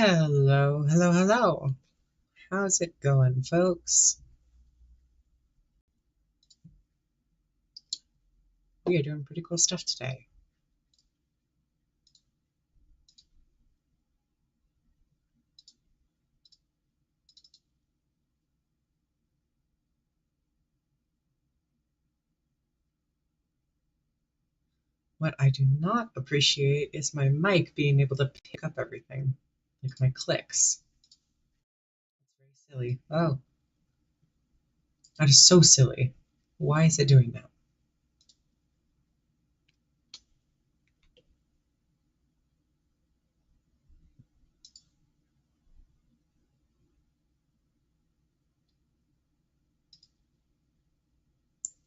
Hello, hello, hello. How's it going, folks? We are doing pretty cool stuff today. What I do not appreciate is my mic being able to pick up everything, like my clicks. That's very silly. Oh, that is so silly. Why is it doing that?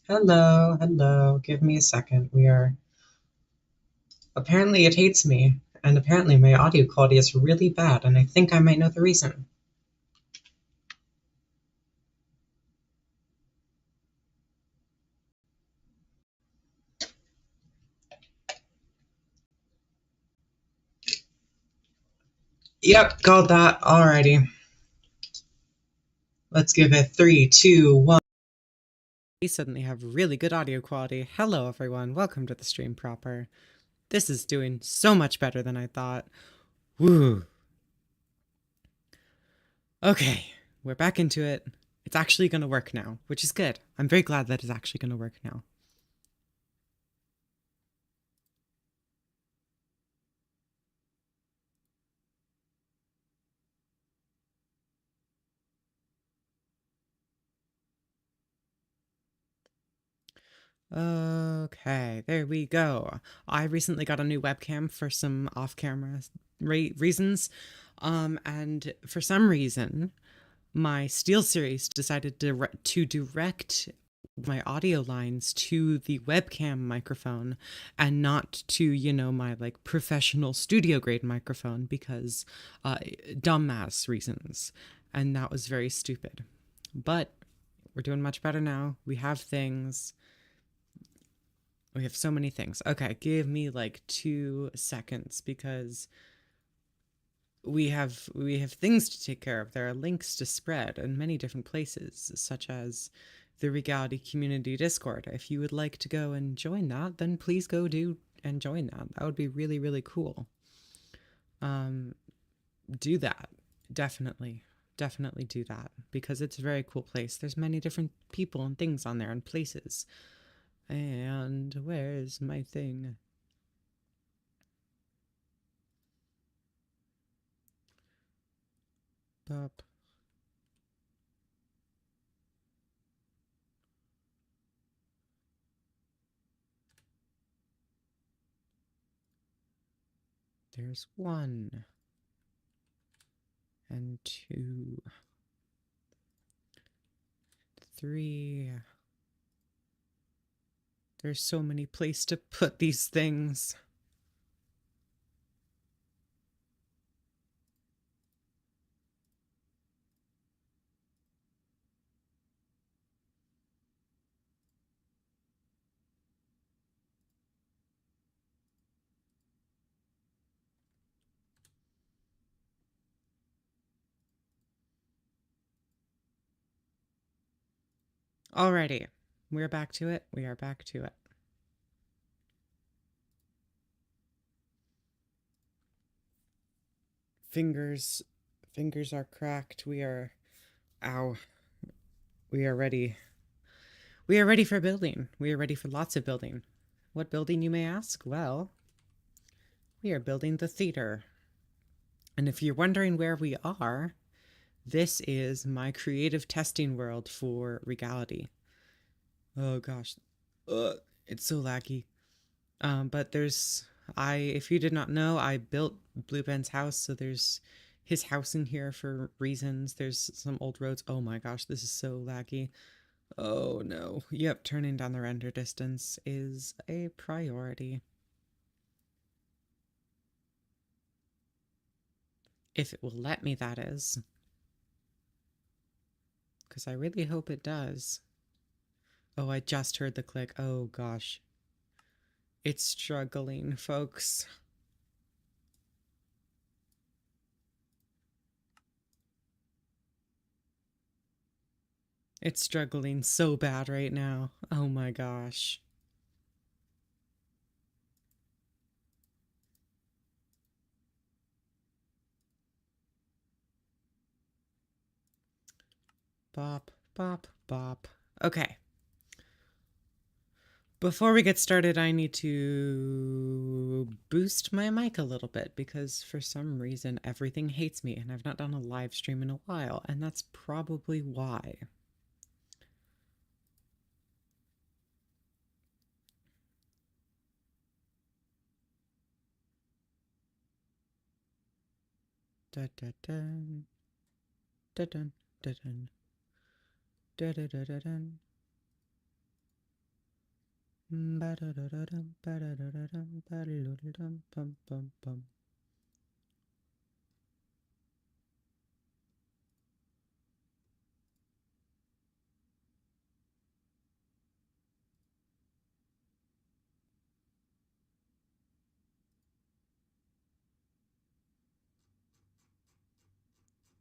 Hello, hello. Give me a second. Apparently it hates me, and apparently my audio quality is really bad, and I think I might know the reason. Yep, got that. Alrighty. Let's give it 3, 2, 1. We suddenly have really good audio quality. Hello everyone, welcome to the stream proper. This is doing so much better than I thought. Woo! Okay, we're back into it. It's actually gonna work now, which is good. I'm very glad that it's actually gonna work now. Okay, there we go. I recently got a new webcam for some off-camera reasons. And for some reason, my SteelSeries decided to direct my audio lines to the webcam microphone and not to, my like professional studio grade microphone because dumbass reasons. And that was very stupid. But we're doing much better now. We have things. We have so many things. Okay, give me like 2 seconds because we have things to take care of. There are links to spread in many different places, such as the Regality Community Discord. If you would like to go and join that, then please go do and join that. That would be really, really cool. Do that. Definitely. Definitely do that because it's a very cool place. There's many different people and things on there and places. And where's my thing? Up. There's 1 and 2, 3. There's so many places to put these things. Alrighty, we're back to it. We are back to it. Fingers are cracked. Ow. We are ready. We are ready for building. We are ready for lots of building. What building, you may ask? Well, we are building the theater. And if you're wondering where we are, this is my creative testing world for Regality. Oh gosh, it's so laggy. But if you did not know, I built Blue Ben's house, so there's his house in here for reasons. There's some old roads. Oh my gosh, this is so laggy. Oh no. Yep, turning down the render distance is a priority. If it will let me, that is. Because I really hope it does. Oh, I just heard the click. Oh gosh. It's struggling, folks. It's struggling so bad right now. Oh my gosh. Bop, bop, bop. Okay. Before we get started, I need to boost my mic a little bit because for some reason everything hates me and I've not done a live stream in a while, and that's probably why. Da da dun, da dun, da dun, da da da da dun. Ba da da da dum, ba da da da dum, ba da da dum, bum bum bum.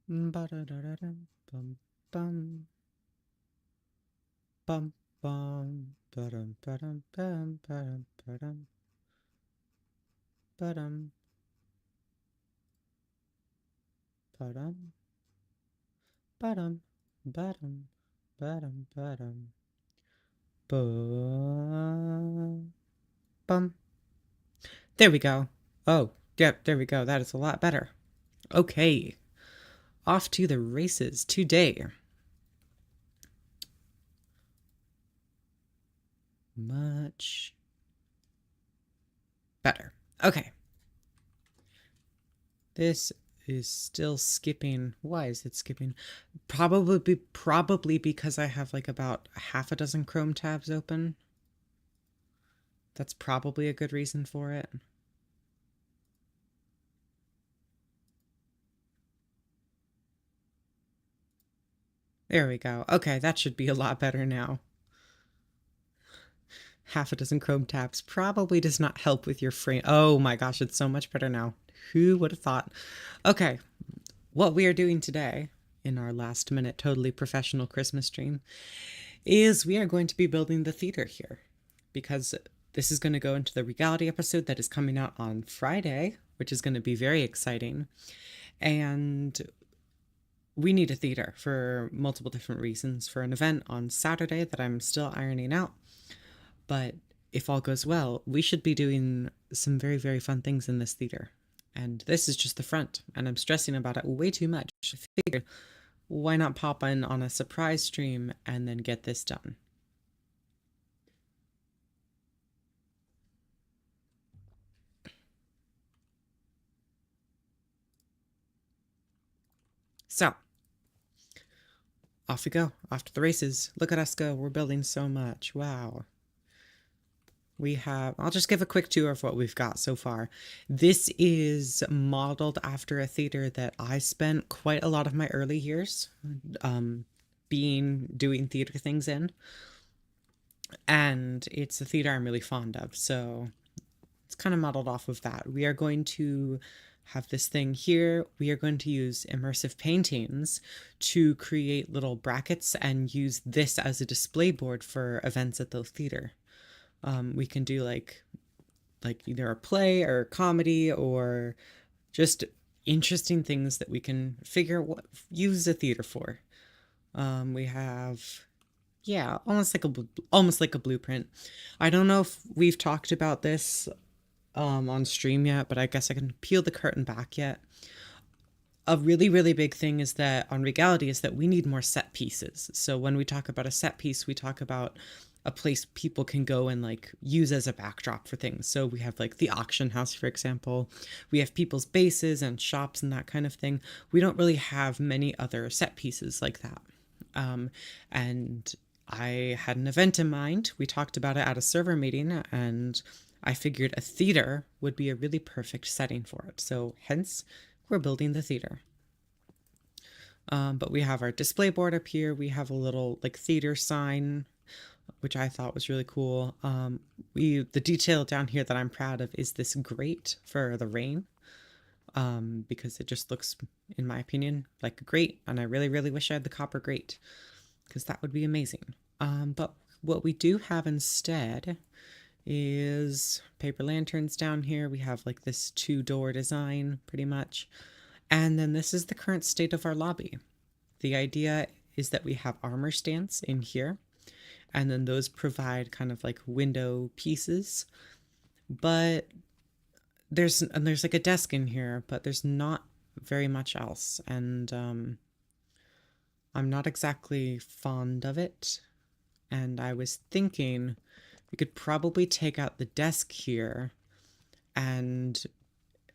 Ba da da da dum, bum bum bum bum. Ba dum ba dum bum ba dum ba dum ba dum ba dum ba dum ba dum ba dum ba dum bum bum. There we go. Oh, yep, there we go. That is a lot better. Okay, off to the races today. Much better. Okay. This is still skipping. Why is it skipping? Probably because I have like about half a dozen Chrome tabs open. That's probably a good reason for it. There we go. Okay, that should be a lot better now. Half a dozen Chrome tabs probably does not help with your frame. Oh my gosh, it's so much better now. Who would have thought? Okay, what we are doing today in our last minute totally professional Christmas stream is we are going to be building the theater here, because this is going to go into the Regality episode that is coming out on Friday, which is going to be very exciting. And we need a theater for multiple different reasons for an event on Saturday that I'm still ironing out. But if all goes well, we should be doing some very, very fun things in this theater. And this is just the front, and I'm stressing about it way too much. I figured, why not pop in on a surprise stream and then get this done? So, off we go, off to the races. Look at us go, we're building so much. Wow. I'll just give a quick tour of what we've got so far. This is modeled after a theater that I spent quite a lot of my early years doing theater things in. And it's a theater I'm really fond of, so it's kind of modeled off of that. We are going to have this thing here. We are going to use immersive paintings to create little brackets and use this as a display board for events at the theater. We can do like either a play or a comedy or just interesting things that we can use a theater for. We have, yeah, almost like a blueprint. I don't know if we've talked about this on stream yet, but I guess I can peel the curtain back yet. A really, really big thing is that on Regality is that we need more set pieces. So when we talk about a set piece, we talk about a place people can go and like use as a backdrop for things. So we have like the auction house, for example. We have people's bases and shops and that kind of thing. We don't really have many other set pieces like that. And I had an event in mind. We talked about it at a server meeting, and I figured a theater would be a really perfect setting for it. So hence, we're building the theater. But we have our display board up here. We have a little like theater sign, which I thought was really cool. The detail down here that I'm proud of is this grate for the rain, because it just looks, in my opinion, like a grate, and I really, really wish I had the copper grate. because that would be amazing. But what we do have instead is paper lanterns down here. We have like this two-door design pretty much. And then this is the current state of our lobby. The idea is that we have armor stands in here, and then those provide kind of like window pieces. But there's like a desk in here, but there's not very much else. And I'm not exactly fond of it. And I was thinking we could probably take out the desk here and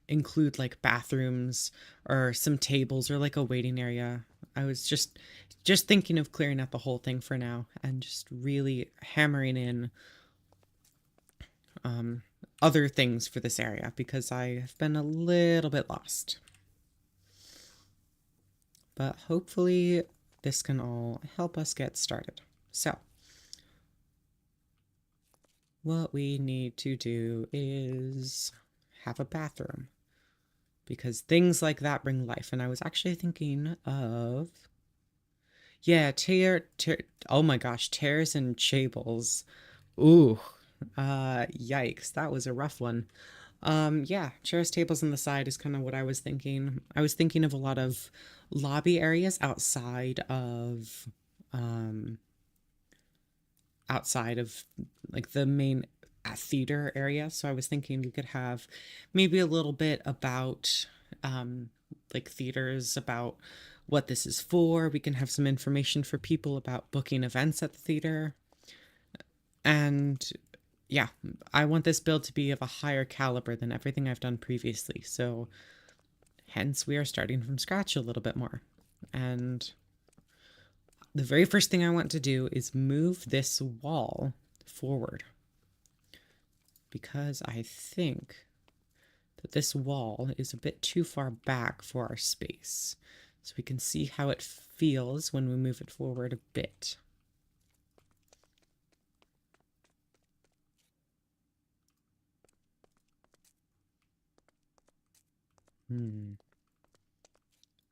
include like bathrooms or some tables or like a waiting area. I was just thinking of clearing out the whole thing for now and just really hammering in other things for this area because I have been a little bit lost. But hopefully this can all help us get started. So what we need to do is have a bathroom because things like that bring life. And I was actually thinking of, yeah, oh my gosh, chairs and tables. Ooh, yikes, that was a rough one. Yeah, chairs, tables on the side is kind of what I was thinking. I was thinking of a lot of lobby areas outside of like the main theater area. So I was thinking we could have maybe a little bit about like theaters, about what this is for. We can have some information for people about booking events at the theater. And yeah, I want this build to be of a higher caliber than everything I've done previously. So hence we are starting from scratch a little bit more. And the very first thing I want to do is move this wall forward because I think that this wall is a bit too far back for our space. So we can see how it feels when we move it forward a bit.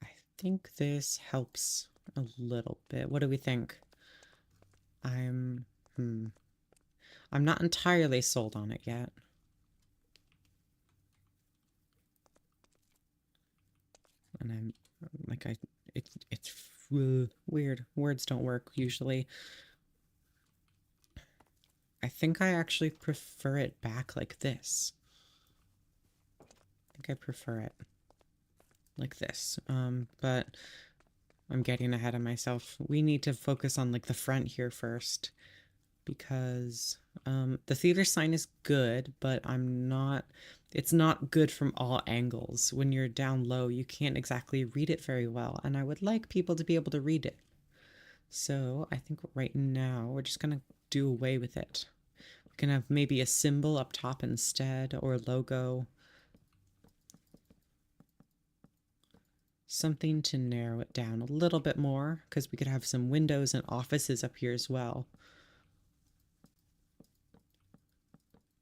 I think this helps a little bit. What do we think? I'm not entirely sold on it yet. And I'm like it's weird. Words don't work usually. I think I actually prefer it back like this. I think I prefer it like this. But I'm getting ahead of myself. We need to focus on like the front here first because the theater sign is good, but it's not good from all angles. When you're down low, you can't exactly read it very well, and I would like people to be able to read it. So I think right now we're just gonna do away with it. We can have maybe a symbol up top instead, or a logo. Something to narrow it down a little bit more, because we could have some windows and offices up here as well.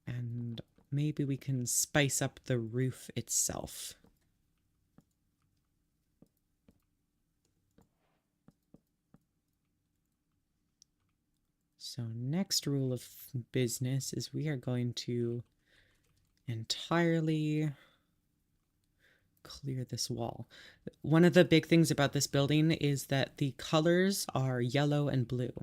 And maybe we can spice up the roof itself. So next rule of business is we are going to entirely clear this wall. One of the big things about this building is that the colors are yellow and blue.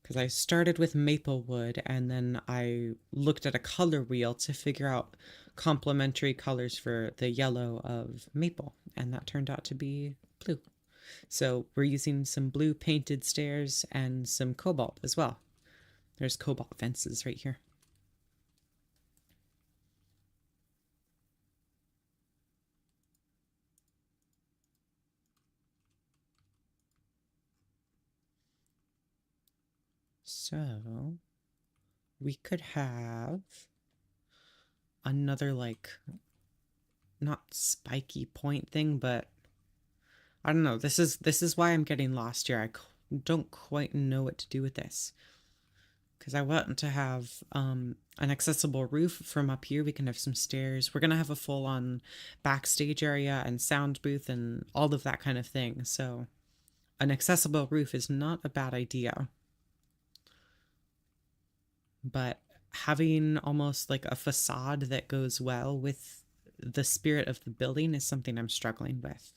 Because I started with maple wood and then I looked at a color wheel to figure out complementary colors for the yellow of maple, and that turned out to be blue. So we're using some blue painted stairs and some cobalt as well. There's cobalt fences right here. So we could have another like not spiky point thing, but I don't know. This is why I'm getting lost here. I don't quite know what to do with this. Because I want to have an accessible roof from up here. We can have some stairs. We're going to have a full-on backstage area and sound booth and all of that kind of thing. So an accessible roof is not a bad idea. But having almost like a facade that goes well with the spirit of the building is something I'm struggling with.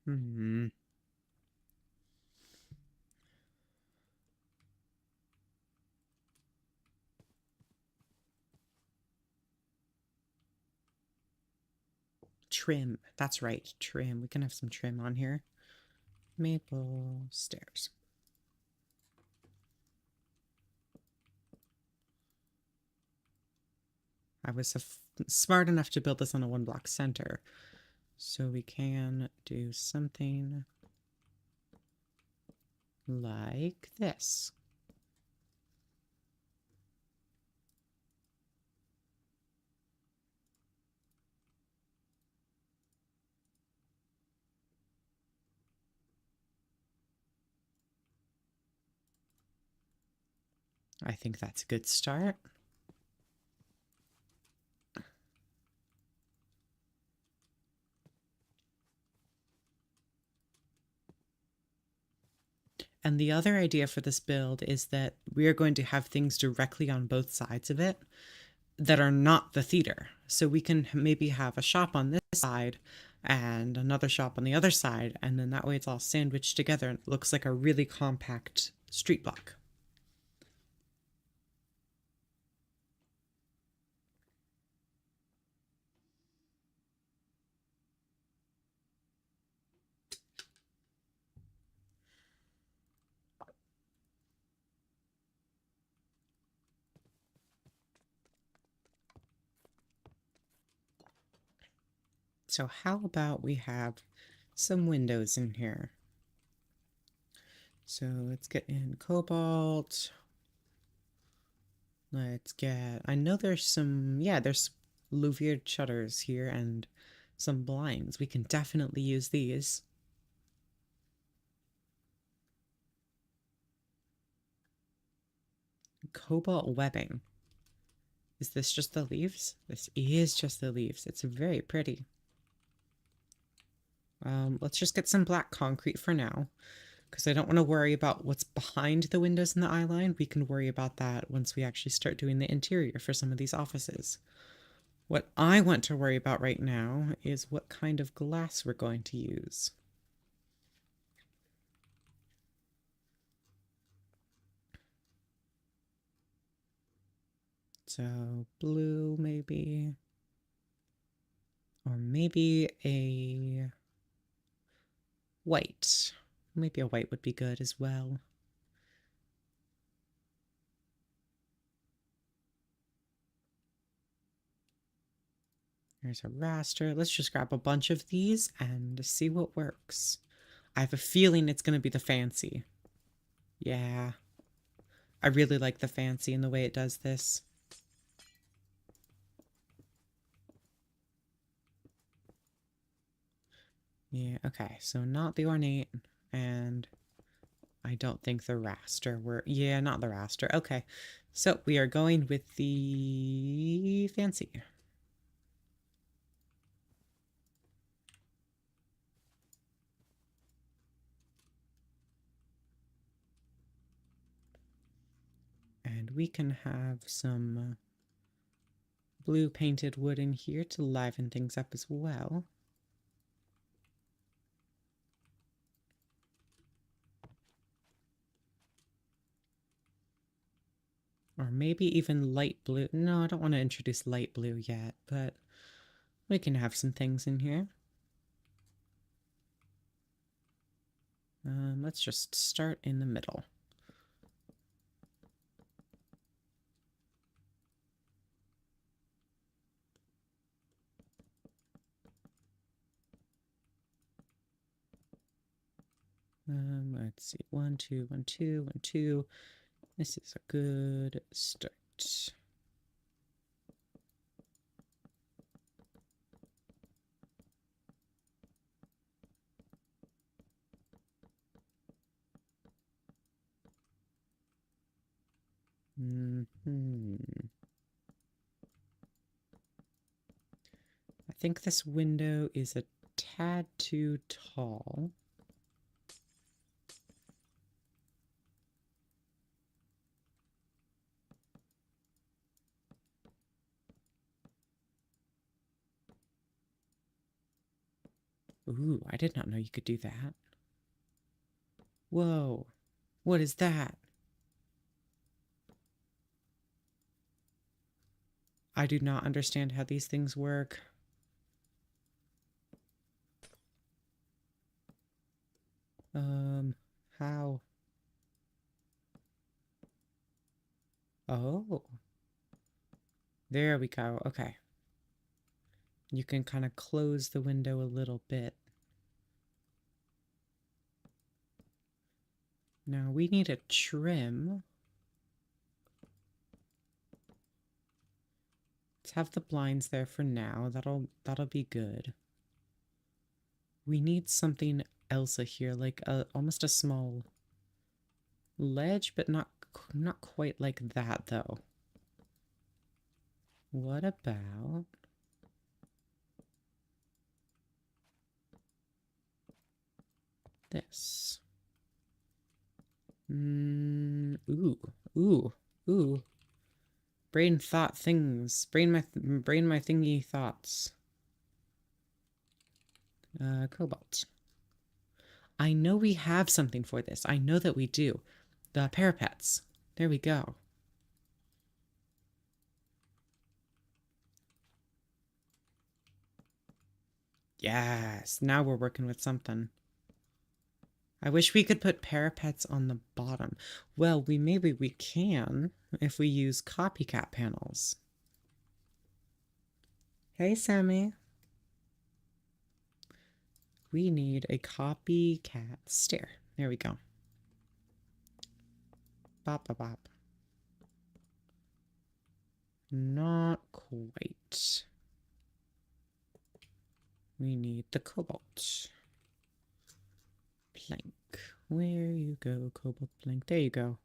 Hmm. Trim. That's right. Trim. We can have some trim on here. Maple stairs. I was smart enough to build this on a 1 block center. So we can do something like this. I think that's a good start. And the other idea for this build is that we are going to have things directly on both sides of it that are not the theater. So we can maybe have a shop on this side and another shop on the other side, and then that way it's all sandwiched together and it looks like a really compact street block. So how about we have some windows in here? So let's get in cobalt. Let's get, I know there's some, yeah, there's louvered shutters here and some blinds. We can definitely use these. Cobalt webbing. Is this just the leaves? This is just the leaves. It's very pretty. Let's just get some black concrete for now, because I don't want to worry about what's behind the windows in the eye line. We can worry about that once we actually start doing the interior for some of these offices. What I want to worry about right now is what kind of glass we're going to use. So blue maybe, or maybe a white. Maybe a white would be good as well. There's a raster. Let's just grab a bunch of these and see what works. I have a feeling it's going to be the fancy. Yeah. I really like the fancy and the way it does this. Yeah, okay. So not the ornate, and I don't think the raster were... Yeah, not the raster. Okay. So we are going with the fancy. And we can have some blue painted wood in here to liven things up as well. Or maybe even light blue. No, I don't want to introduce light blue yet, but we can have some things in here. Let's just start in the middle. Let's see, 1, 2, 1, 2, 1, 2. This is a good start. I think this window is a tad too tall. Ooh, I did not know you could do that. Whoa, what is that? I do not understand how these things work. How? Oh, there we go. Okay. You can kind of close the window a little bit. Now we need a trim. Let's have the blinds there for now. That'll be good. We need something else here, like almost a small ledge, but not quite like that though. What about this? Ooh, ooh, ooh. Brain thought things. Brain my thingy thoughts. Cobalt. I know we have something for this. I know that we do. The parapets. There we go. Yes, now we're working with something. I wish we could put parapets on the bottom. Well, maybe we can if we use copycat panels. Hey, Sammy. We need a copycat stair. There we go. Bop, bop, bop. Not quite. We need the cobalt. Plank. Where you go, cobalt plank. There you go.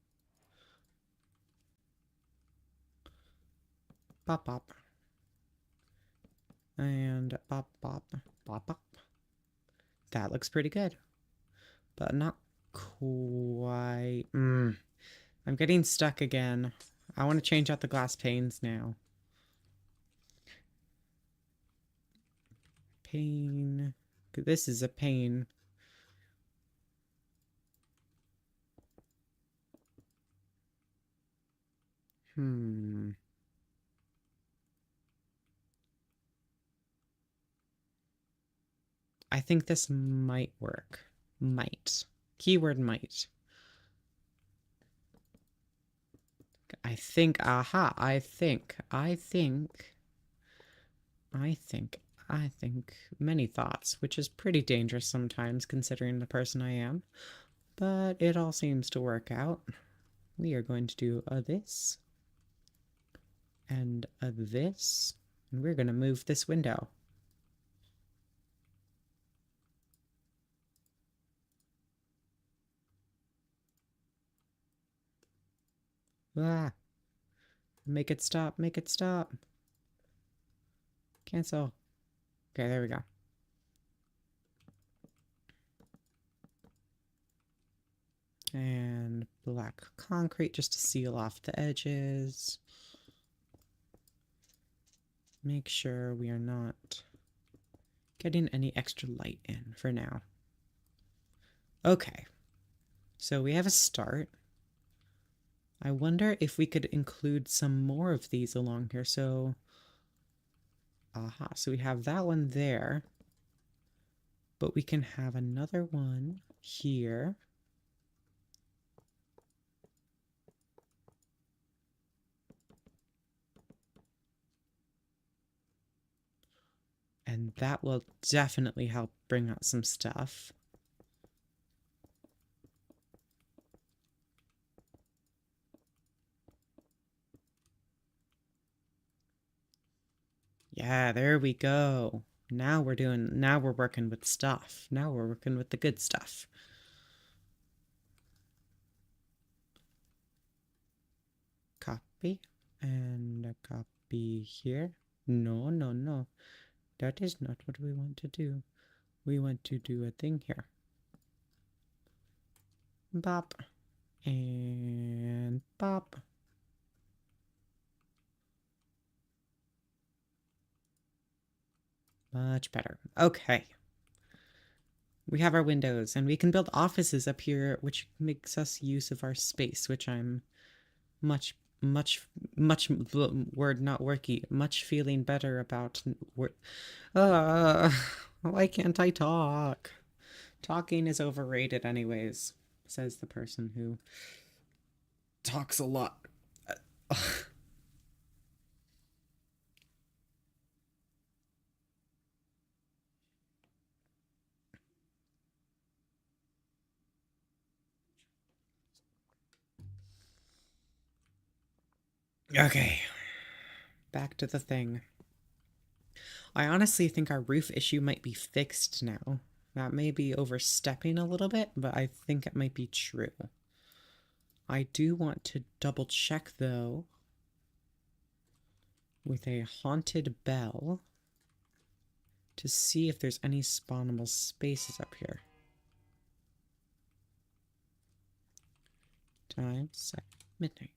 Bop, bop. And bop, bop, bop, bop. That looks pretty good. But not quite. I'm getting stuck again. I want to change out the glass panes now. Pane. This is a pane. I think this might work. Might. Keyword might. I think, aha, I think many thoughts, which is pretty dangerous sometimes considering the person I am, but it all seems to work out. We are going to do this and this, and we're going to move this window. Ah, make it stop, make it stop. Cancel. Okay, there we go. And black concrete just to seal off the edges. Make sure we are not getting any extra light in for now. Okay, so we have a start. I wonder if we could include some more of these along here. So, so we have that one there, but we can have another one here. And that will definitely help bring out some stuff. Yeah, there we go. Now we're working with stuff. Now we're working with the good stuff. copy and a copy here. No, no, no. That is not what we want to do. We want to do a thing here. Bop. And bop. Much better. Okay. We have our windows, and we can build offices up here, which makes us use of our space, which I'm much word not worky, much feeling better about. Why can't I talk? Talking is overrated anyways, says the person who talks a lot. Okay, back to the thing. I honestly think our roof issue might be fixed now. That may be overstepping a little bit, but I think it might be true. I do want to double check, though, with a haunted bell to see if there's any spawnable spaces up here. Time set midnight.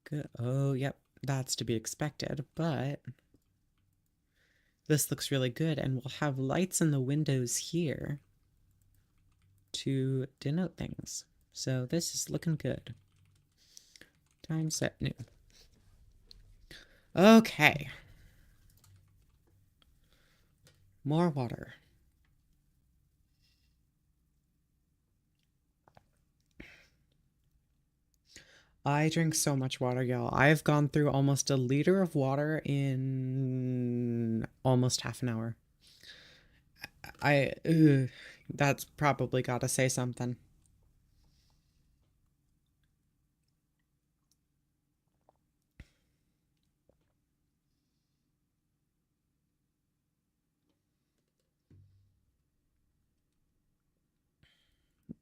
Good. Oh, yep, that's to be expected, but this looks really good, and we'll have lights in the windows here to denote things. So this is looking good. Time set new. Okay. More water. I drink so much water, y'all. I've gone through almost a liter of water in almost half an hour. That's probably gotta say something.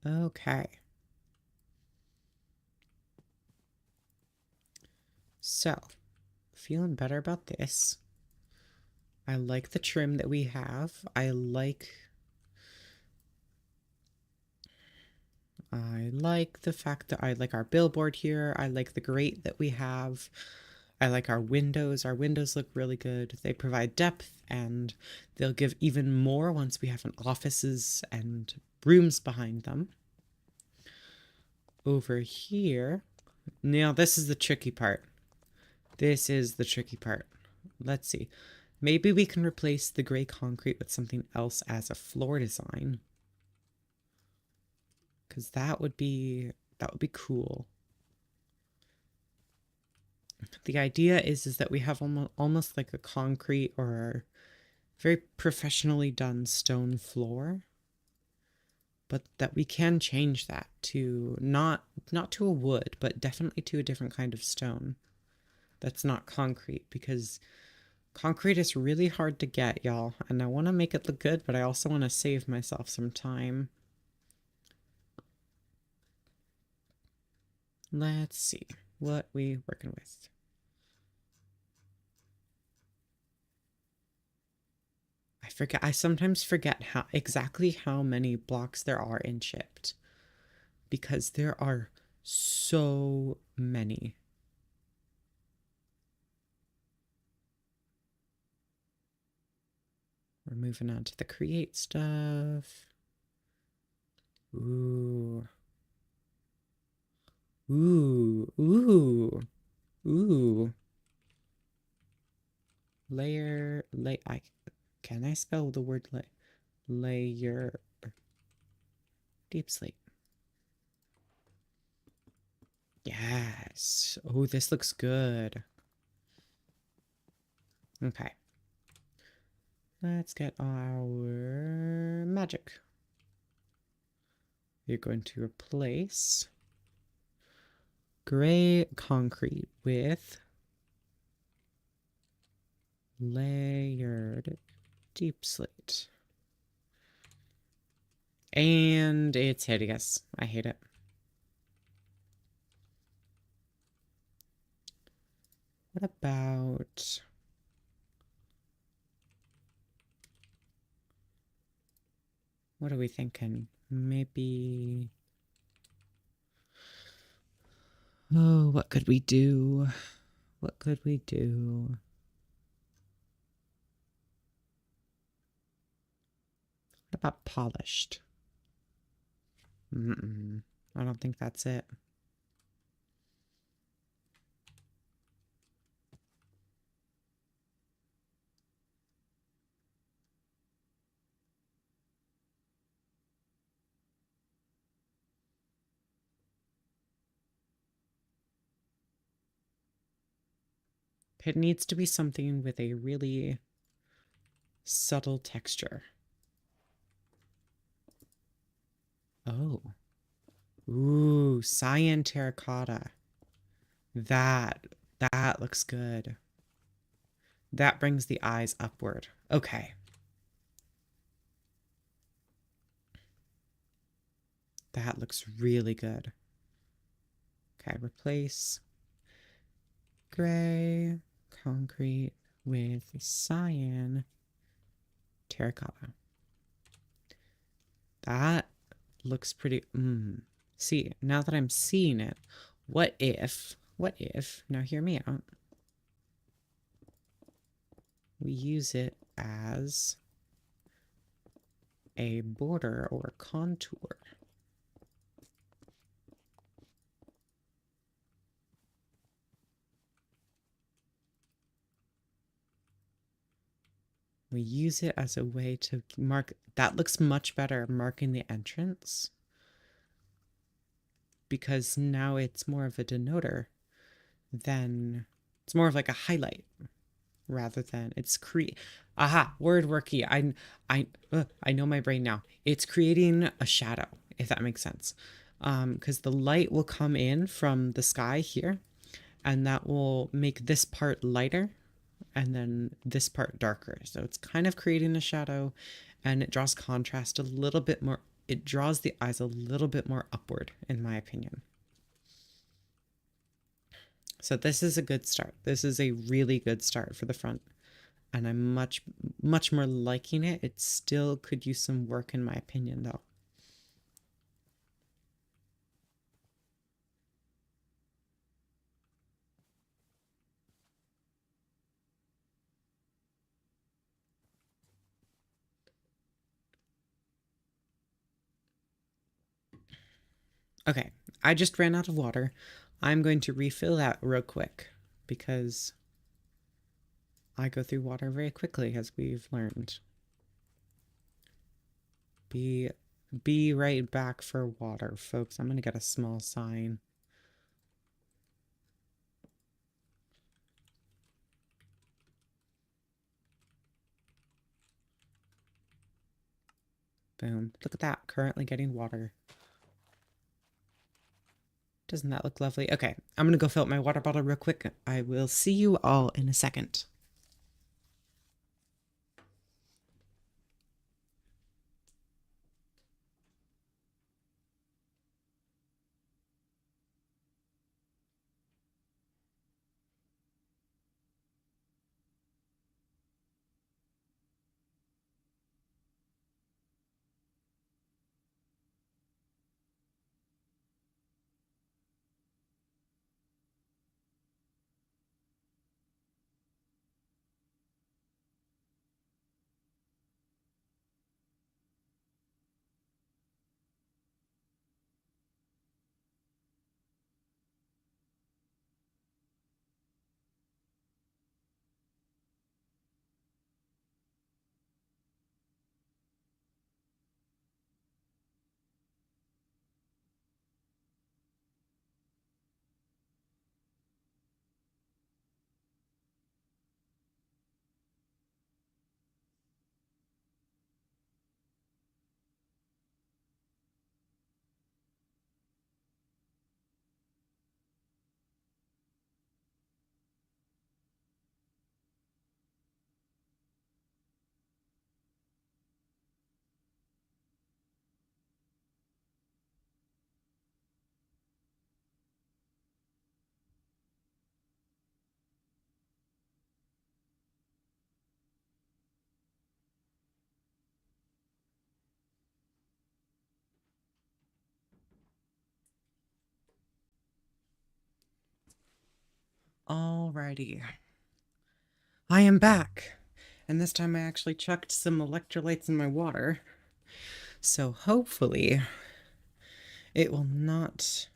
Okay. So, feeling better about this. I like the trim that we have. I like the fact that I like our billboard here. I like the grate that we have. I like our windows. Our windows look really good. They provide depth, and they'll give even more once we have an offices and rooms behind them. Over here, now this is the tricky part. This is the tricky part. Let's see. Maybe we can replace the gray concrete with something else as a floor design. Because that would be cool. The idea is that we have almost like a concrete or very professionally done stone floor, but that we can change that to not to a wood, but definitely to a different kind of stone that's not concrete, because concrete is really hard to get, y'all, and I want to make it look good, but I also want to save myself some time. Let's see what we working with. I sometimes forget exactly how many blocks there are in Chipped, because there are so many. We're moving on to the create stuff. Ooh. Ooh. Ooh. Ooh. Can I spell the word layer? Deep sleep. Yes. Oh, this looks good. Okay. Let's get our magic. You're going to replace gray concrete with layered deep slate. And it's hideous. I hate it. What about... What are we thinking? Maybe... Oh, what could we do? What could we do? What about polished? I don't think that's it. It needs to be something with a really subtle texture. Oh. Ooh, cyan terracotta. That looks good. That brings the eyes upward. Okay. That looks really good. Okay, replace gray concrete with cyan terracotta. That looks pretty... See, now that I'm seeing it, what if, now hear me out, we use it as a border or a contour? We use it as a way to mark... That looks much better, marking the entrance. Because now it's more of a denoter than... It's more of like a highlight rather than... It's Aha! Word worky. I know my brain now. It's creating a shadow, if that makes sense. Because the light will come in from the sky here, and that will make this part lighter and then this part darker. So it's kind of creating a shadow, and it draws contrast a little bit more. It draws the eyes a little bit more upward, in my opinion. So this is a good start. This is a really good start for the front, and I'm much more liking it. It still could use some work, in my opinion, though. Okay, I just ran out of water. I'm going to refill that real quick because I go through water very quickly, as we've learned. Be right back for water, folks. I'm gonna get a small sign. Boom. Look at that. Currently getting water. Doesn't that look lovely? Okay, I'm gonna go fill up my water bottle real quick. I will see you all in a second. Alrighty. I am back. And this time I actually chucked some electrolytes in my water. So hopefully it will not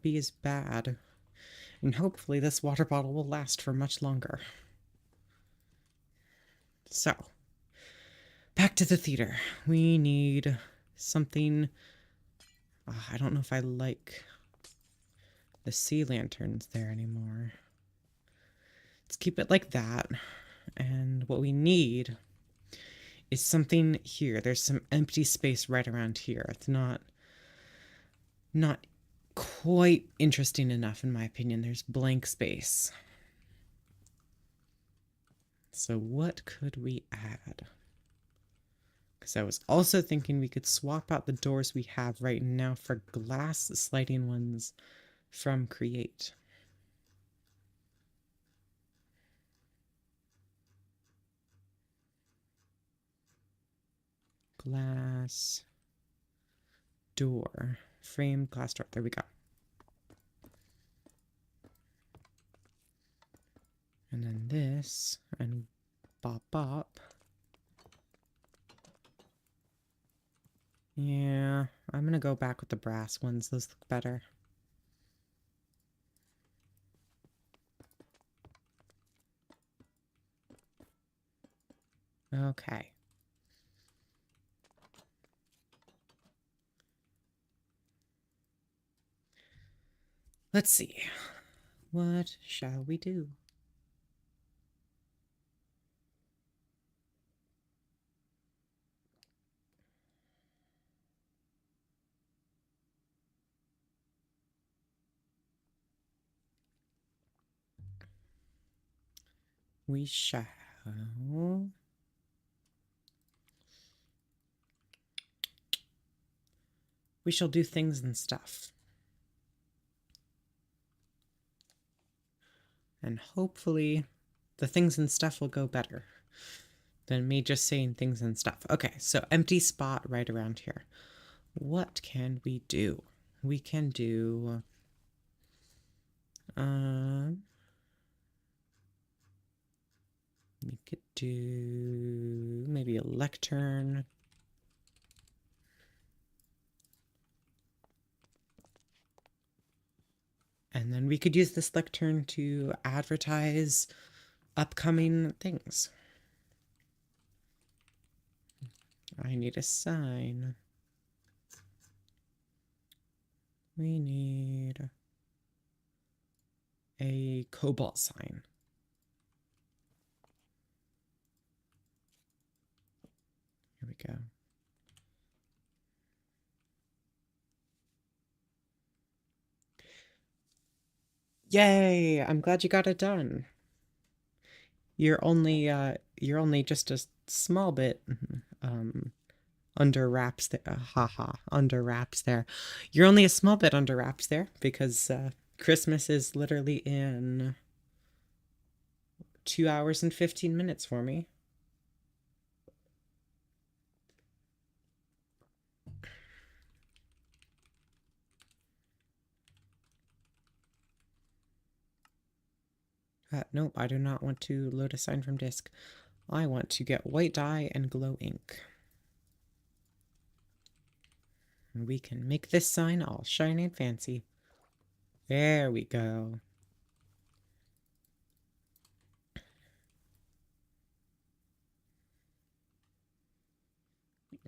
be as bad. And hopefully this water bottle will last for much longer. So, back to the theater. We need something... I don't know if I like the sea lanterns there anymore. Let's keep it like that. And what we need is something here. There's some empty space right around here. It's not quite interesting enough, in my opinion. There's blank space. So what could we add? Because I was also thinking we could swap out the doors we have right now for glass sliding ones from Create. Glass door. Framed glass door. There we go. And then this, and bop bop. Yeah, I'm gonna go back with the brass ones. Those look better. Okay. Let's see. What shall we do? We shall... We shall do things and stuff. And hopefully the things and stuff will go better than me just saying things and stuff. Okay, so empty spot right around here. What can we do? We can do... we could do maybe a lectern. And then we could use this lectern to advertise upcoming things. I need a sign. We need a cobalt sign. Here we go. Yay! I'm glad you got it done. You're only just a small bit under wraps there. Under wraps there. You're only a small bit under wraps there because Christmas is literally in 2 hours and 15 minutes for me. Nope, I do not want to load a sign from disk. I want to get white dye and glow ink. And we can make this sign all shiny and fancy. There we go.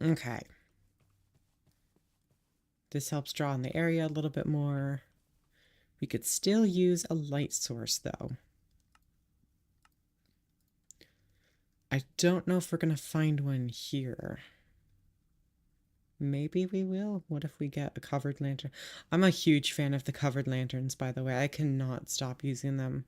Okay. This helps draw in the area a little bit more. We could still use a light source, though. I don't know if we're going to find one here. Maybe we will. What if we get a covered lantern? I'm a huge fan of the covered lanterns, by the way. I cannot stop using them.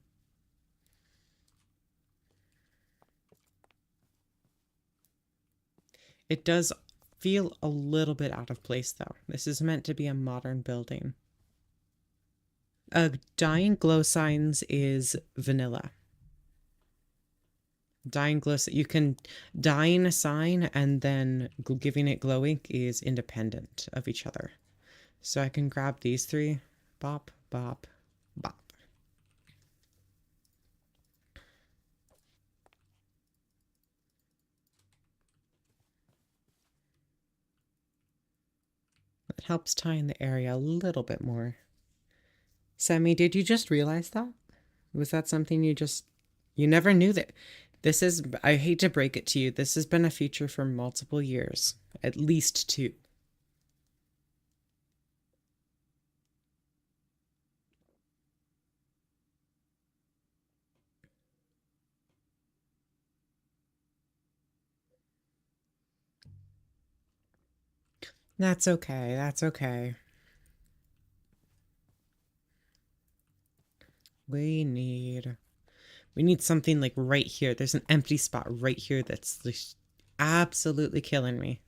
It does feel a little bit out of place, though. This is meant to be a modern building. Dyeing glow signs is vanilla. Dyeing glow, you can dyeing a sign and then giving it glow ink is independent of each other. So I can grab these three. Bop, bop, bop. helps tie in the area a little bit more. Sammy, did you just realize that? Was that something you never knew that this is, I hate to break it to you, this has been a feature for multiple years, at least two. That's okay. That's okay. We need something like right here. There's an empty spot right here that's just absolutely killing me.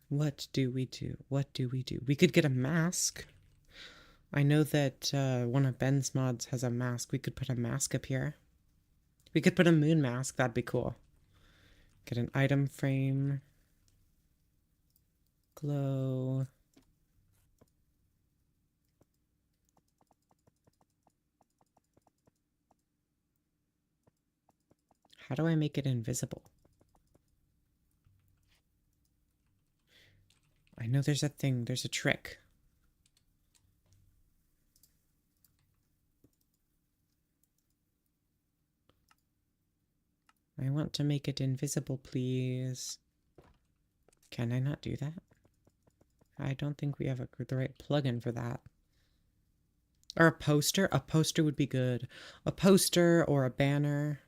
What do we do? What do we do? We could get a mask. I know that one of Ben's mods has a mask. We could put a mask up here. We could put a moon mask. That'd be cool. Get an item frame. Glow. How do I make it invisible? I know there's a thing. There's a trick. I want to make it invisible, please. Can I not do that? I don't think we have the right plugin for that. Or a poster? A poster would be good. A poster or a banner.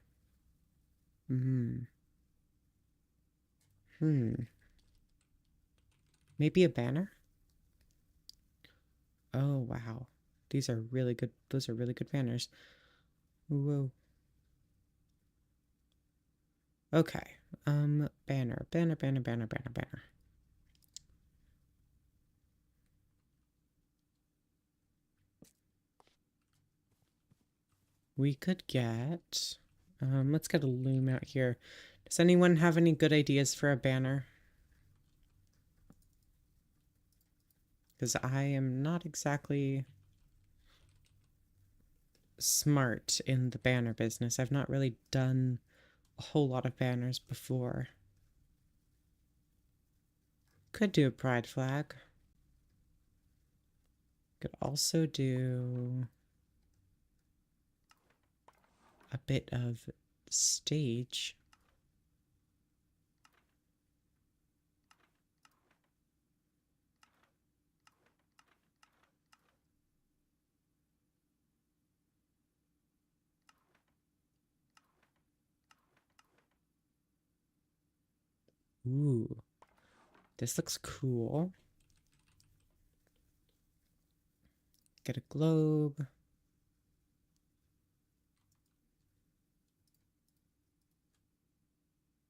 Maybe a banner? Oh, wow. These are really good. Those are really good banners. Whoa. Okay. Banner. We could get... let's get a loom out here. Does anyone have any good ideas for a banner? Because I am not exactly smart in the banner business. I've not really done a whole lot of banners before. Could do a pride flag. Could also do a bit of stage. Ooh, this looks cool. Get a globe.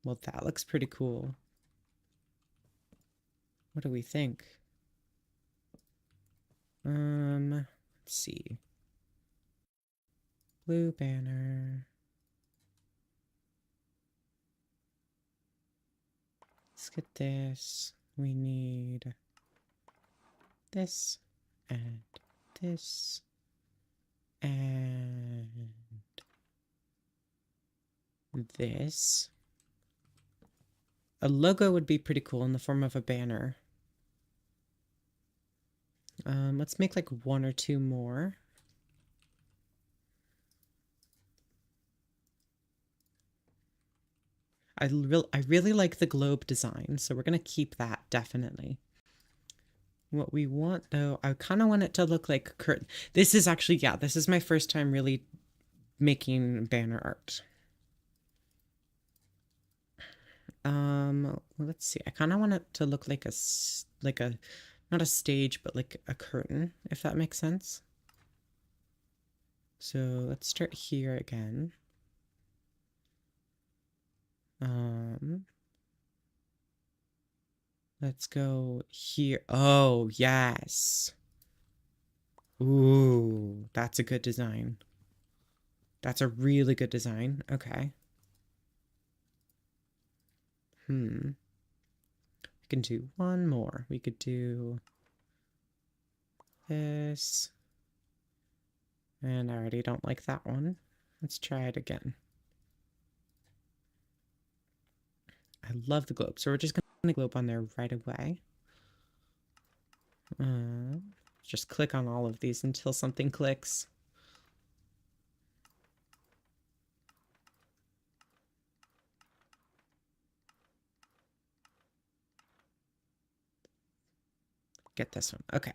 Well, that looks pretty cool. What do we think? Let's see. Blue banner. Let's get this. We need this and this and this. A logo would be pretty cool in the form of a banner. Let's make like one or two more. I really like the globe design, so we're gonna keep that definitely. What we want though, I kind of want it to look like curtain. This is actually, yeah, this is my first time really making banner art. Let's see. I kind of want it to look like a not a stage, but like a curtain, if that makes sense. So let's start here again. Let's go here. Oh, yes. Ooh, that's a good design. That's a really good design. Okay. We can do one more. We could do this. And I already don't like that one. Let's try it again. I love the globe. So we're just going to globe on there right away. Just click on all of these until something clicks. Get this one. Okay.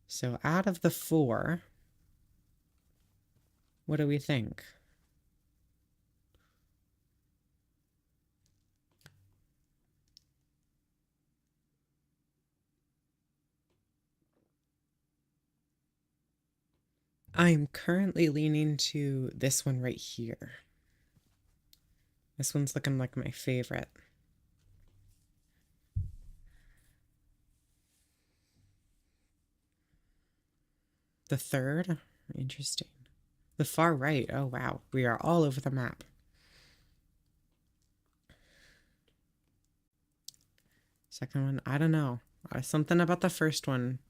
So out of the 4, what do we think? I'm currently leaning to this one right here. This one's looking like my favorite. The 3rd? Interesting. The far right. Oh, wow. We are all over the map. Second one, I don't know. Something about the first one.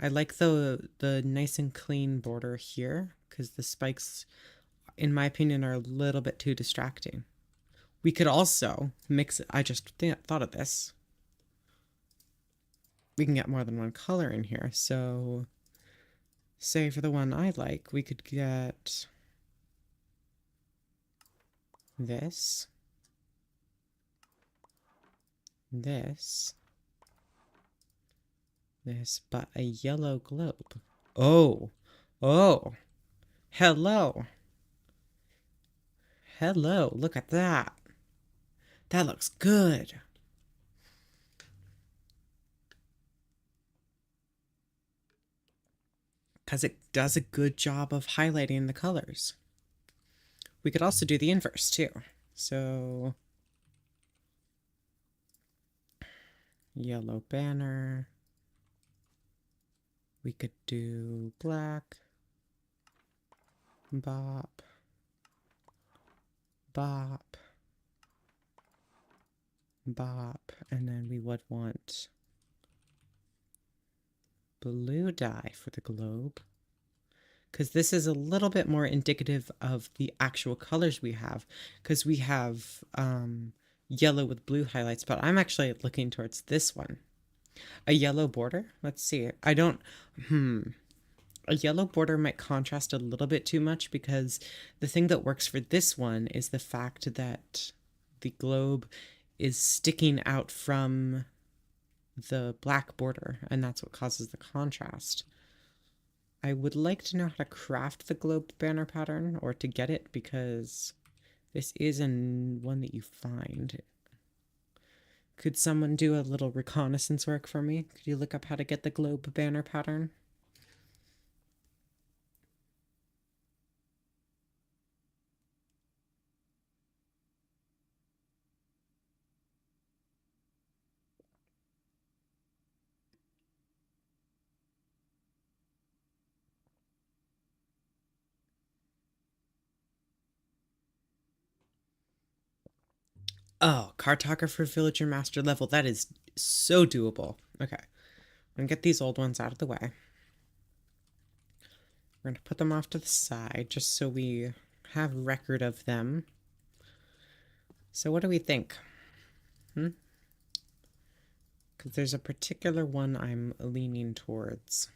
I like the nice and clean border here because the spikes, in my opinion, are a little bit too distracting. We could also mix it. I just thought of this. We can get more than one color in here. So, say for the one I like, we could get this, this, but a yellow globe. Oh, oh, hello. Hello, look at that. That looks good. Because it does a good job of highlighting the colors. We could also do the inverse too. So, yellow banner. We could do black, bop, bop, bop, and then we would want blue dye for the globe, because this is a little bit more indicative of the actual colors we have, because we have yellow with blue highlights, but I'm actually looking towards this one. A yellow border? Let's see. I don't... A yellow border might contrast a little bit too much because the thing that works for this one is the fact that the globe is sticking out from the black border, and that's what causes the contrast. I would like to know how to craft the globe banner pattern, or to get it, because this is one that you find. Could someone do a little reconnaissance work for me? Could you look up how to get the globe banner pattern? Oh, cartographer, villager, master level. That is so doable. Okay. I'm gonna get these old ones out of the way. We're gonna put them off to the side just so we have record of them. So what do we think? Because there's a particular one I'm leaning towards.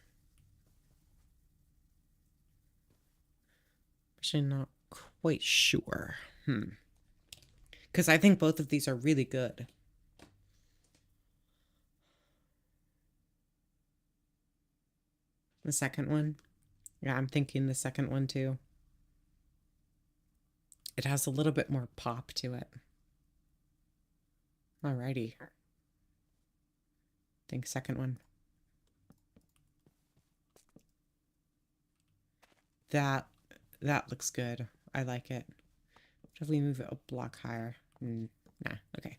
Actually, not quite sure. Because I think both of these are really good. The second one? Yeah, I'm thinking the second one too. It has a little bit more pop to it. Alrighty. Think second one. That looks good. I like it. What if we move it a block higher? Nah, okay.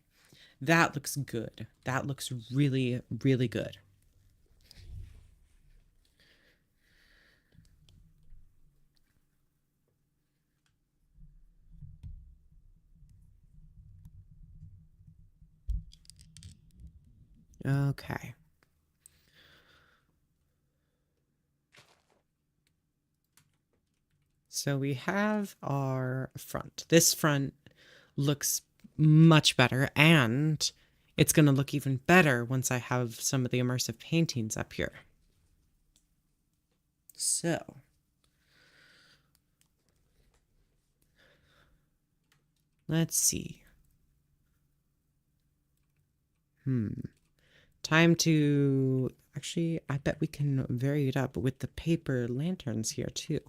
That looks good. That looks really, really good. Okay. So we have our front. This front looks much better, and it's going to look even better once I have some of the immersive paintings up here. So, let's see. Time to... Actually, I bet we can vary it up with the paper lanterns here, too.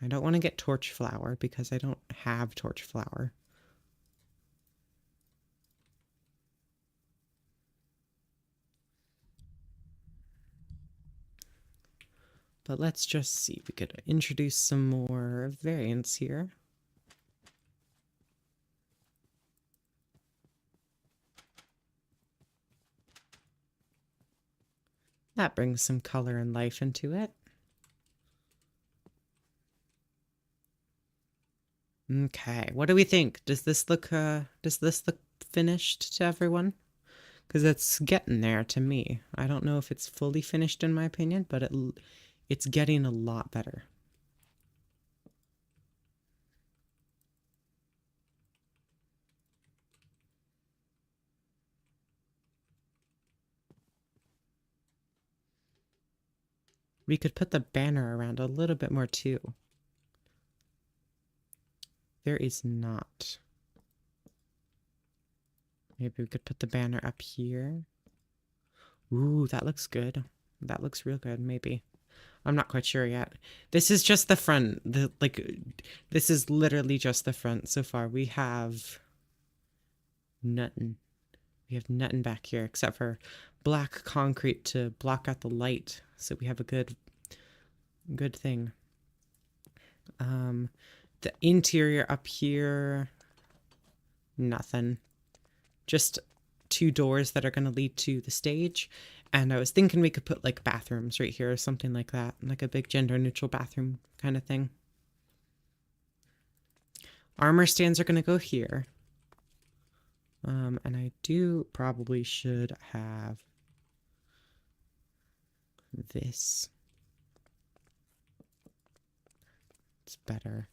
I don't want to get torch flower because I don't have torch flower. But let's just see if we could introduce some more variants here. That brings some color and life into it. Okay, what do we think? Does this look finished to everyone? Because it's getting there to me. I don't know if it's fully finished in my opinion, but it's getting a lot better. We could put the banner around a little bit more too. There is not. Maybe we could put the banner up here. Ooh, that looks good. That looks real good, maybe. I'm not quite sure yet. This is just the front. This is literally just the front so far. We have nothing. We have nothing back here except for black concrete to block out the light. So we have a good thing. The interior up here, nothing. Just 2 doors that are going to lead to the stage. And I was thinking we could put like bathrooms right here or something like that. Like a big gender neutral bathroom kind of thing. Armor stands are going to go here. And I probably should have this. It's better.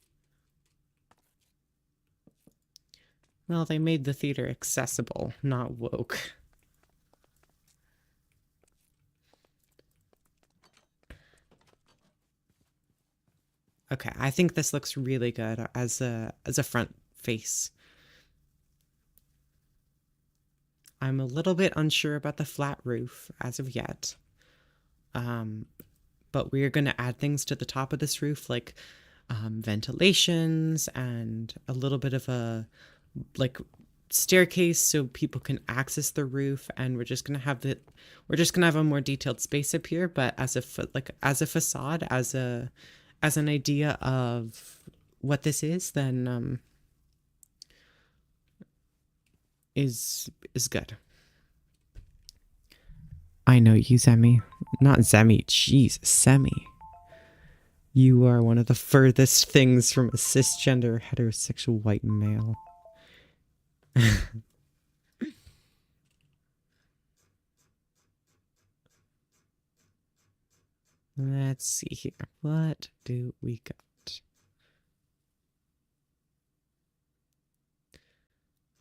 Well, they made the theater accessible, not woke. Okay, I think this looks really good as a front face. I'm a little bit unsure about the flat roof as of yet. But we're going to add things to the top of this roof, like ventilations and a little bit of a staircase so people can access the roof. And we're just going to have a more detailed space up here, but as a facade, as an idea of what this is, then is good. I know you, Zemi. Not Zemi, jeez, Semi. You are one of the furthest things from a cisgender heterosexual white male. Let's see here. What do we got?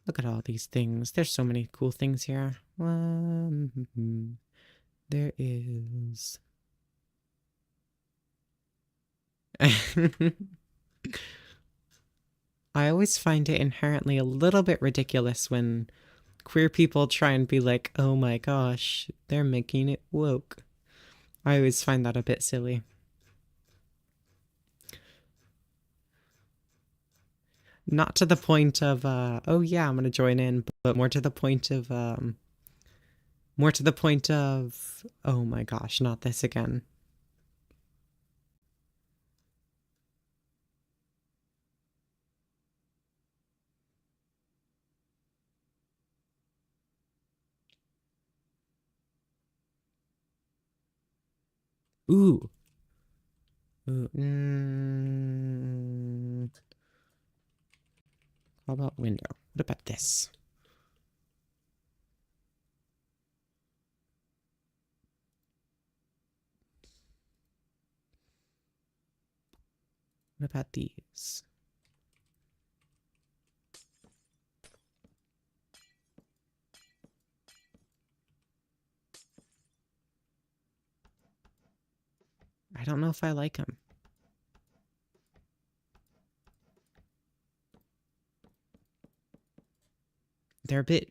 Look at all these things. There's so many cool things here. There is... I always find it inherently a little bit ridiculous when queer people try and be like, oh my gosh, they're making it woke. I always find that a bit silly. Not to the point of, oh yeah, I'm gonna join in, but more to the point of, oh my gosh, not this again. Ooh. Ooh. How about window? What about this? What about these? I don't know if I like them. They're a bit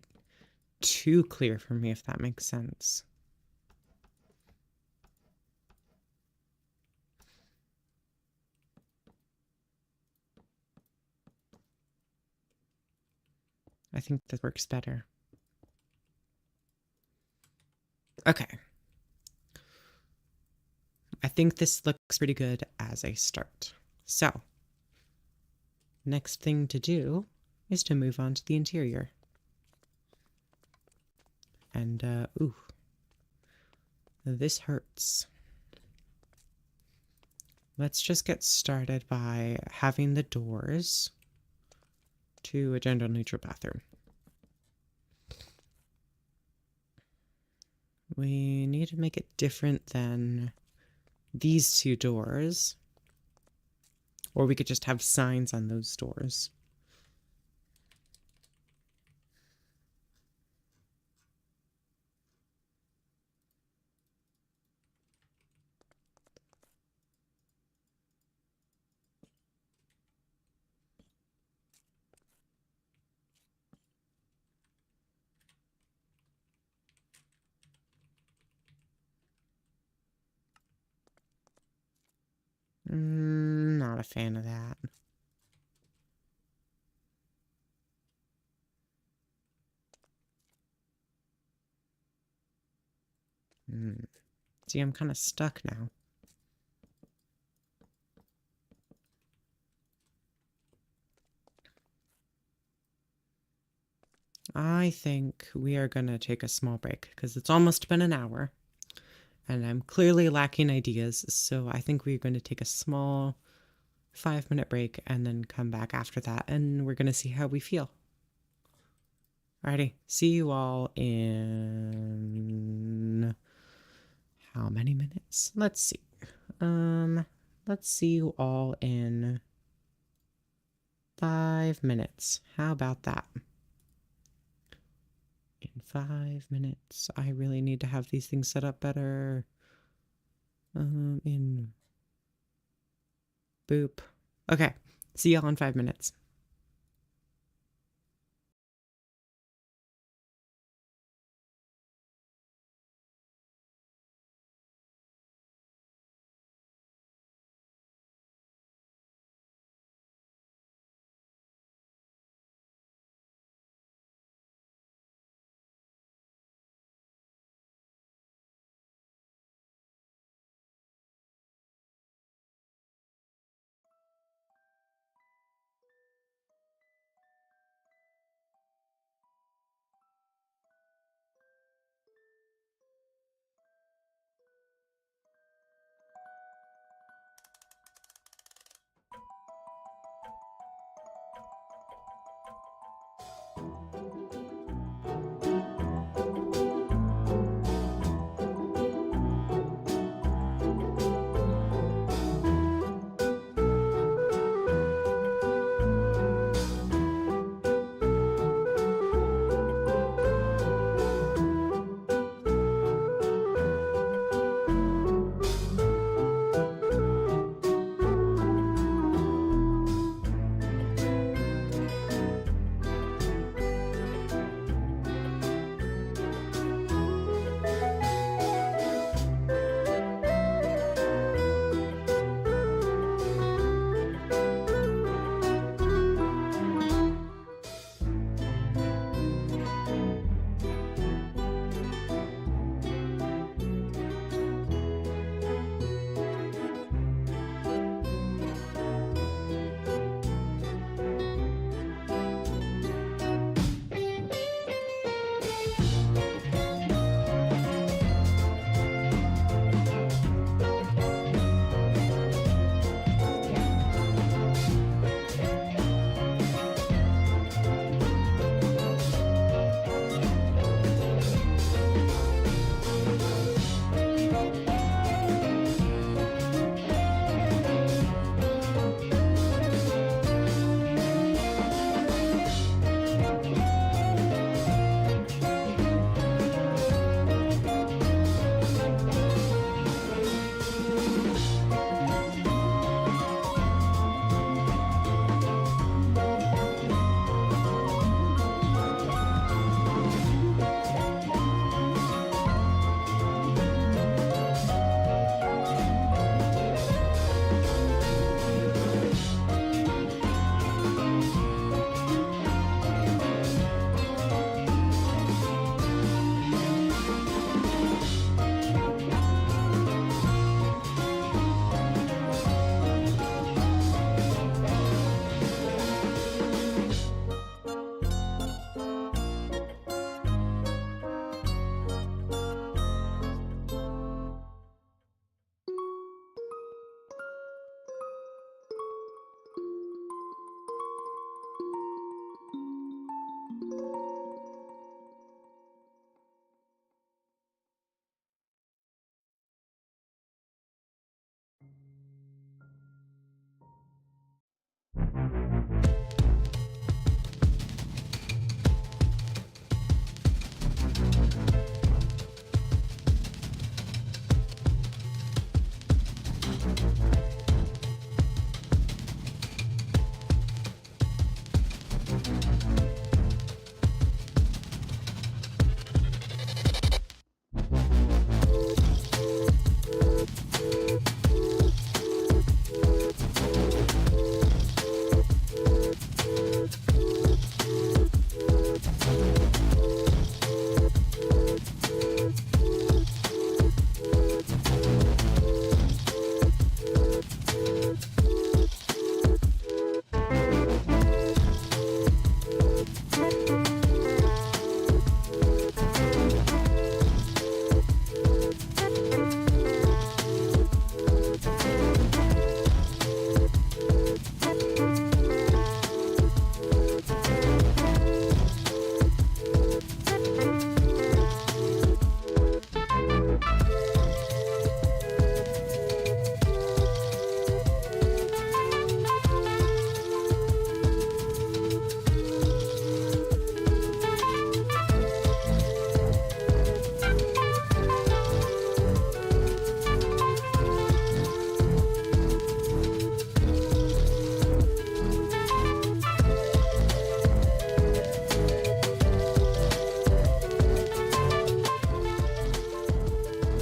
too clear for me, if that makes sense. I think that works better. Okay. I think this looks pretty good as a start. So, next thing to do is to move on to the interior. And, ooh, this hurts. Let's just get started by having the doors to a gender-neutral bathroom. We need to make it different than these two doors. Or we could just have signs on those doors. Not a fan of that. See, I'm kind of stuck now. I think we are going to take a small break because it's almost been an hour and I'm clearly lacking ideas. So I think we're going to take a small 5-minute break and then come back after that and we're going to see how we feel. Alrighty, see you all in how many minutes? Let's see. Let's see you all in 5 minutes. How about that? In 5 minutes. I really need to have these things set up better. In boop. Okay. See y'all in 5 minutes.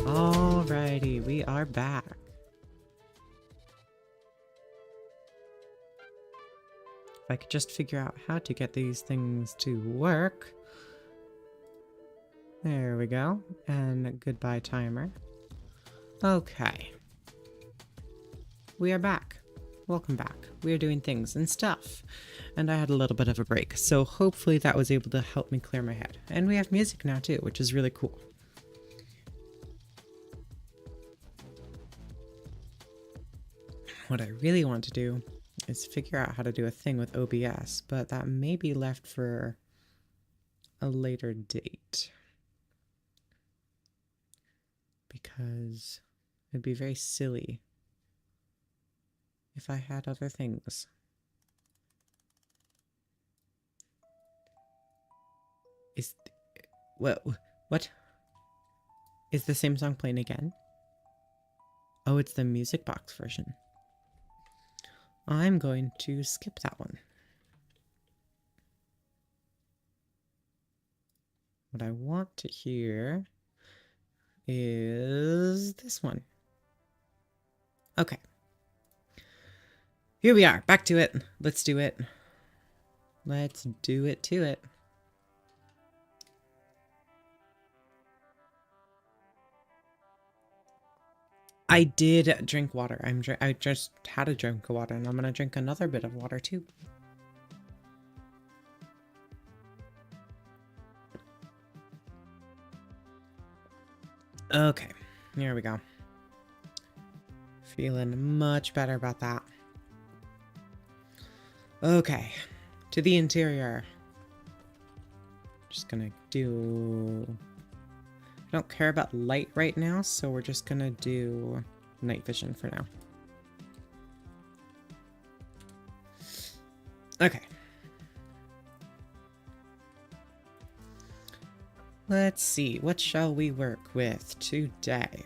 Alrighty, we are back. If I could just figure out how to get these things to work. There we go. And goodbye timer. Okay. We are back. Welcome back. We are doing things and stuff. And I had a little bit of a break, so hopefully that was able to help me clear my head. And we have music now too, which is really cool. What I really want to do is figure out how to do a thing with OBS, but that may be left for a later date. Because it'd be very silly if I had other things. What? Is the same song playing again? Oh, it's the music box version. I'm going to skip that one. What I want to hear is this one. Okay. Here we are, back to it. Let's do it. Let's do it to it. I did drink water. I just had a drink of water, and I'm gonna drink another bit of water too. Okay, here we go. Feeling much better about that. Okay, to the interior. Just gonna do... I don't care about light right now, so we're just gonna do night vision for now. Okay. Let's see, what shall we work with today?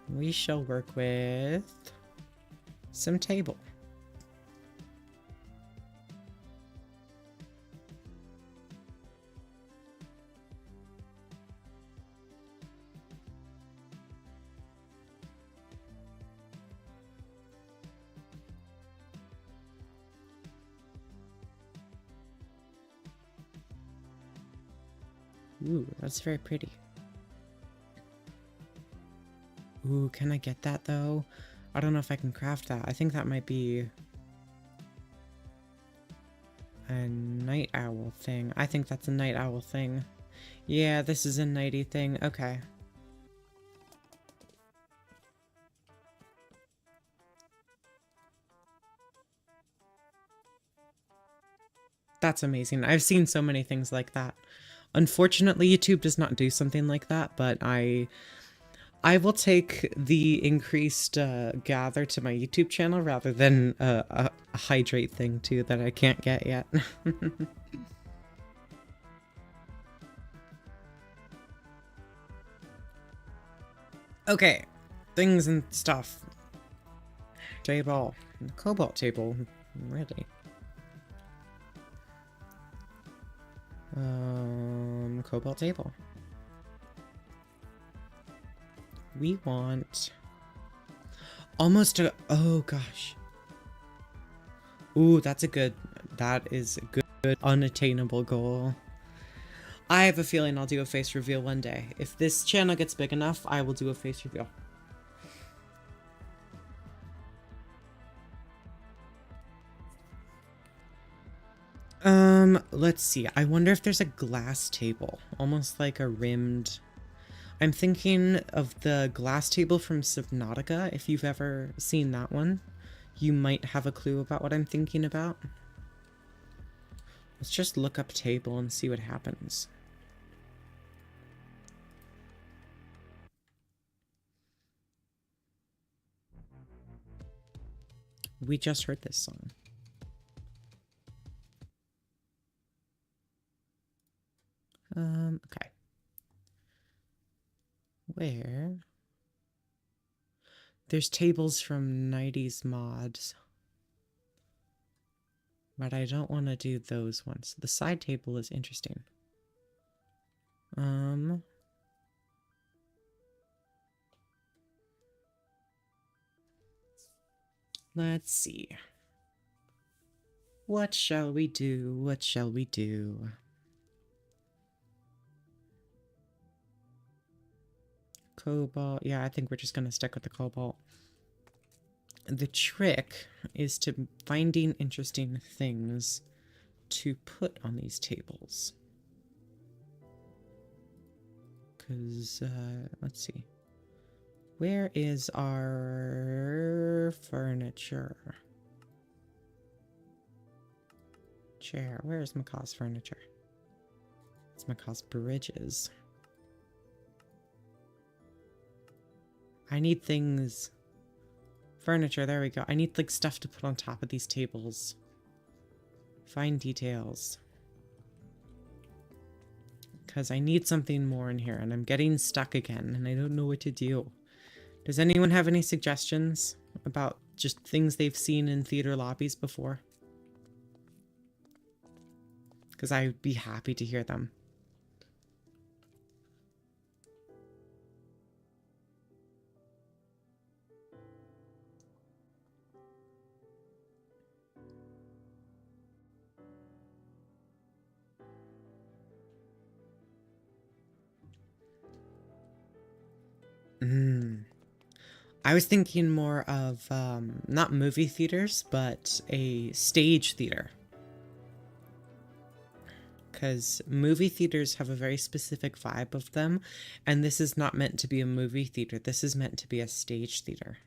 We shall work with some table. Ooh, that's very pretty. Ooh, can I get that though? I don't know if I can craft that. I think that might be a night owl thing. I think that's a night owl thing. Yeah, this is a nighty thing. Okay. That's amazing. I've seen so many things like that. Unfortunately, YouTube does not do something like that, but I I will take the increased gather to my YouTube channel rather than a hydrate thing too that I can't get yet. Okay, things and stuff. Table. Cobalt table. Really? Cobalt table. We want almost a, oh gosh. Ooh, that's a good, that is a good unattainable goal. I have a feeling I'll do a face reveal one day. If this channel gets big enough, I will do a face reveal. Let's see. I wonder if there's a glass table, almost like a rimmed. I'm thinking of the glass table from Subnautica. If you've ever seen that one, you might have a clue about what I'm thinking about. Let's just look up table and see what happens. We just heard this song. Okay. Where? There's tables from 90s mods. But I don't want to do those ones. The side table is interesting. Let's see. What shall we do? What shall we do? Cobalt. Yeah, I think we're just going to stick with the cobalt. The trick is to finding interesting things to put on these tables. Because, let's see. Where is our furniture? Chair. Where is Macaw's furniture? It's Macaw's bridges. I need things. Furniture, there we go. I need like stuff to put on top of these tables. Fine details. Because I need something more in here and I'm getting stuck again and I don't know what to do. Does anyone have any suggestions about just things they've seen in theater lobbies before? Because I'd be happy to hear them. I was thinking more of, not movie theaters, but a stage theater. Because movie theaters have a very specific vibe of them, and this is not meant to be a movie theater. This is meant to be a stage theater.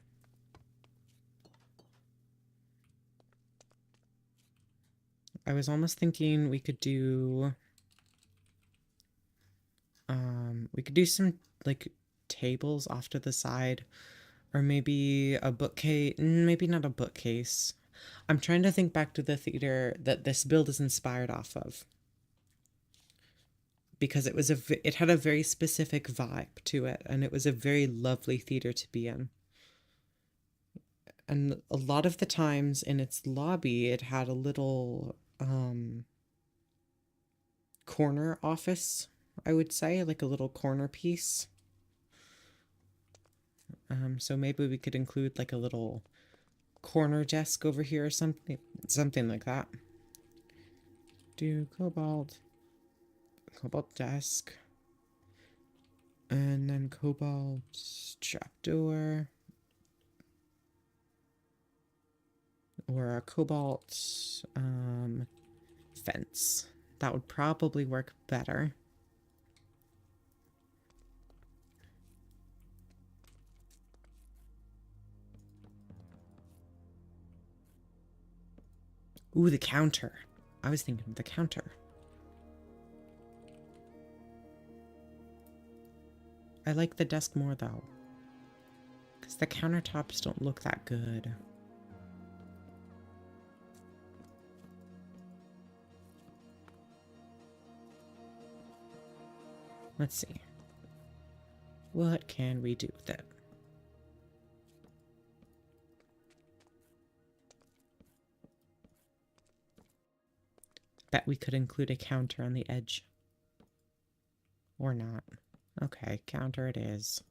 I was almost thinking we could do, some, like, tables off to the side, or maybe a bookcase, maybe not a bookcase. I'm trying to think back to the theater that this build is inspired off of. Because it had a very specific vibe to it, and it was a very lovely theater to be in. And a lot of the times in its lobby, it had a little corner office, I would say, like a little corner piece. So maybe we could include like a little corner desk over here or something like that. Do cobalt desk, and then cobalt trapdoor, or a cobalt fence. That would probably work better. Ooh, the counter. I was thinking of the counter. I like the desk more, though. The countertops don't look that good. Let's see. What can we do with it? Bet we could include a counter on the edge. Or not. Okay, counter it is.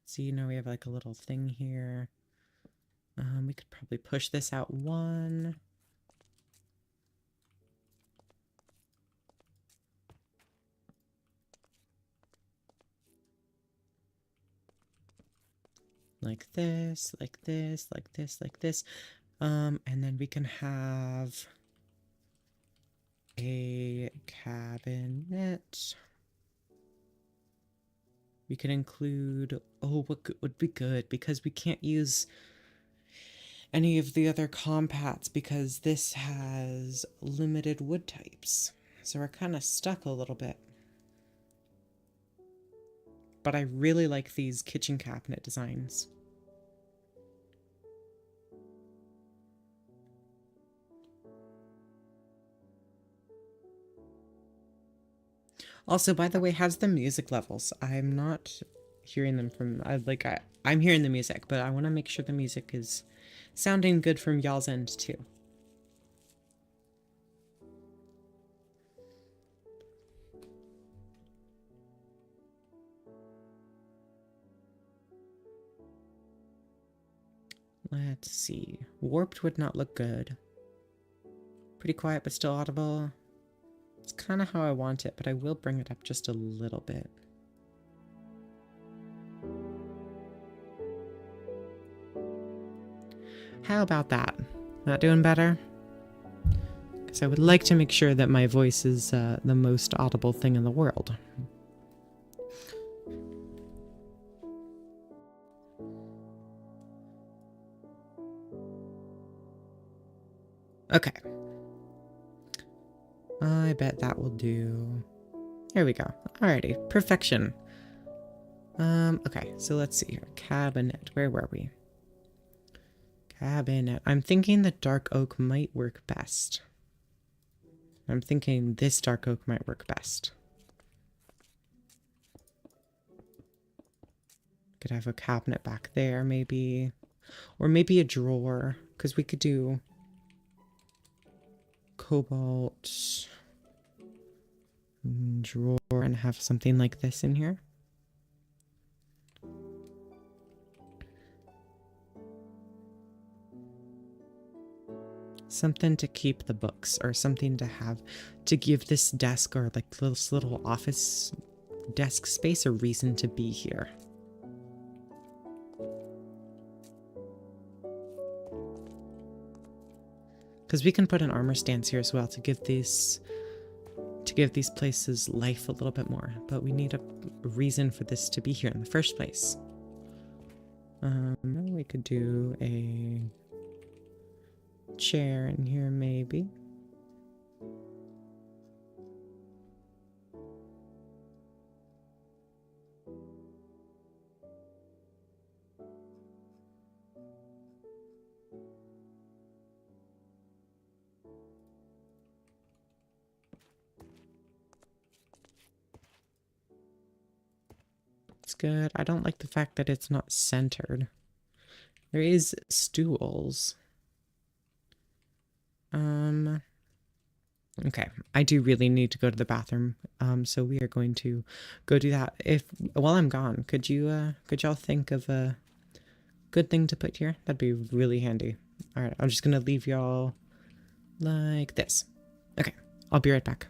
So you know we have like a little thing here. We could probably push this out one. Like this, like this, like this, like this. And then we can have a cabinet. We can include, oh, what would be good, because we can't use any of the other compats because this has limited wood types. So we're kind of stuck a little bit. But I really like these kitchen cabinet designs. Also, by the way, how's the music levels? I'm not hearing them from, I'm hearing the music, but I want to make sure the music is sounding good from y'all's end too. Let's see. Warped would not look good. Pretty quiet, but still audible. It's kind of how I want it, but I will bring it up just a little bit. How about that? Not doing better? Because I would like to make sure that my voice is the most audible thing in the world. Okay. I bet that will do. There we go. Alrighty. Perfection. Okay, so let's see here. Cabinet. Where were we? Cabinet. I'm thinking the dark oak might work best. I'm thinking this dark oak might work best. Could have a cabinet back there, maybe. Or maybe a drawer, because we could do cobalt drawer and have something like this in here. Something to keep the books, or something to have to give this desk, or like this little office desk space, a reason to be here. Because we can put an armor stance here as well to give these places life a little bit more. But we need a reason for this to be here in the first place. We could do a chair in here, maybe. It's good. I don't like the fact that it's not centered. There is stools. Okay, I do really need to go to the bathroom. So we are going to go do that. While I'm gone, could y'all think of a good thing to put here? That'd be really handy. All right, I'm just gonna leave y'all like this. Okay, I'll be right back.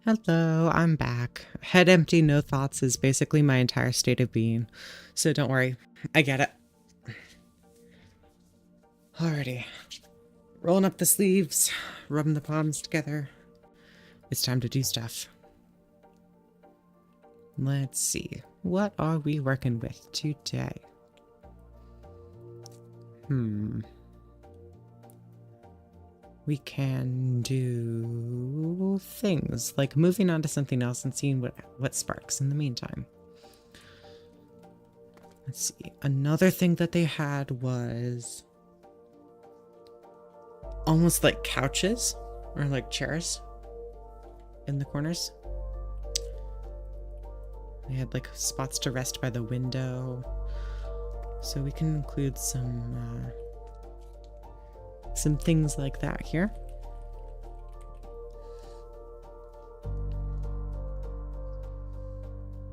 Hello, I'm back. Head empty, no thoughts is basically my entire state of being. So don't worry, I get it. Alrighty. Rolling up the sleeves, rubbing the palms together. It's time to do stuff. Let's see. What are we working with today? We can do things like moving on to something else and seeing what sparks in the meantime. Let's see. Another thing that they had was almost like couches or like chairs in the corners. They had like spots to rest by the window. So we can include some things like that here.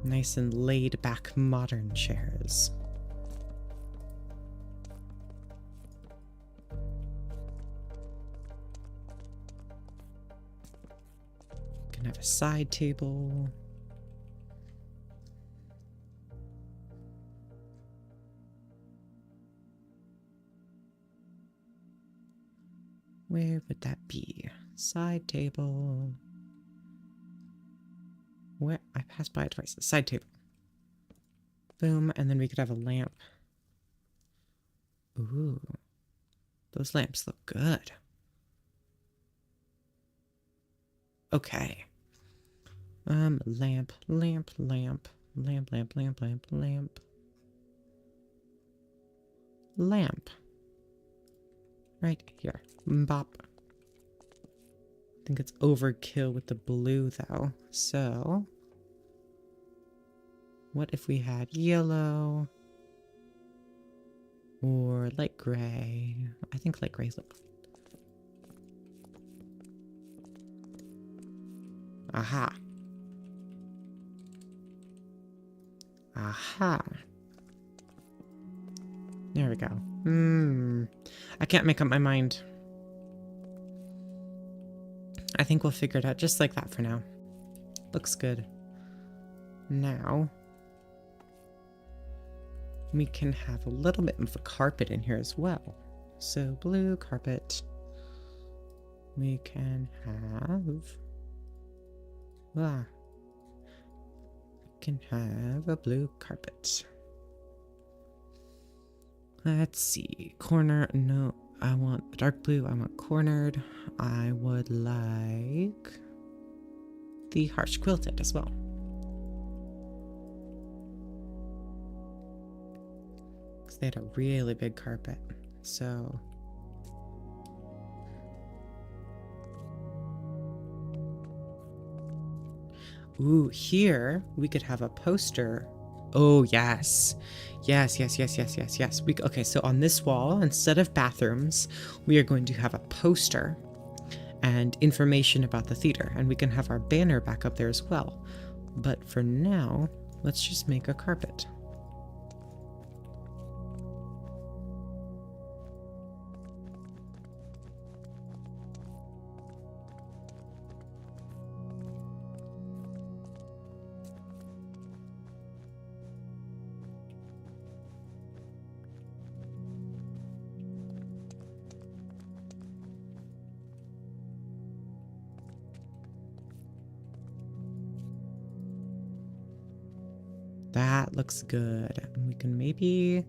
Nice and laid back modern chairs. Can have a side table. Where would that be? Side table. Where? I passed by it twice. Side table. Boom. And then we could have a lamp. Ooh. Those lamps look good. Okay. Lamp, lamp, lamp, lamp, lamp, lamp, lamp, lamp. Lamp. Right here. Bop. I think it's overkill with the blue though. So, what if we had yellow or light gray? I think light gray's look. Aha. Aha. There we go. I can't make up my mind. I think we'll figure it out just like that for now. Looks good. Now, we can have a little bit of a carpet in here as well. So blue carpet. We can have... we can have a blue carpet. Let's see. Corner. No, I want dark blue. I want cornered. I would like the harsh quilted as well. Because they had a really big carpet. So... ooh, here we could have a poster. Oh, yes. Yes, yes, yes, yes, yes, yes. Okay, so on this wall, instead of bathrooms, we are going to have a poster and information about the theater. And we can have our banner back up there as well. But for now, let's just make a carpet. That looks good. And we can maybe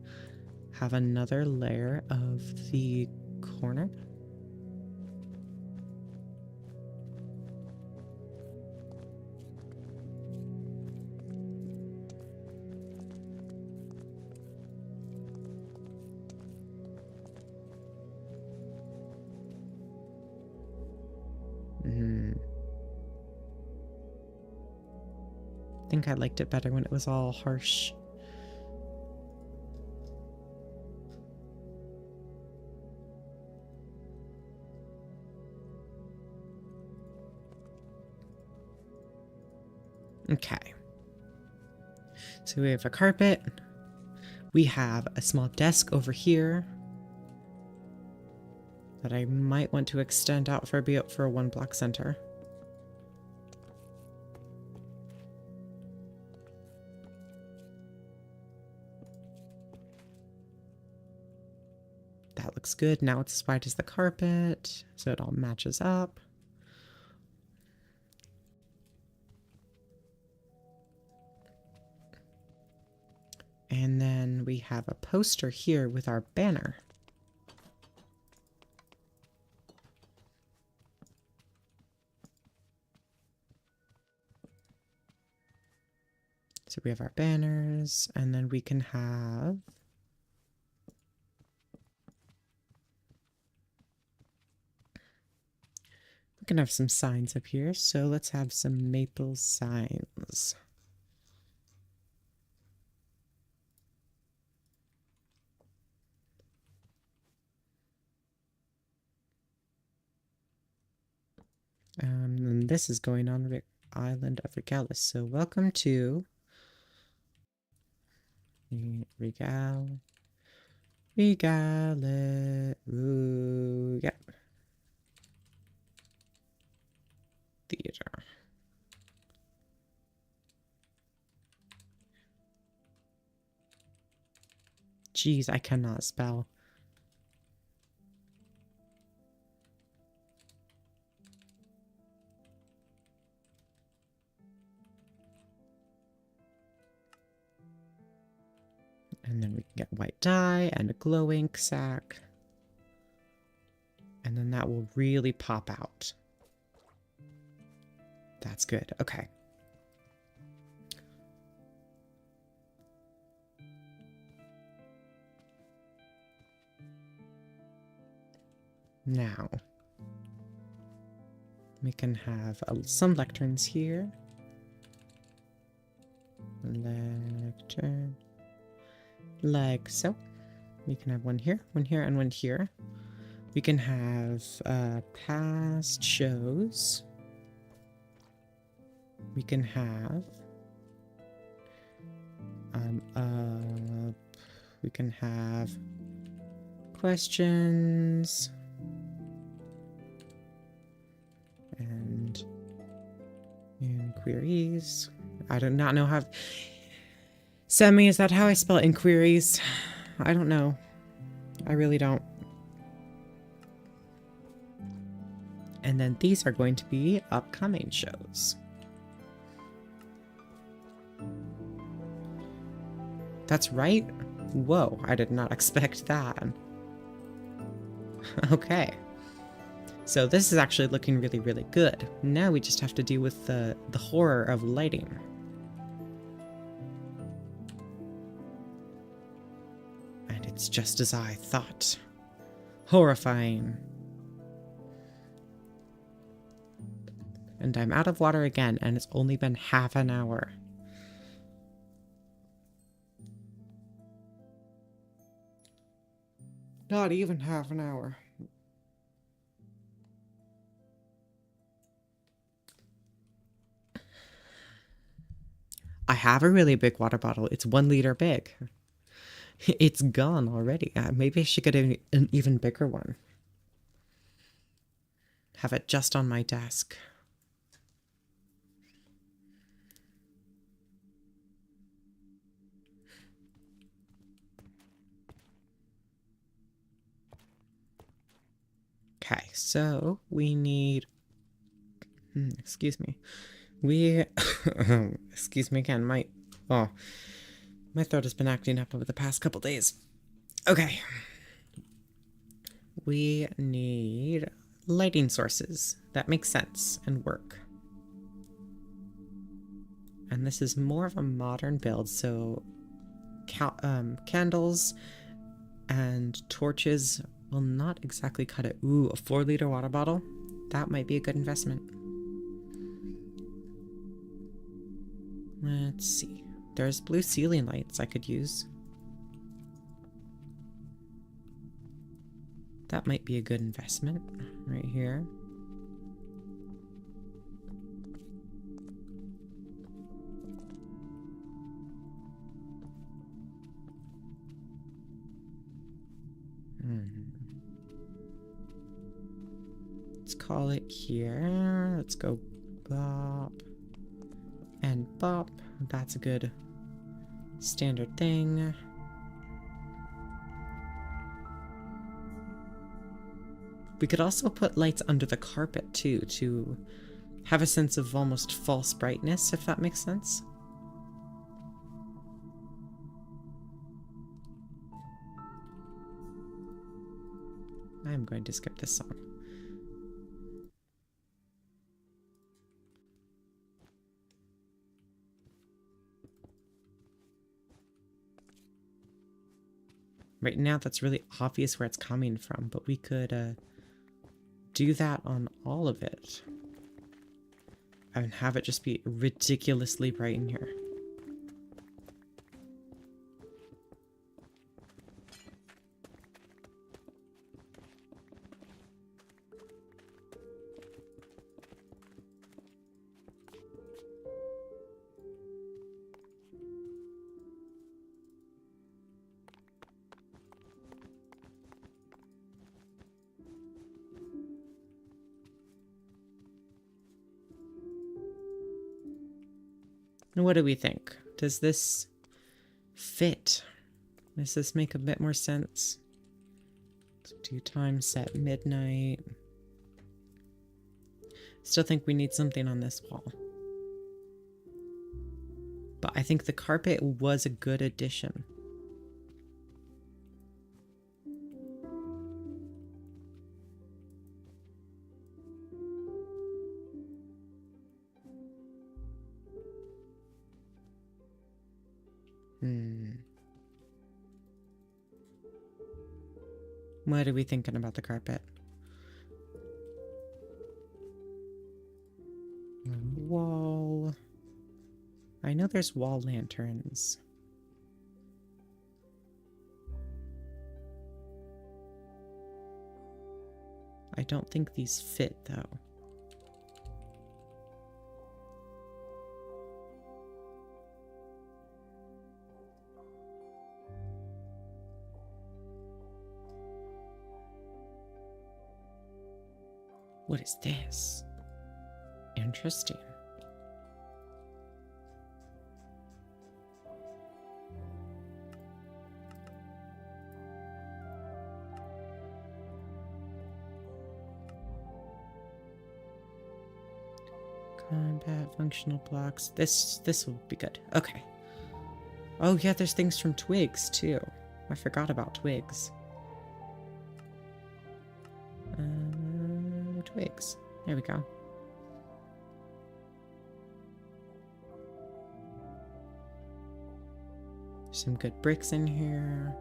have another layer of the corner. I think I liked it better when it was all harsh. Okay. So we have a carpet. We have a small desk over here that I might want to extend out for a 1 block center. looks good. Now it's as wide as the carpet, so it all matches up. And then we have a poster here with our banner. So we have our banners, and then we can have some signs up here. So let's have some maple signs. And this is going on the island of Regalis. So welcome to the Regalis. Ooh, yeah. Theater. Jeez, I cannot spell. And then we can get white dye and a glow ink sack. And then that will really pop out. That's good. Okay. Now, we can have some lecterns here. Lectern. Like so. We can have one here, and one here. We can have past shows. We can have we can have questions and inquiries. I do not know how. Semi, is that how I spell inquiries? I don't know. I really don't. And then these are going to be upcoming shows. That's right? Whoa, I did not expect that. Okay. So this is actually looking really, really good. Now we just have to deal with the horror of lighting. And it's just as I thought. Horrifying. And I'm out of water again, and it's only been half an hour. Not even half an hour. I have a really big water bottle. It's 1 liter big. It's gone already. Maybe I should get an even bigger one. Have it just on my desk. Okay, so we need... excuse me. Excuse me again, my throat has been acting up over the past couple days. Okay. We need lighting sources that make sense and work. And this is more of a modern build, so candles and torches will not exactly cut it. Ooh, a 4 liter water bottle? That might be a good investment. Let's see. There's blue ceiling lights I could use. That might be a good investment right here. Let's call it here. Let's go bop and bop. That's a good standard thing. We could also put lights under the carpet too, to have a sense of almost false brightness, if that makes sense. I'm going to skip this song. Right now, that's really obvious where it's coming from, but we could do that on all of it. And have it just be ridiculously bright in here. And what do we think? Does this fit? Does this make a bit more sense? Due time set midnight. Still think we need something on this wall. But I think the carpet was a good addition. What are we thinking about the carpet? Wall. I know there's wall lanterns. I don't think these fit, though. What is this? Interesting. Combat functional blocks. This will be good. Okay. Oh yeah, there's things from twigs too. I forgot about twigs. Twigs. There we go. There's some good bricks in here.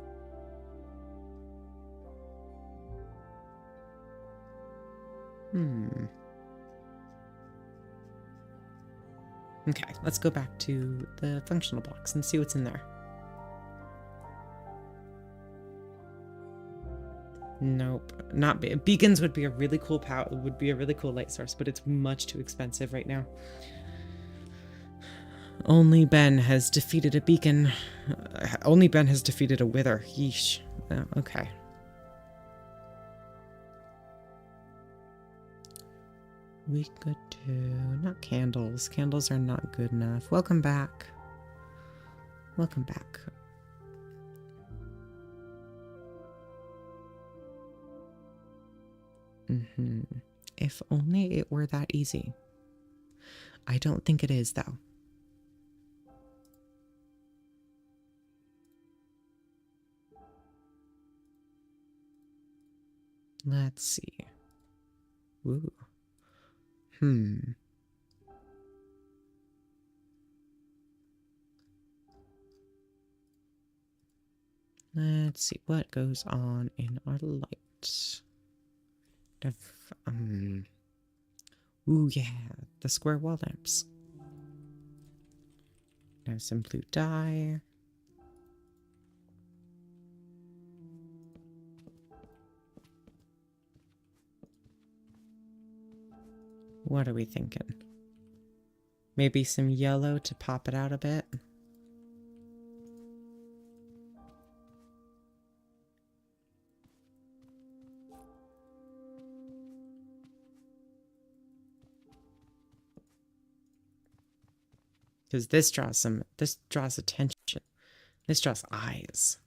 Okay, let's go back to the functional blocks and see what's in there. Nope, not beacons would be a really cool light source, but it's much too expensive right now. Only Ben has defeated a beacon. Only Ben has defeated a wither. Yeesh. Oh, okay. We could do not candles. Candles are not good enough. Welcome back. Welcome back. If only it were that easy. I don't think it is, though. Let's see. Ooh. Let's see what goes on in our light. Ooh, yeah, the square wall lamps. Now some blue dye. What are we thinking? Maybe some yellow to pop it out a bit. Because this draws attention. This draws eyes.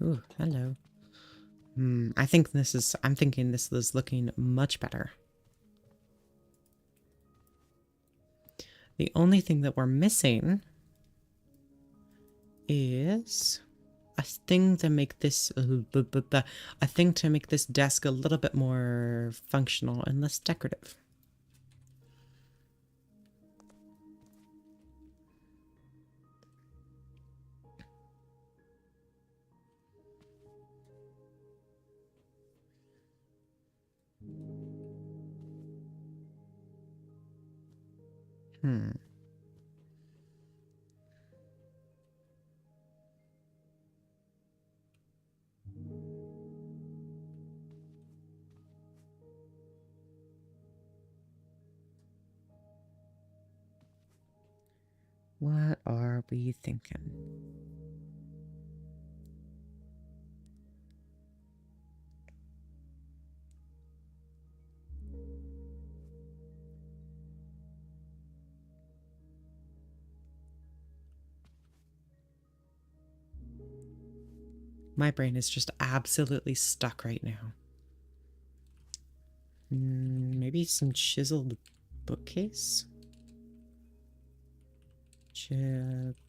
Ooh, hello. I'm thinking this is looking much better. The only thing that we're missing is a thing to make this desk a little bit more functional and less decorative. What are we thinking? My brain is just absolutely stuck right now. Maybe some chiseled bookcase?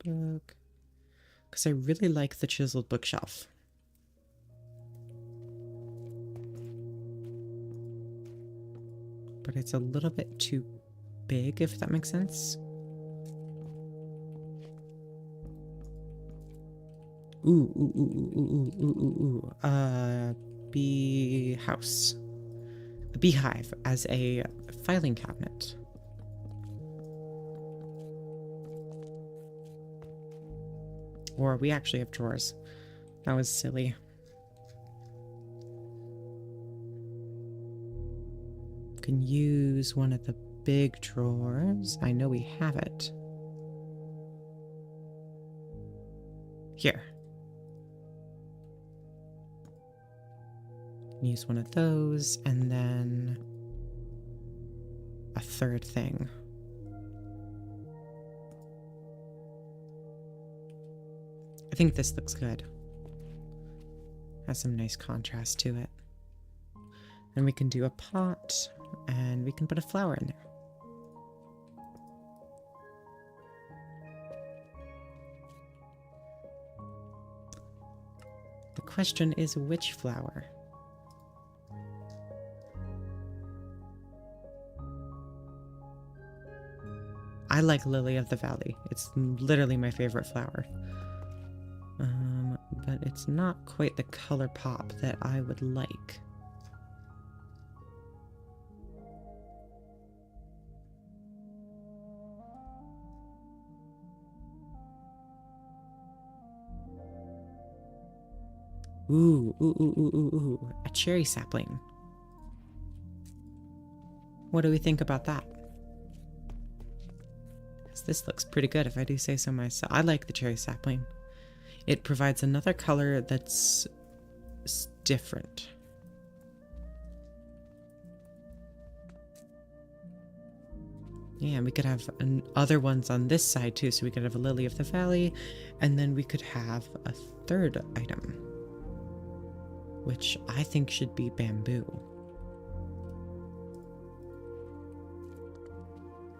Book. Because I really like the chiseled bookshelf. But it's a little bit too big, if that makes sense. Bee house. A beehive as a filing cabinet. Or we actually have drawers. That was silly. Can use one of the big drawers. I know we have it. Here. Use one of those, and then a third thing. I think this looks good. Has some nice contrast to it. Then we can do a pot, and we can put a flower in there. The question is, which flower? I like Lily of the Valley. It's literally my favorite flower. But it's not quite the color pop that I would like. Ooh, a cherry sapling. What do we think about that? Because this looks pretty good if I do say so myself. I like the cherry sapling. It provides another color that's different. Yeah, we could have other ones on this side too. So we could have a Lily of the Valley, and then we could have a third item, which I think should be bamboo.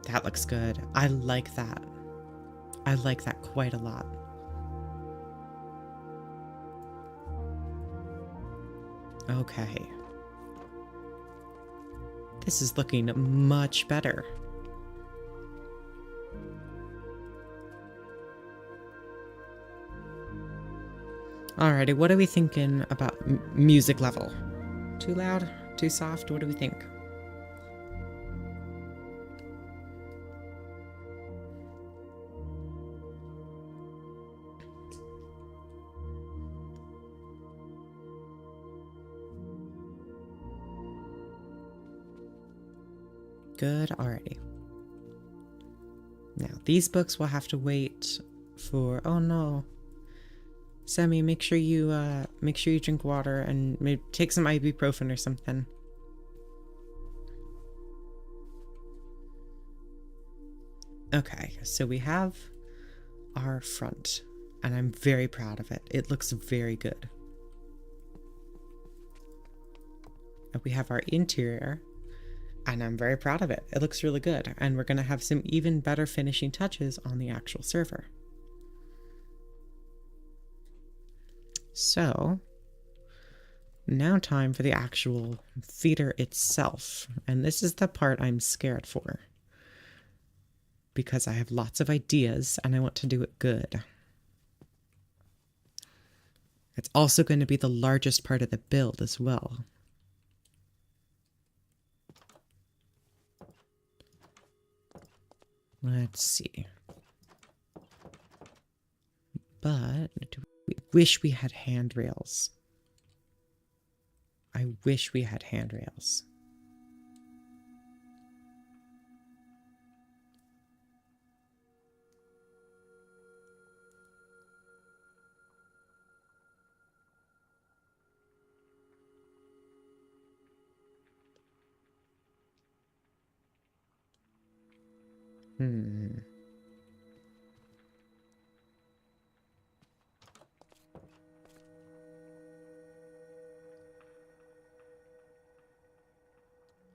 That looks good. I like that. I like that quite a lot. Okay. This is looking much better. Alrighty, what are we thinking about music level? Too loud? Too soft? What do we think? Good, alrighty. Now, these books will have to wait for... Oh no. Sammy, make sure you drink water and maybe take some ibuprofen or something. Okay, so we have our front, and I'm very proud of it. It looks very good. we have our interior, and I'm very proud of it. It looks really good, and we're going to have some even better finishing touches on the actual server. So now time for the actual theater itself, and this is the part I'm scared for because I have lots of ideas and I want to do it good. It's also going to be the largest part of the build as well. Let's see. But do we wish we had handrails. I wish we had handrails.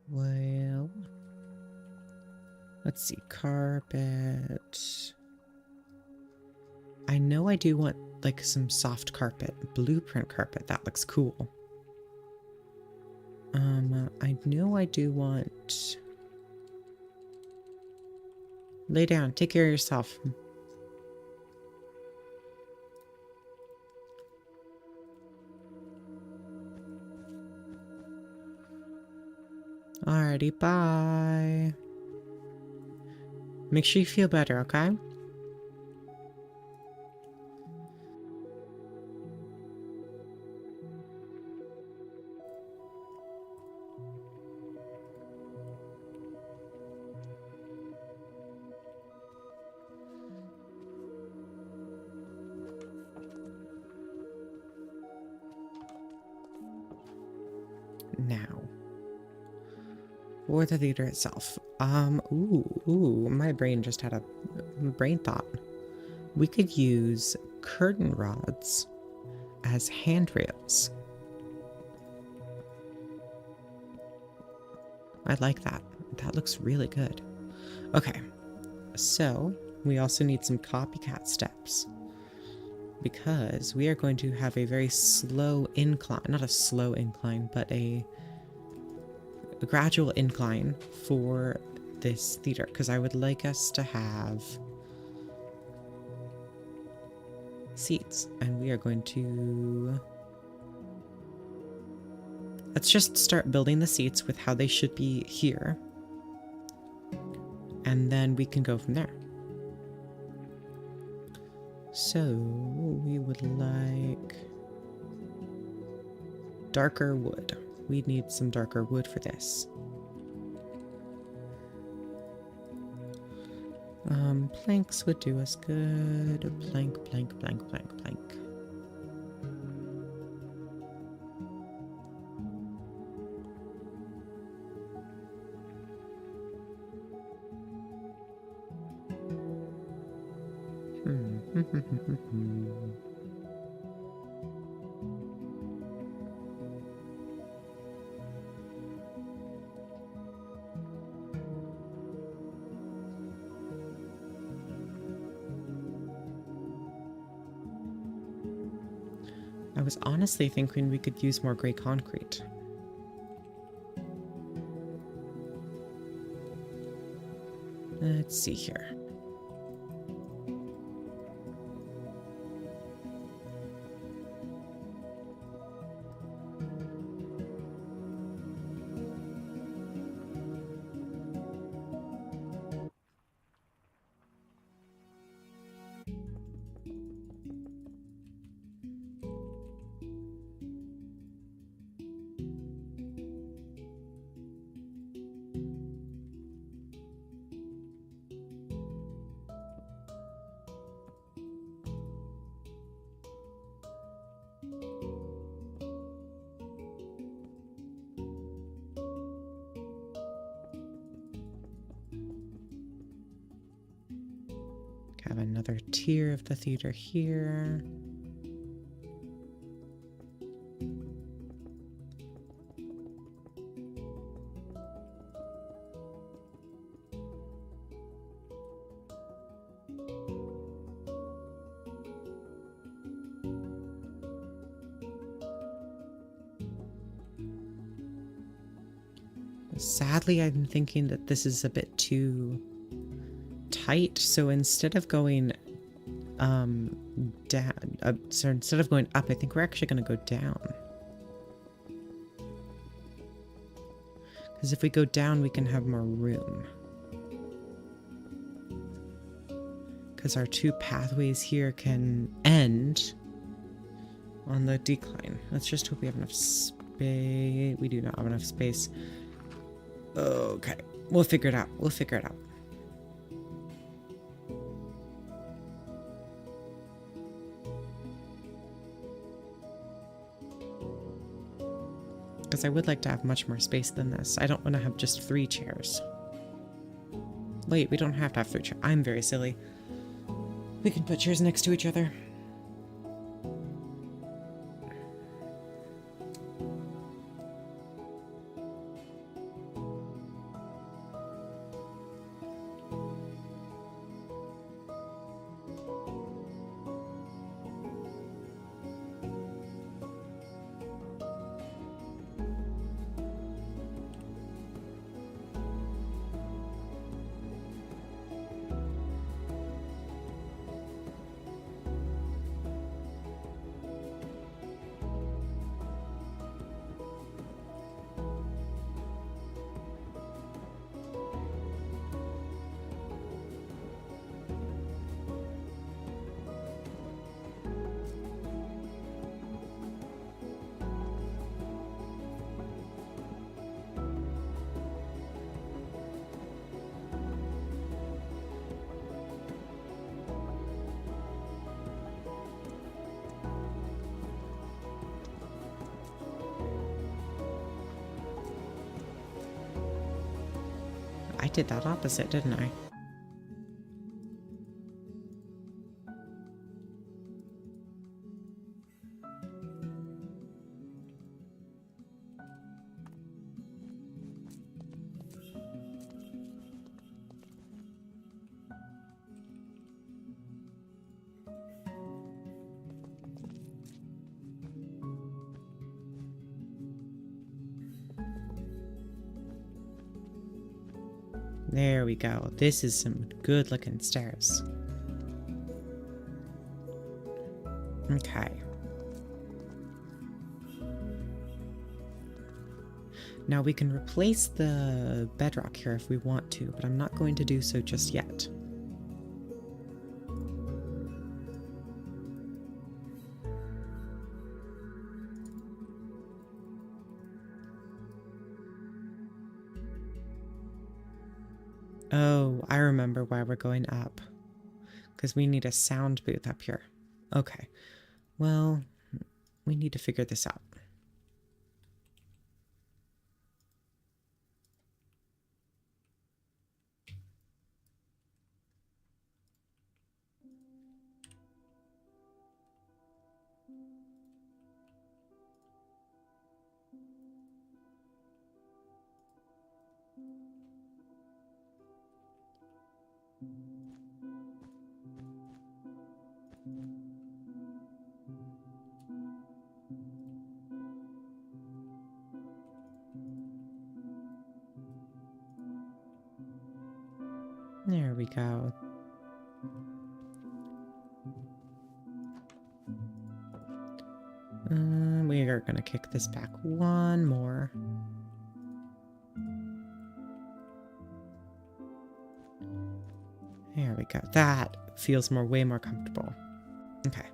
Well, let's see, carpet. I know I do want like some soft carpet, blueprint carpet. That looks cool. I know I do want... Lay down, take care of yourself. Alrighty, bye. Make sure you feel better, okay? Now, for the theater itself. My brain just had a brain thought. We could use curtain rods as handrails. I like that. That looks really good. Okay, so we also need some copycat steps because we are going to have a very slow incline, not a slow incline, but a gradual incline for this theater because I would like us to have seats, and we are going to... Let's just start building the seats with how they should be here, and then we can go from there. So we would like darker wood. We need some darker wood for this. Planks would do us good. Plank, plank, plank, plank, plank. I was honestly thinking we could use more gray concrete. Let's see here. Have another tier of the theater here. Sadly, I'm thinking that this is a bit too tight, so instead of going down, so instead of going up, I think we're actually going to go down. Because if we go down, we can have more room. Because our two pathways here can end on the decline. Let's just hope we have enough space. We do not have enough space. Okay, we'll figure it out. We'll figure it out. Because I would like to have much more space than this. I don't want to have just 3 chairs. Wait, we don't have to have 3 chairs. I'm very silly. We can put chairs next to each other. I did that opposite, didn't I? There we go. This is some good looking stairs. Okay. Now we can replace the bedrock here if we want to, but I'm not going to do so just yet. Oh, I remember why we're going up. Because we need a sound booth up here. Okay. Well, we need to figure this out. There we go. We are going to kick this back one more. There we go. That feels way more comfortable. Okay.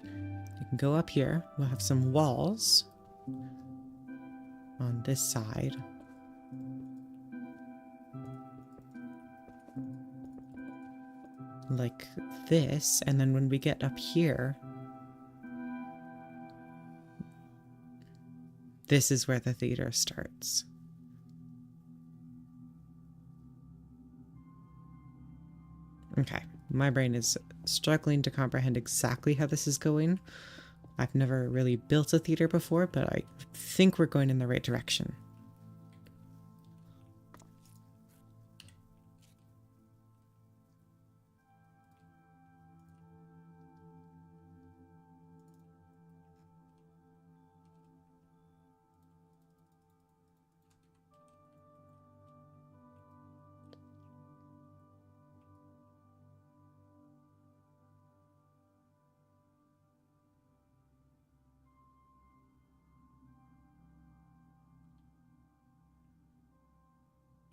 You can go up here. We'll have some walls on this side. Like this, and then when we get up here, this is where the theater starts. Okay, my brain is struggling to comprehend exactly how this is going. I've never really built a theater before, but I think we're going in the right direction.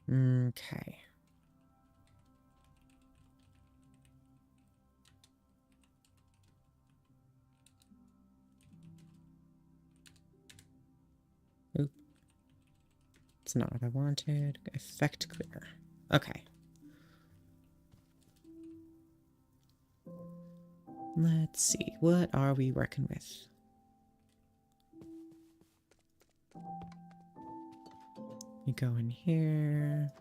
Okay. Oop. It's not what I wanted. Effect clear. Okay. Let's see. What are we working with? You go in here.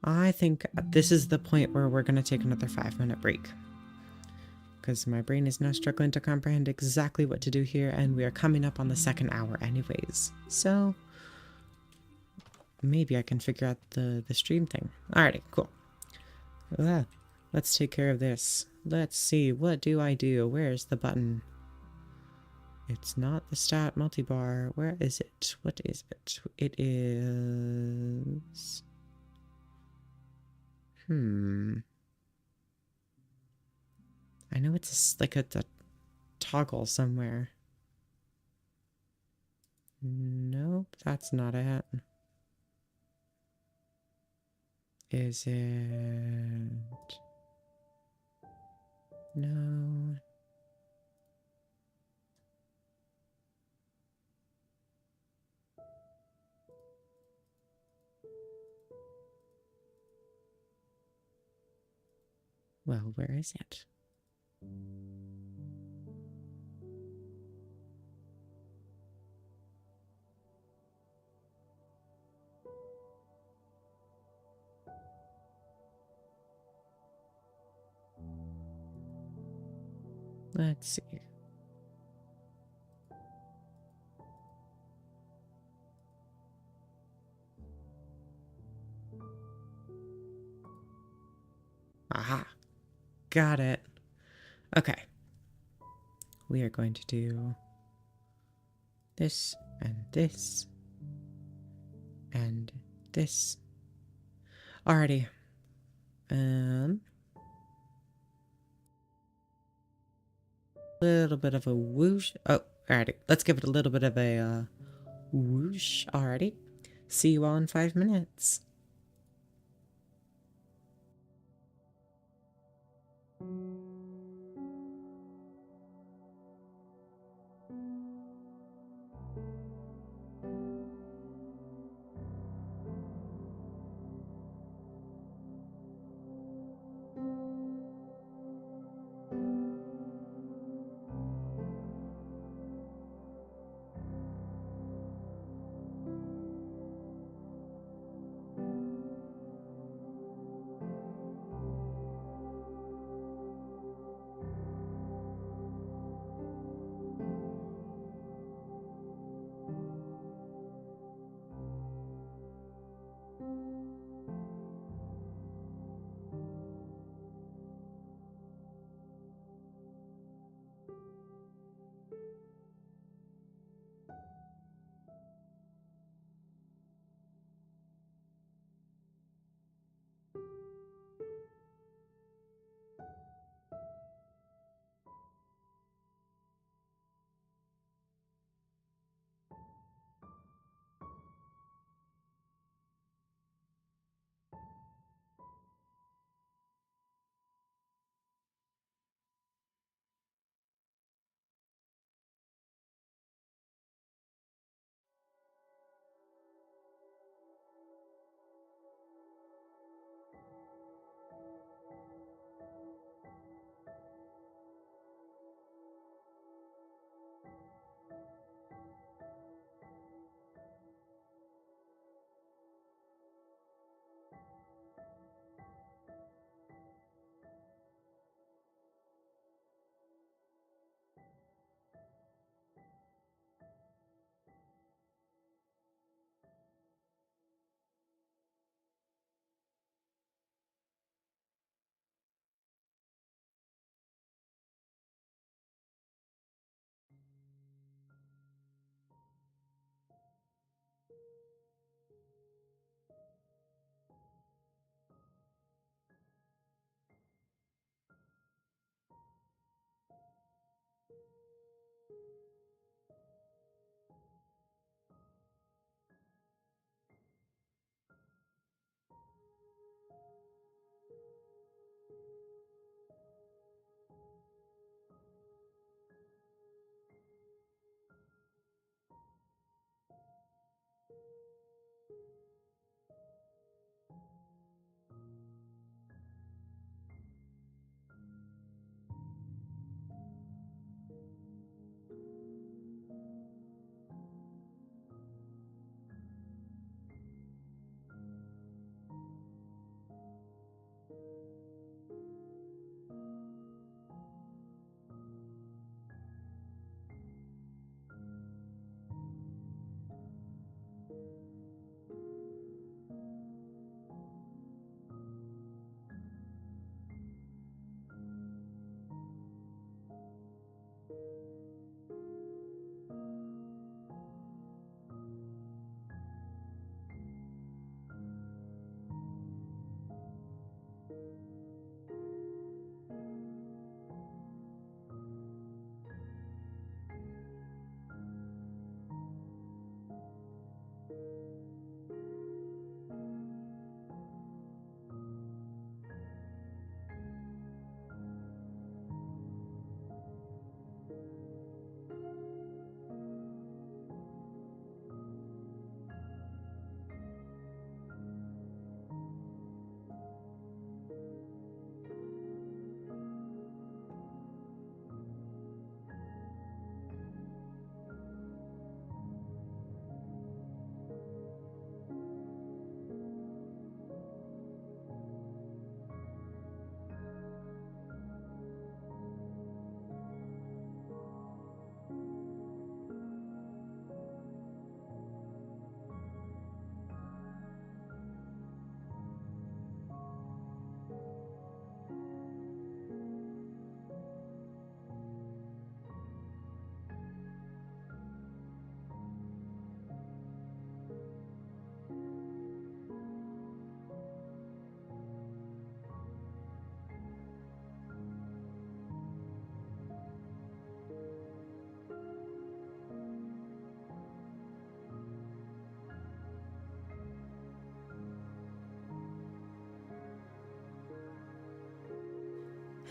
I think this is the point where we're going to take another 5-minute break. Because my brain is now struggling to comprehend exactly what to do here, and we are coming up on the 2nd hour anyways. So maybe I can figure out the stream thing. Alrighty, cool. Let's take care of this. Let's see, what do I do? Where's the button? It's not the stat multibar. Where is it? What is it? It is... I know it's like a toggle somewhere. Nope, that's not it. Is it? No. Well, where is it? Let's see. Aha. Got it. Okay. We are going to do this and this and this. Alrighty. Little bit of a whoosh. Oh, alrighty. Let's give it a little bit of a whoosh. Alrighty. See you all in 5 minutes.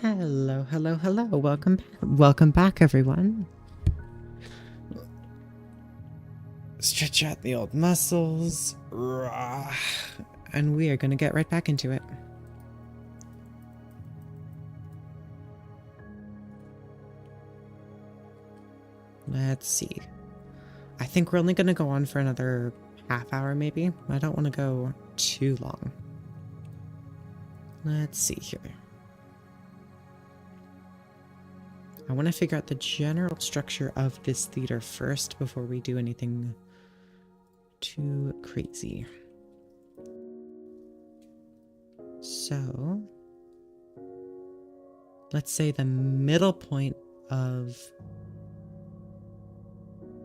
Hello, hello, hello. Welcome back. Welcome back, everyone. Stretch out the old muscles. Rah. And we are going to get right back into it. Let's see. I think we're only going to go on for another half hour, maybe. I don't want to go too long. Let's see here. I want to figure out the general structure of this theater first before we do anything too crazy. So, let's say the middle point of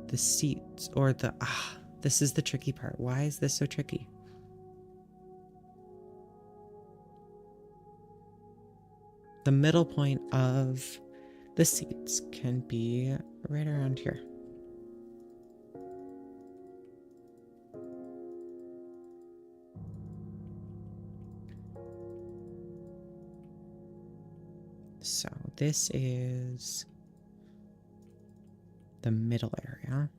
the seats, or the, this is the tricky part. Why is this so tricky? The middle point of the seats can be right around here. So this is the middle area.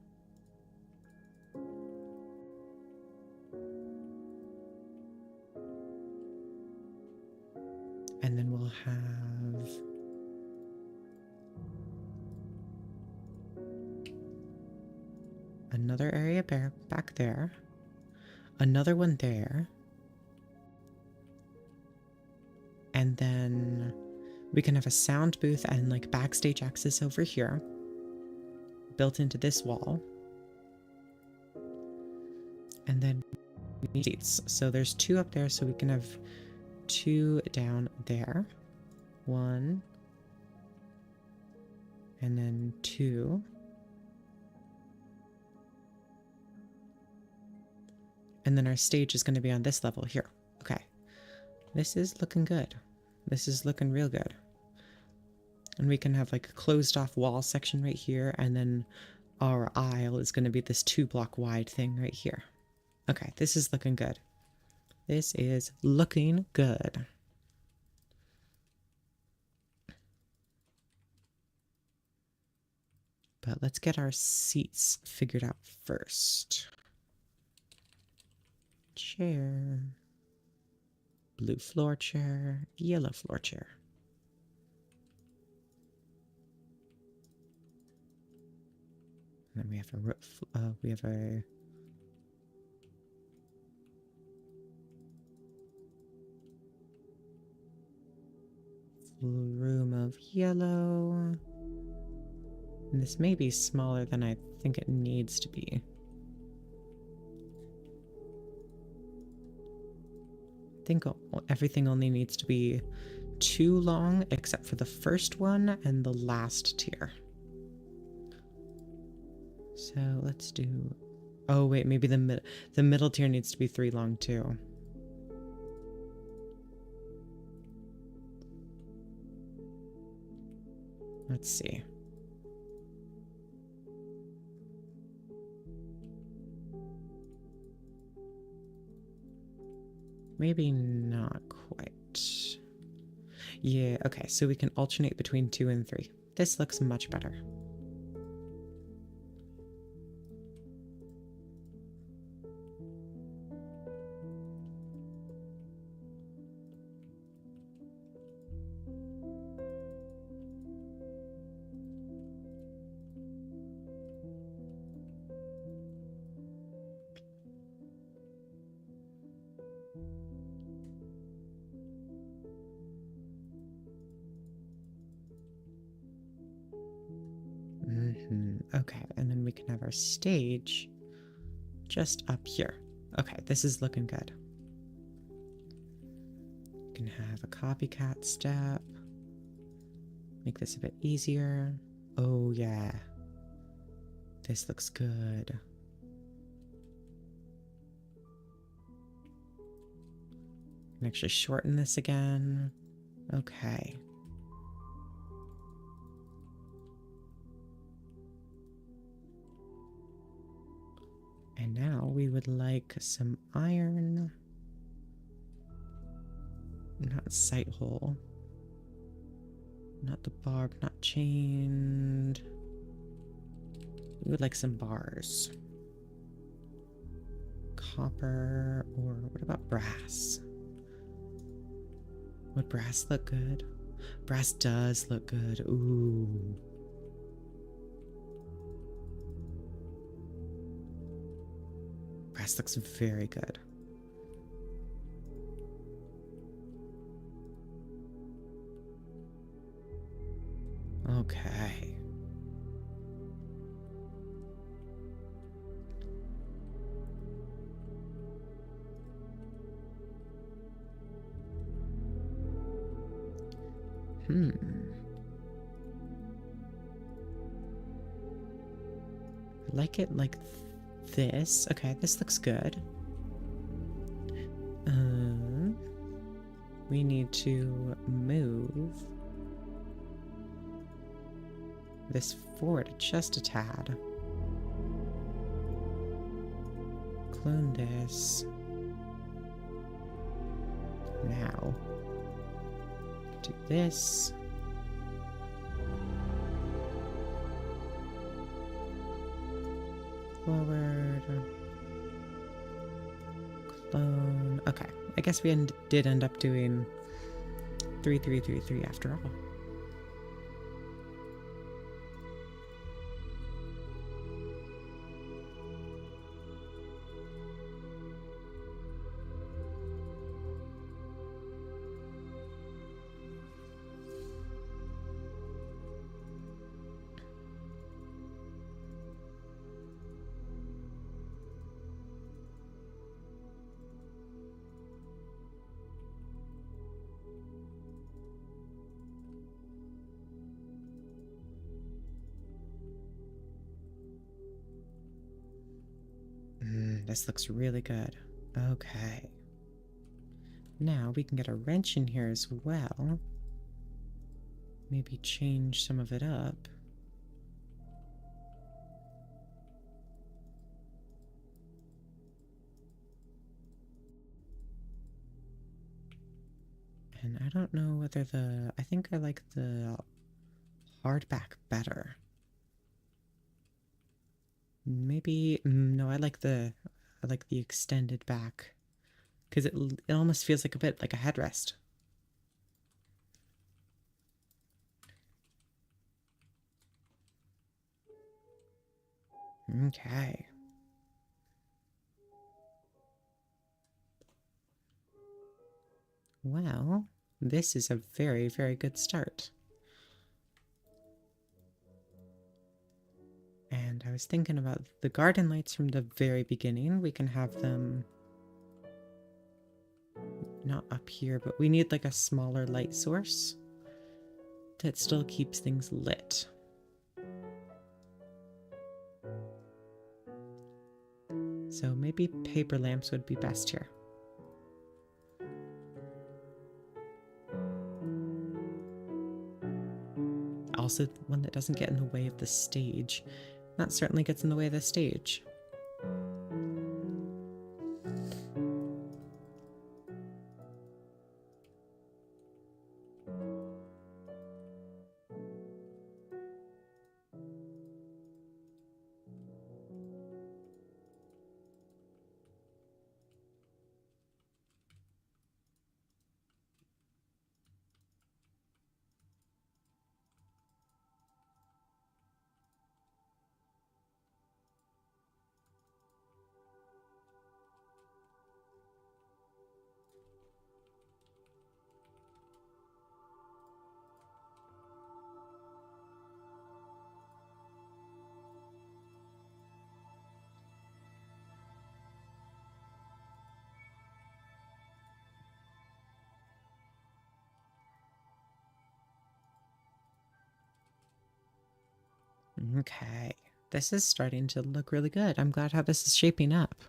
And then we'll have another area back there, another one there, and then we can have a sound booth and like backstage access over here, built into this wall. And then we need seats. So there's 2 up there, so we can have 2 down there. 1. And then 2. And then our stage is going to be on this level here. Okay. This is looking good. This is looking real good. And we can have like a closed off wall section right here, and then our aisle is going to be this 2-block wide thing right here. Okay, this is looking good. This is looking good. But let's get our seats figured out first. Chair. Blue floor chair. Yellow floor chair. And then we have a room of yellow. And this may be smaller than I think it needs to be. I think everything only needs to be 2 long, except for the first one and the last tier. So let's do... Oh wait, maybe the middle tier needs to be 3 long too. Let's see. Maybe not quite. Yeah, okay, so we can alternate between 2 and 3. This looks much better. Okay, and then we can have our stage just up here. Okay, this is looking good. We can have a copycat step. Make this a bit easier. Oh yeah. This looks good. Can actually shorten this again. Okay. And now we would like some iron. Not sight hole. Not the barb, not chained. We would like some bars. Copper, or what about brass? Would brass look good? Brass does look good. Ooh. Brass looks very good. Okay. I like it like this. Okay, this looks good. We need to move this forward just a tad. Clone this. Now, do this. Forward. Clone. Okay, I guess we did end up doing 3, 3, 3, 3 after all. This looks really good. Okay. Now we can get a wrench in here as well. Maybe change some of it up. And I don't know whether I think I like the hardback better. Maybe, no, I like the extended back. Because it almost feels like a bit like a headrest. Okay. Well, this is a very, very good start. And I was thinking about the garden lights from the very beginning. We can have them not up here, but we need like a smaller light source that still keeps things lit. So maybe paper lamps would be best here. Also, one that doesn't get in the way of the stage. That certainly gets in the way of the stage. Okay, this is starting to look really good. I'm glad how this is shaping up.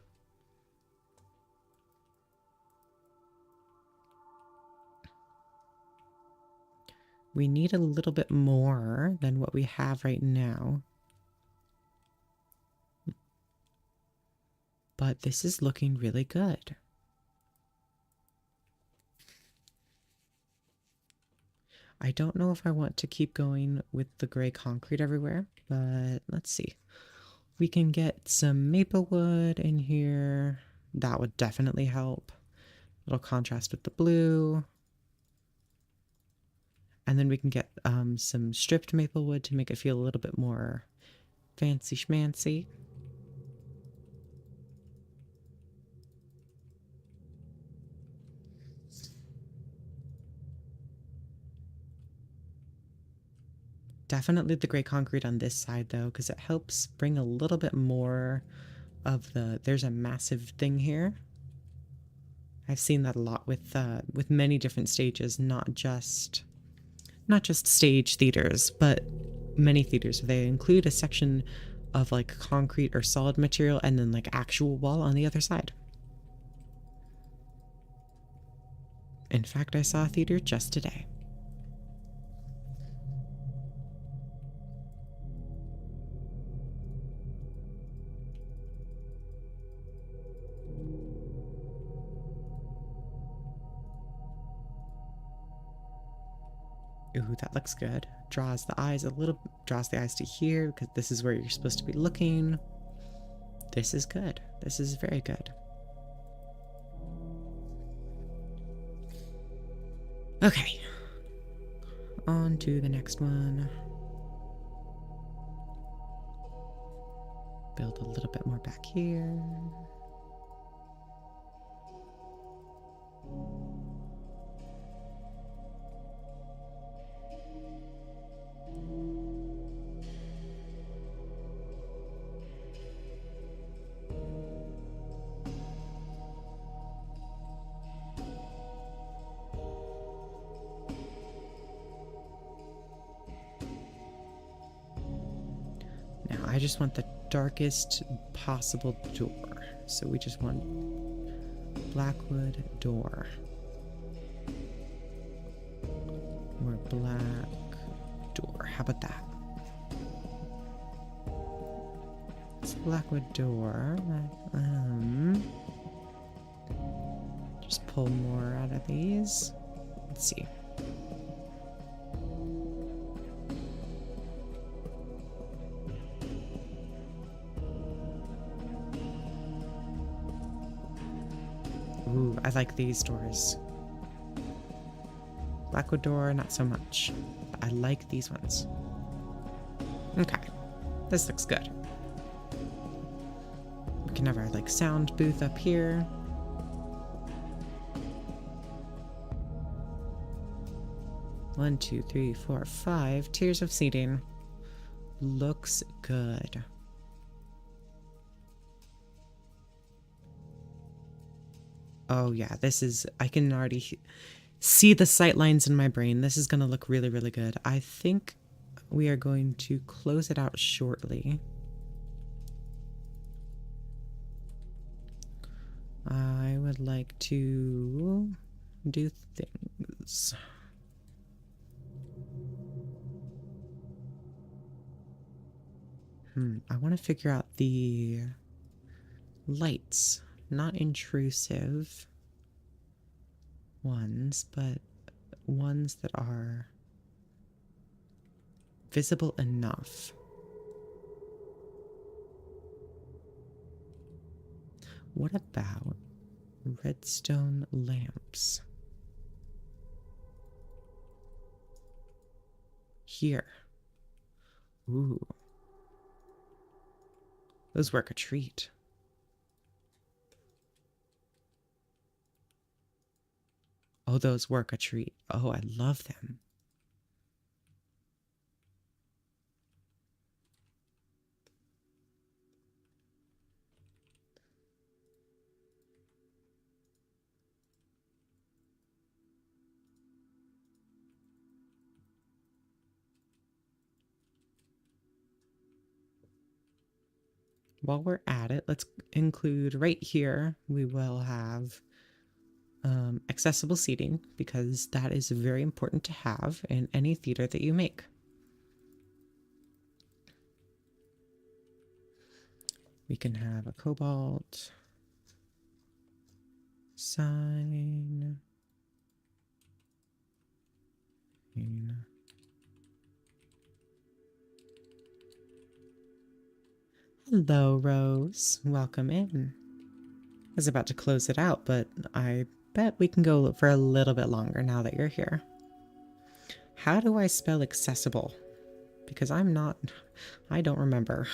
We need a little bit more than what we have right now. But this is looking really good. I don't know if I want to keep going with the gray concrete everywhere, but let's see. We can get some maple wood in here. That would definitely help. It'll contrast with the blue. And then we can get some stripped maple wood to make it feel a little bit more fancy schmancy. Definitely the gray concrete on this side though, because it helps bring a little bit more of the, there's a massive thing here. I've seen that a lot with many different stages, not just stage theaters, but many theaters. They include a section of like concrete or solid material and then like actual wall on the other side. In fact, I saw a theater just today. Ooh, that looks good. Draws the eyes to here because this is where you're supposed to be looking. This is good. This is very good. Okay. On to the next one. Build a little bit more back here. Now I just want the darkest possible door. So we just want blackwood door. Or black door. How about that? It's a blackwood door. Just pull more out of these. Let's see. Ooh, I like these doors. Blackwood door, not so much. But I like these ones. Okay, this looks good. We can have our like sound booth up here. One, two, three, four, 5 tiers of seating. Looks good. Oh yeah, this is, I can already see the sight lines in my brain. This is going to look really, really good. I think we are going to close it out shortly. I would like to do things. I want to figure out the lights. Not intrusive ones, but ones that are visible enough. What about redstone lamps? Here. Ooh. Those work a treat. Oh, those work a treat. Oh, I love them. While we're at it, let's include right here, we will have accessible seating because that is very important to have in any theater that you make. We can have a cobalt sign. Hello, Rose. Welcome in. I was about to close it out, but I bet we can go for a little bit longer now that you're here. How do I spell accessible? Because I don't remember.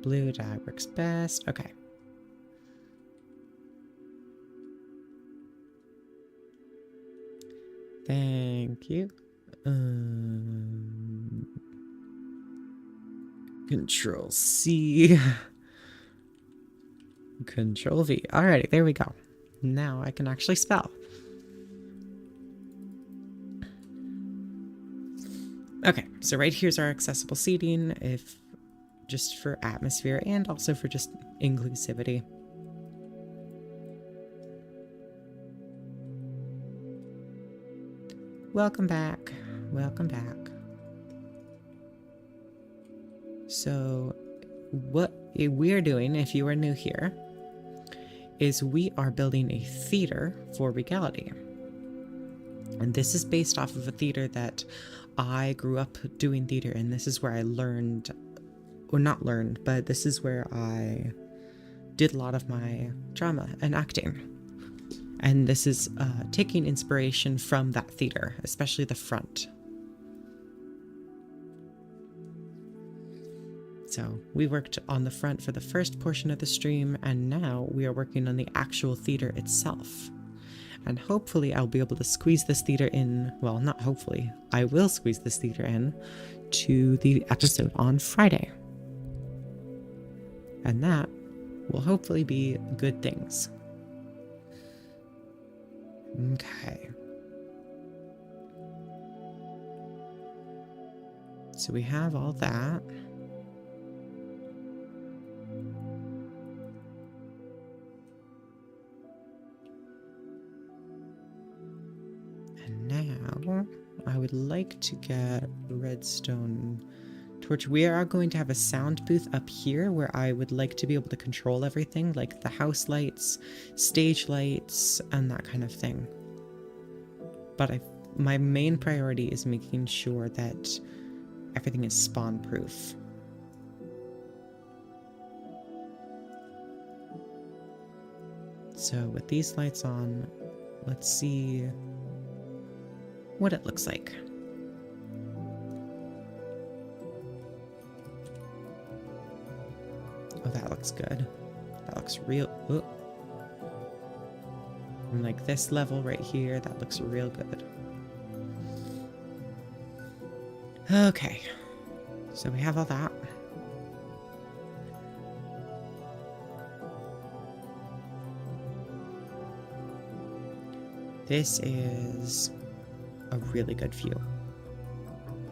Blue dye works best. Okay. Thank you. Control C. Control V. Alrighty, there we go. Now I can actually spell. Okay, so right here's our accessible seating, just for atmosphere and also for just inclusivity. Welcome back. Welcome back. So what we're doing, if you are new here, is we are building a theater for Regality. And this is based off of a theater that I grew up doing theater in. This is where I learned, or not learned, but this is where I did a lot of my drama and acting. And this is taking inspiration from that theater, especially the front. So we worked on the front for the first portion of the stream, and now we are working on the actual theater itself. And hopefully I'll be able to squeeze this theater in, well, not hopefully, I will squeeze this theater in to the episode on Friday. And that will hopefully be good things. Okay. So we have all that. And now I would like to get redstone torch. We are going to have a sound booth up here where I would like to be able to control everything, like the house lights, stage lights, and that kind of thing. But my main priority is making sure that everything is spawn proof. So with these lights on, let's see what it looks like. Oh, that looks good. That looks real. Oh. And like this level right here, that looks real good. Okay. So we have all that. This is a really good view.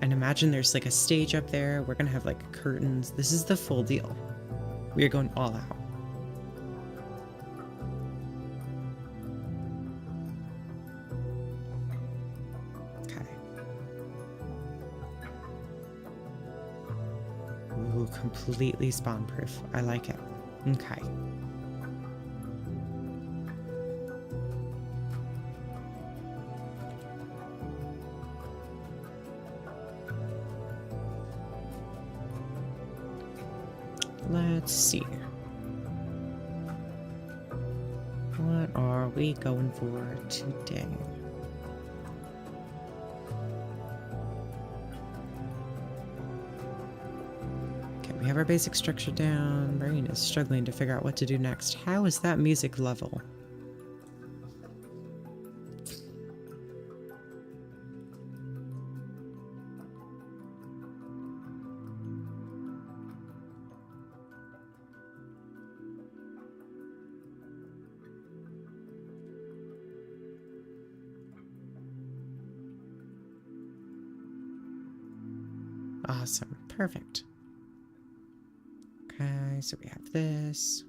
And imagine there's like a stage up there. We're gonna have like curtains. This is the full deal. We are going all out. Okay. Ooh, completely spawn proof. I like it. Okay. Let's see. What are we going for today? Okay, we have our basic structure down. Brain is struggling to figure out what to do next. How is that music level? Awesome. Perfect. Okay, so we have this.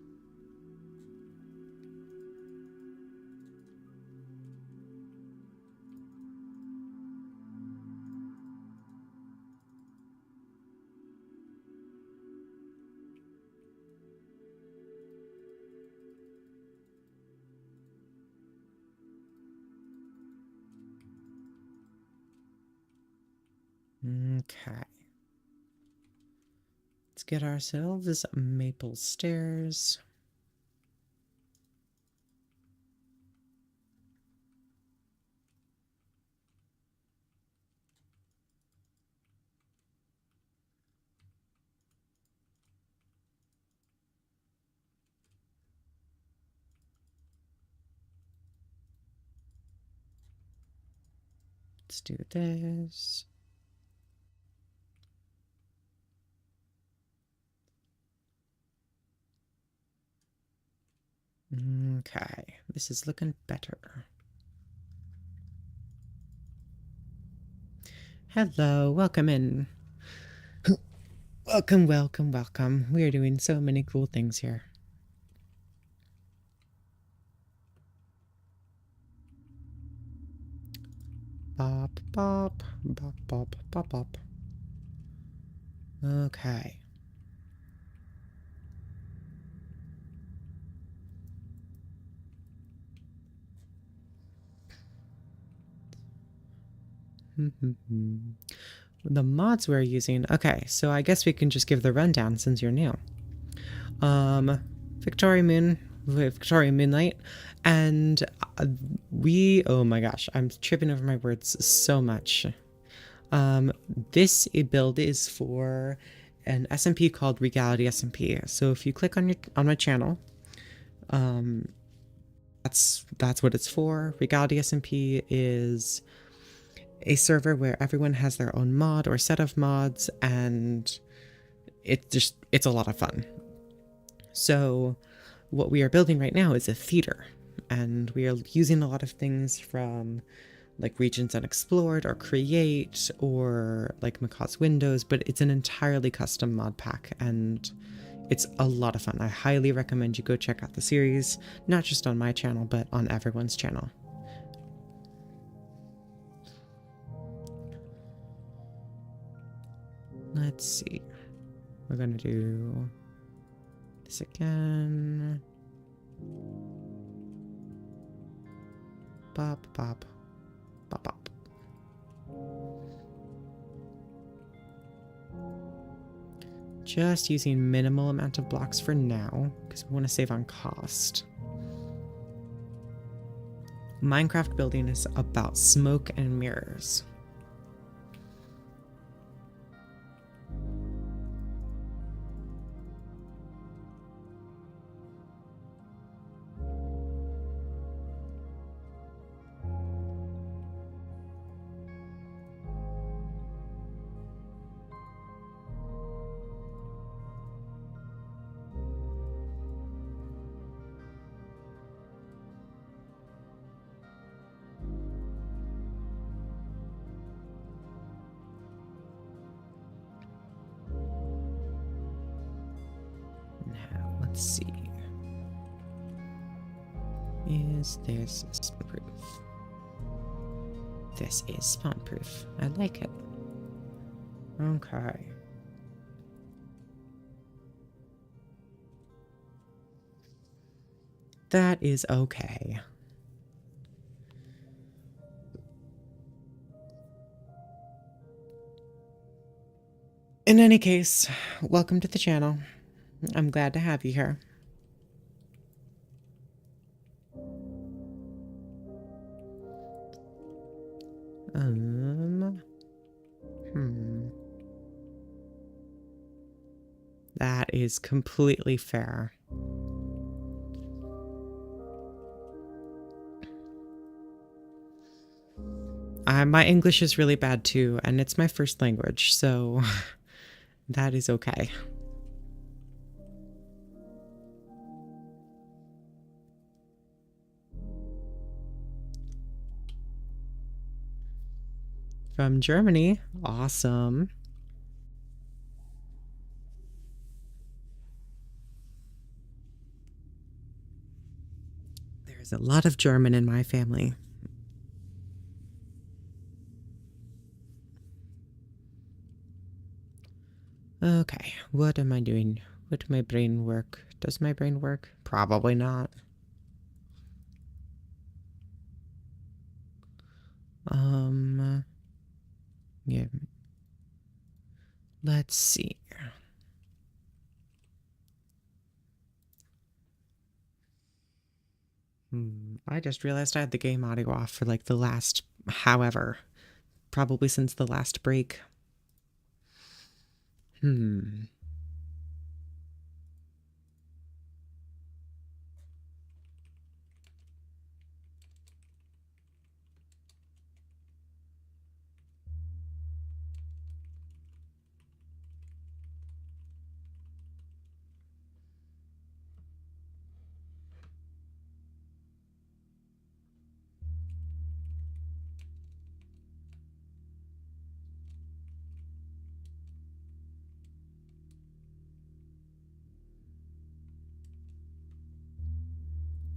Okay. Let's get ourselves maple stairs. Let's do this. Okay, this is looking better. Hello, welcome in. Welcome, welcome, welcome. We are doing so many cool things here. Bop, bop, bop, bop, bop, bop. Okay. The mods we're using. Okay, so I guess we can just give the rundown since you're new. VictoriaMoonlight, and oh my gosh, I'm tripping over my words so much. This build is for an SMP called Regality SMP. So if you click on my channel, that's what it's for. Regality SMP is a server where everyone has their own mod or set of mods, and it's a lot of fun. So what we are building right now is a theater, and we are using a lot of things from like Regions Unexplored or Create or like Macaw's Windows, but it's an entirely custom mod pack, and it's a lot of fun. I highly recommend you go check out the series, not just on my channel, but on everyone's channel. Let's see. We're gonna do this again. Bop, bop, bop, bop. Just using minimal amount of blocks for now, because we want to save on cost. Minecraft building is about smoke and mirrors. Now, let's see. Is this spawn-proof? This is spawn-proof. I like it. Okay. That is okay. In any case, welcome to the channel. I'm glad to have you here. That is completely fair. My English is really bad too, and it's my first language, so that is okay. From Germany. Awesome. There's a lot of German in my family. Okay, what am I doing? Would my brain work? Does my brain work? Probably not. Yeah. Let's see. I just realized I had the game audio off for like the last, however, probably since the last break.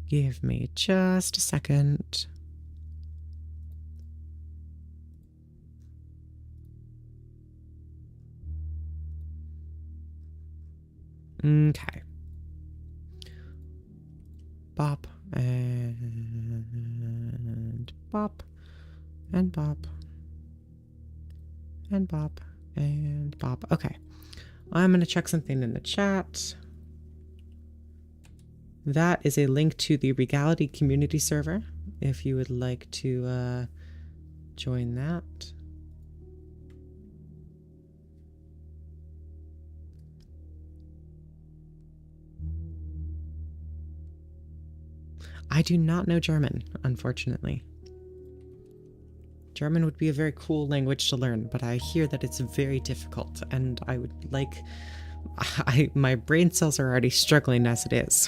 Give me just a second. Okay. Bop and bop and bop and bop and bop. Okay. I'm going to check something in the chat. That is a link to the Regality community server if you would like to join that. I do not know German, unfortunately. German would be a very cool language to learn, but I hear that it's very difficult, and I would like... my brain cells are already struggling as it is.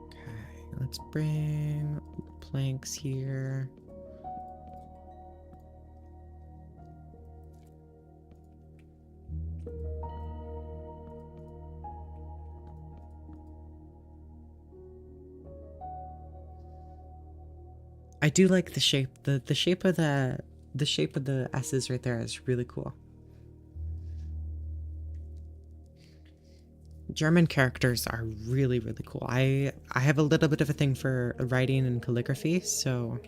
Okay, let's bring planks here. I do like the shape. The shape of the S's right there is really cool. German characters are really, really cool. I have a little bit of a thing for writing and calligraphy, so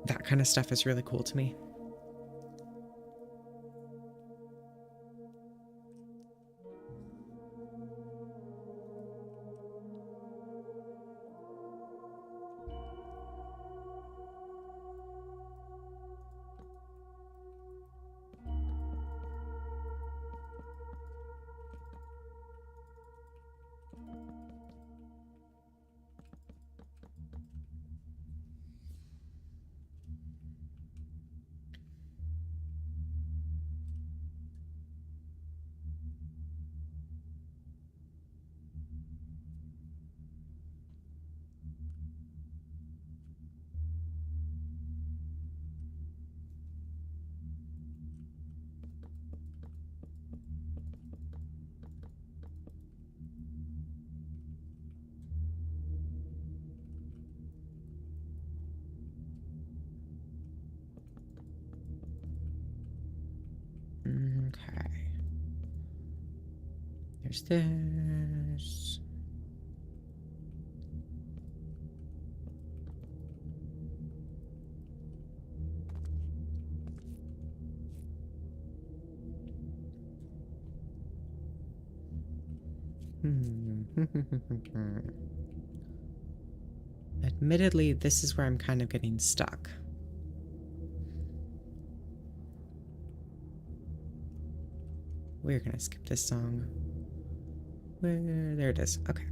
that kind of stuff is really cool to me. Okay. There's this. Admittedly, this is where I'm kind of getting stuck. We're gonna skip this song. There it is. Okay.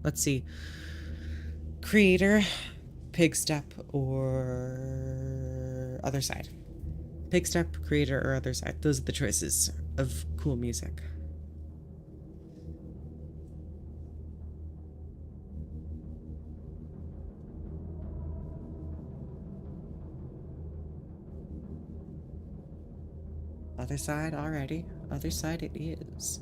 Let's see. Creator, pig step, or other side. Pig step, creator, or other side. Those are the choices of cool music. Other side already. Other side it is.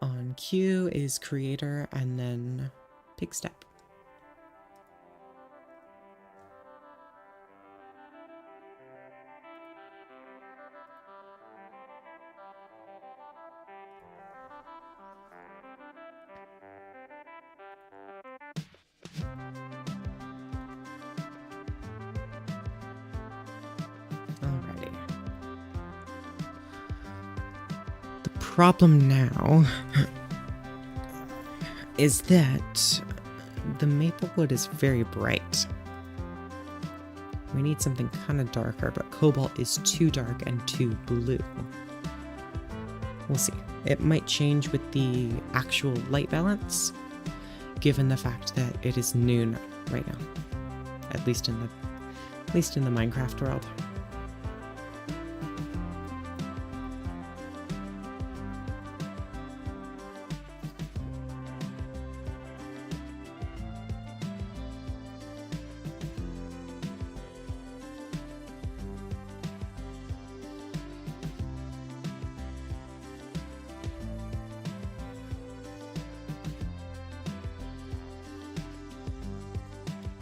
On cue is creator and then pig step. problem now is that the maple wood is very bright. We need something kind of darker, but cobalt is too dark and too blue. We'll see. It might change with the actual light balance, given the fact that it is noon right now, at least in the Minecraft world.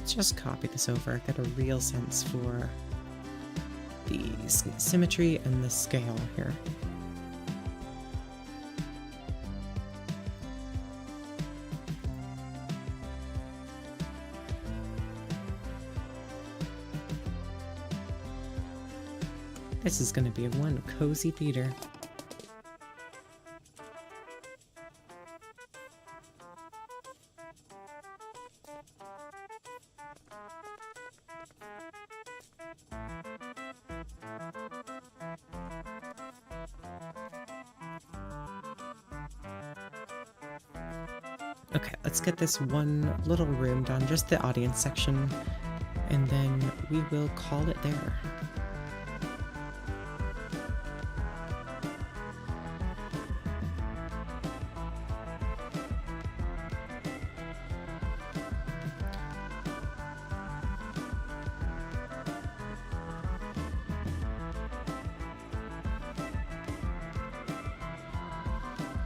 Just copy this over, get a real sense for the symmetry and the scale here. This is going to be one cozy theater. Okay, let's get this one little room done, just the audience section, and then we will call it there.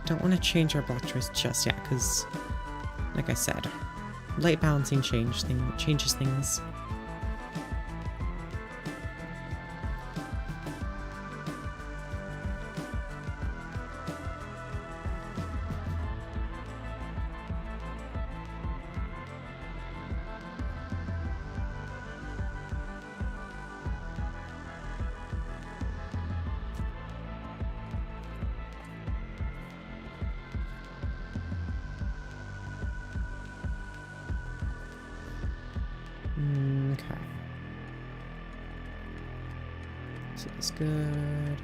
Don't want to change our block choice just yet, because like I said, light balancing changes things. Okay. So that's good.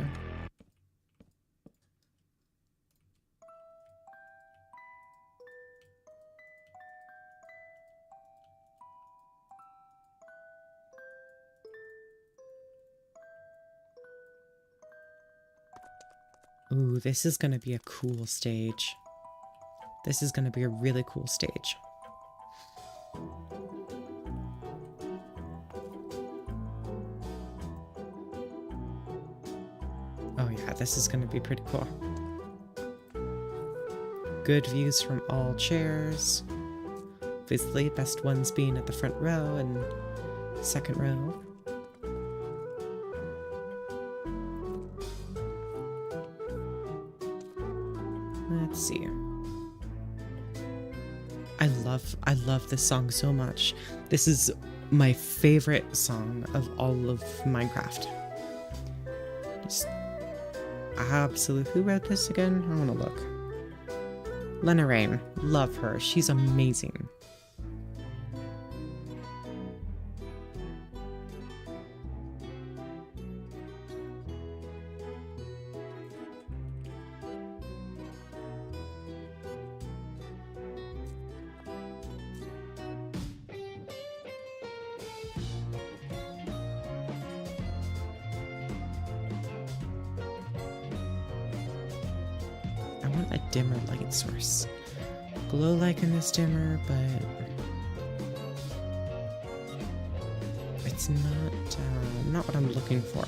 Ooh, this is gonna be a cool stage. This is gonna be a really cool stage. Oh yeah, this is gonna be pretty cool. Good views from all chairs. Obviously, best ones being at the front row and second row. Let's see. I love this song so much. This is my favorite song of all of Minecraft. Just absolute. Who wrote this again? I want to look. Lena Rain. Love her. She's amazing. I want a dimmer light source. Glow like in this dimmer, but it's not what I'm looking for.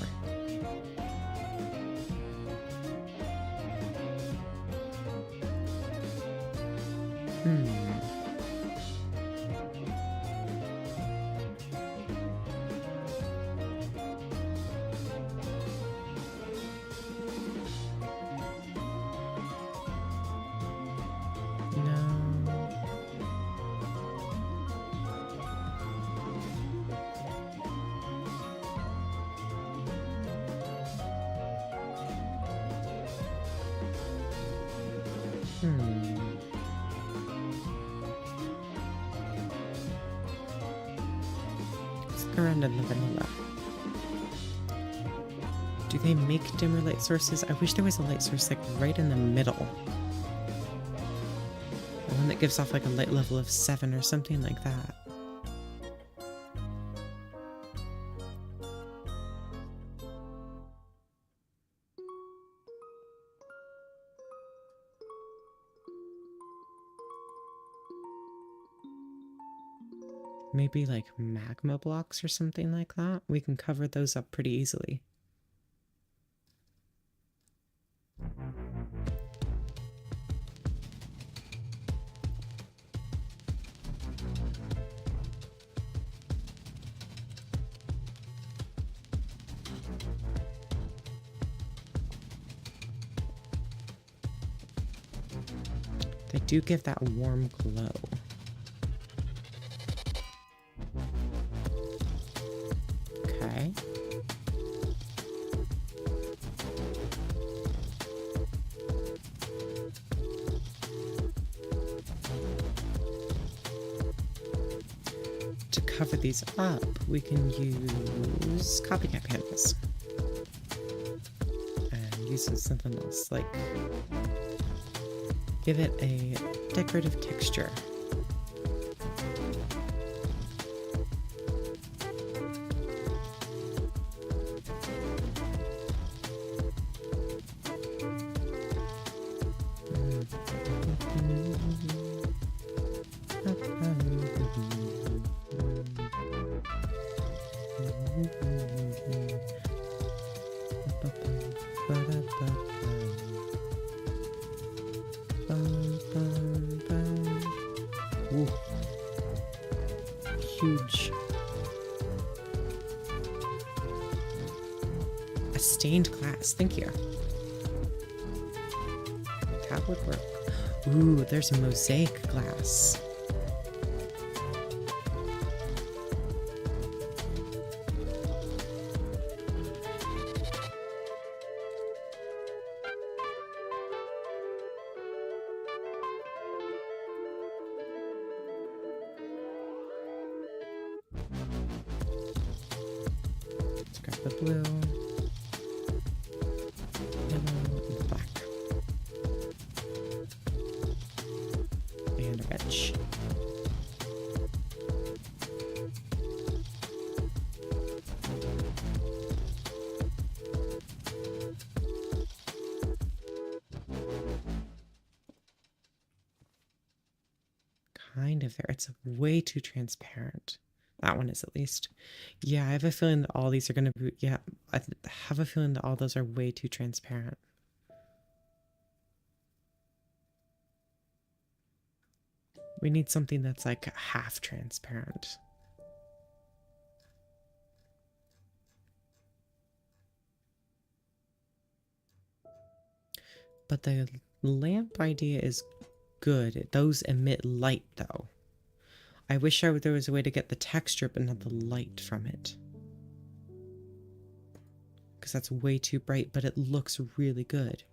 Let's look around in the vanilla. Do they make dimmer light sources? I wish there was a light source like right in the middle. The one that gives off like a light level of 7 or something like that. Maybe like magma blocks or something like that. We can cover those up pretty easily. They do give that warm glow. Okay. To cover these up, we can use copycat panels. And use something else, like give it a decorative texture. Ooh. Huge. A stained glass, thank you. That would work. Ooh, there's a mosaic glass. Let's grab the blue, yellow, and black. And a red. Kind of there. It's way too transparent. That one is, at least. Yeah, I have a feeling that all these are going to be... Yeah, I have a feeling that all those are way too transparent. We need something that's like half transparent. But the lamp idea is good. Those emit light, though. I wish there was a way to get the texture but not the light from it. Because that's way too bright, but it looks really good.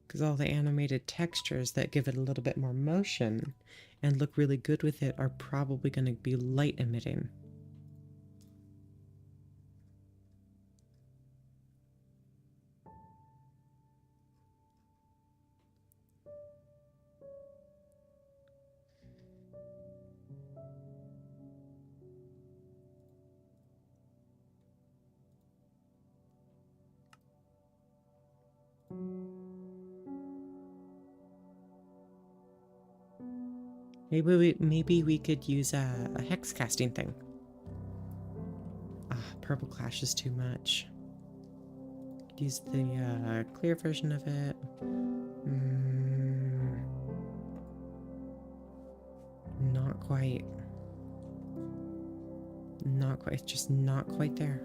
Because all the animated textures that give it a little bit more motion and look really good with it are probably going to be light emitting. Maybe we could use a hex casting thing. Ah, purple clash is too much. Use the clear version of it. Not quite. Not quite, just not quite there.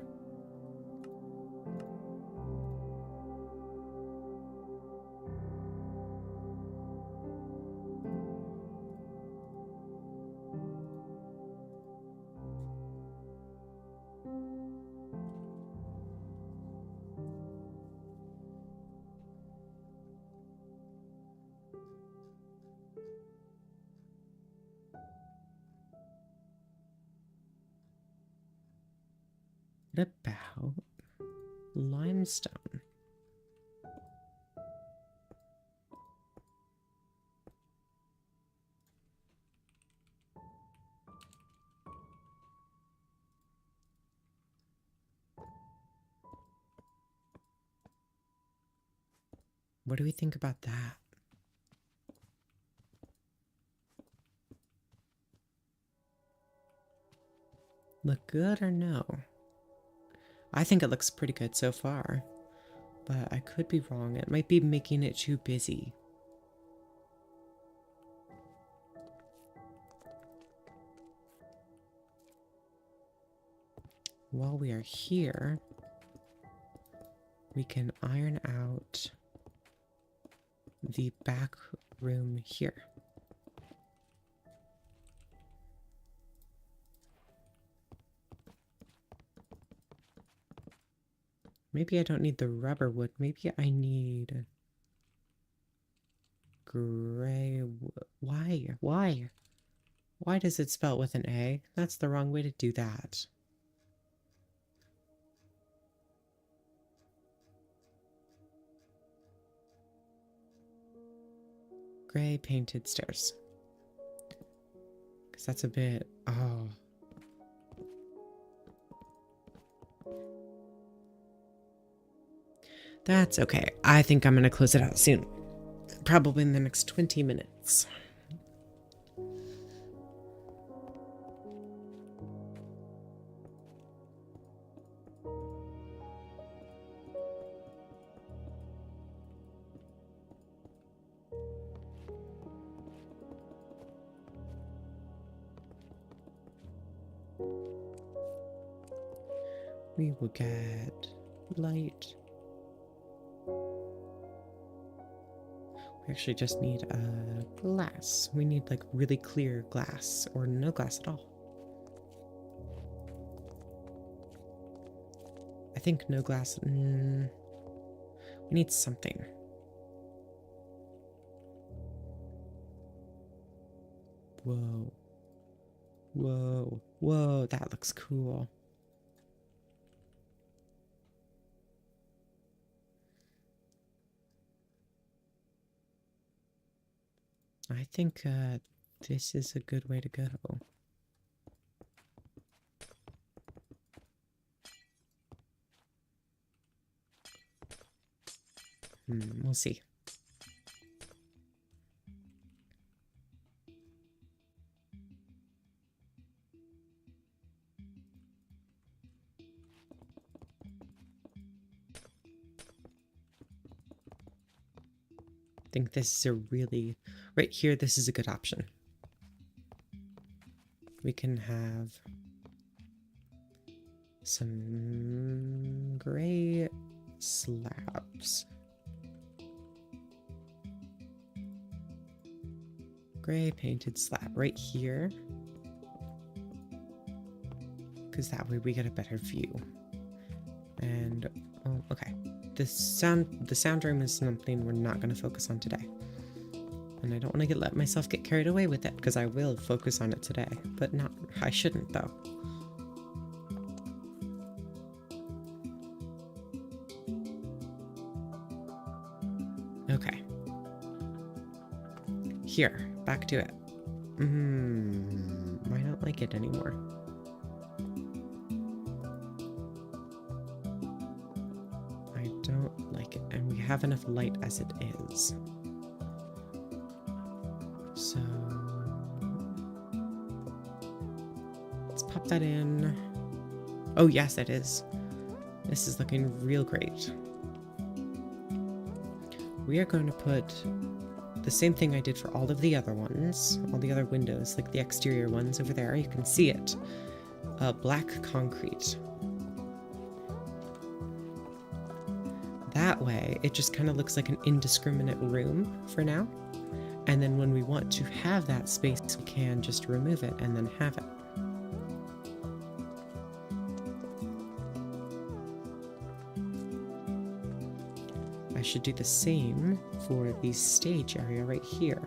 What about limestone? What do we think about that? Look good or no? I think it looks pretty good so far, but I could be wrong. It might be making it too busy. While we are here, we can iron out the back room here. Maybe I don't need the rubber wood. Maybe I need gray wood. Why? Why? Why does it spell with an A? That's the wrong way to do that. Gray painted stairs. Because that's a bit... Oh. That's okay. I think I'm going to close it out soon. Probably in the next 20 minutes. We will get light. We actually just need a glass. We need like really clear glass or no glass at all. I think no glass. We need something. Whoa. Whoa. Whoa, that looks cool. I think this is a good way to go. We'll see. I think this is a really... Right here, this is a good option. We can have some gray slabs. Gray painted slab right here. Because that way we get a better view. And, oh, okay. The sound room is something we're not going to focus on today. And I don't want to let myself get carried away with it, because I will focus on it today. But not, I shouldn't, though. Okay. Here, back to it. I don't like it anymore. I don't like it, and we have enough light as it is. So let's pop that in. Oh yes, it is. This is looking real great. We are going to put the same thing I did for all of the other ones, all the other windows, like the exterior ones over there. You can see it. black concrete. That way, it just kind of looks like an indiscriminate room for now. And then when we want to have that space, we can just remove it and then have it. I should do the same for the stage area right here,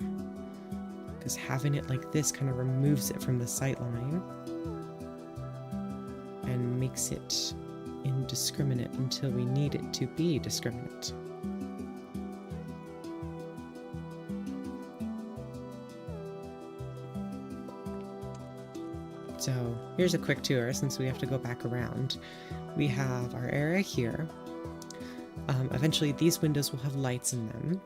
because having it like this kind of removes it from the sight line and makes it indiscriminate until we need it to be discriminate. So here's a quick tour since we have to go back around. We have our area here. Eventually these windows will have lights in them.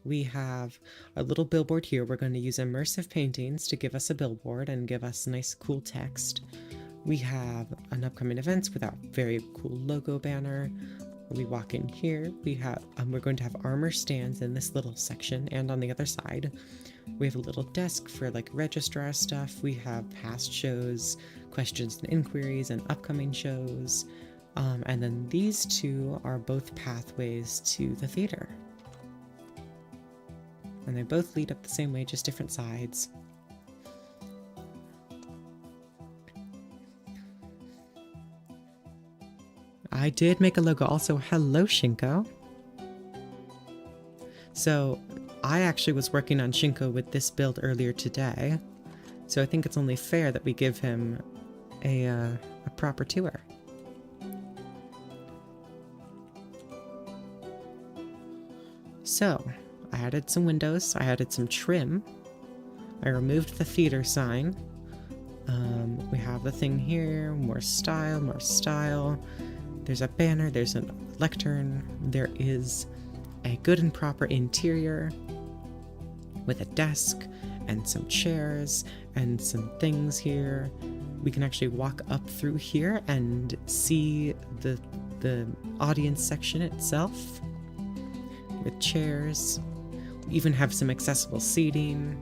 We have a little billboard here. We're going to use immersive paintings to give us a billboard and give us nice cool text. We have an upcoming events with our very cool logo banner. We walk in here. We're going to have armor stands in this little section and on the other side. We have a little desk for like registrar stuff. We have past shows, questions and inquiries, and upcoming shows. And then these two are both pathways to the theater. And they both lead up the same way, just different sides. I did make a logo also. Hello, Shinko. So I actually was working on Shinko with this build earlier today. So I think it's only fair that we give him a proper tour. So I added some windows, I added some trim, I removed the theater sign. We have the thing here, more style, more style. There's a banner, there's a lectern, there is a good and proper interior with a desk and some chairs and some things here. We can actually walk up through here and see the audience section itself with chairs. We even have some accessible seating.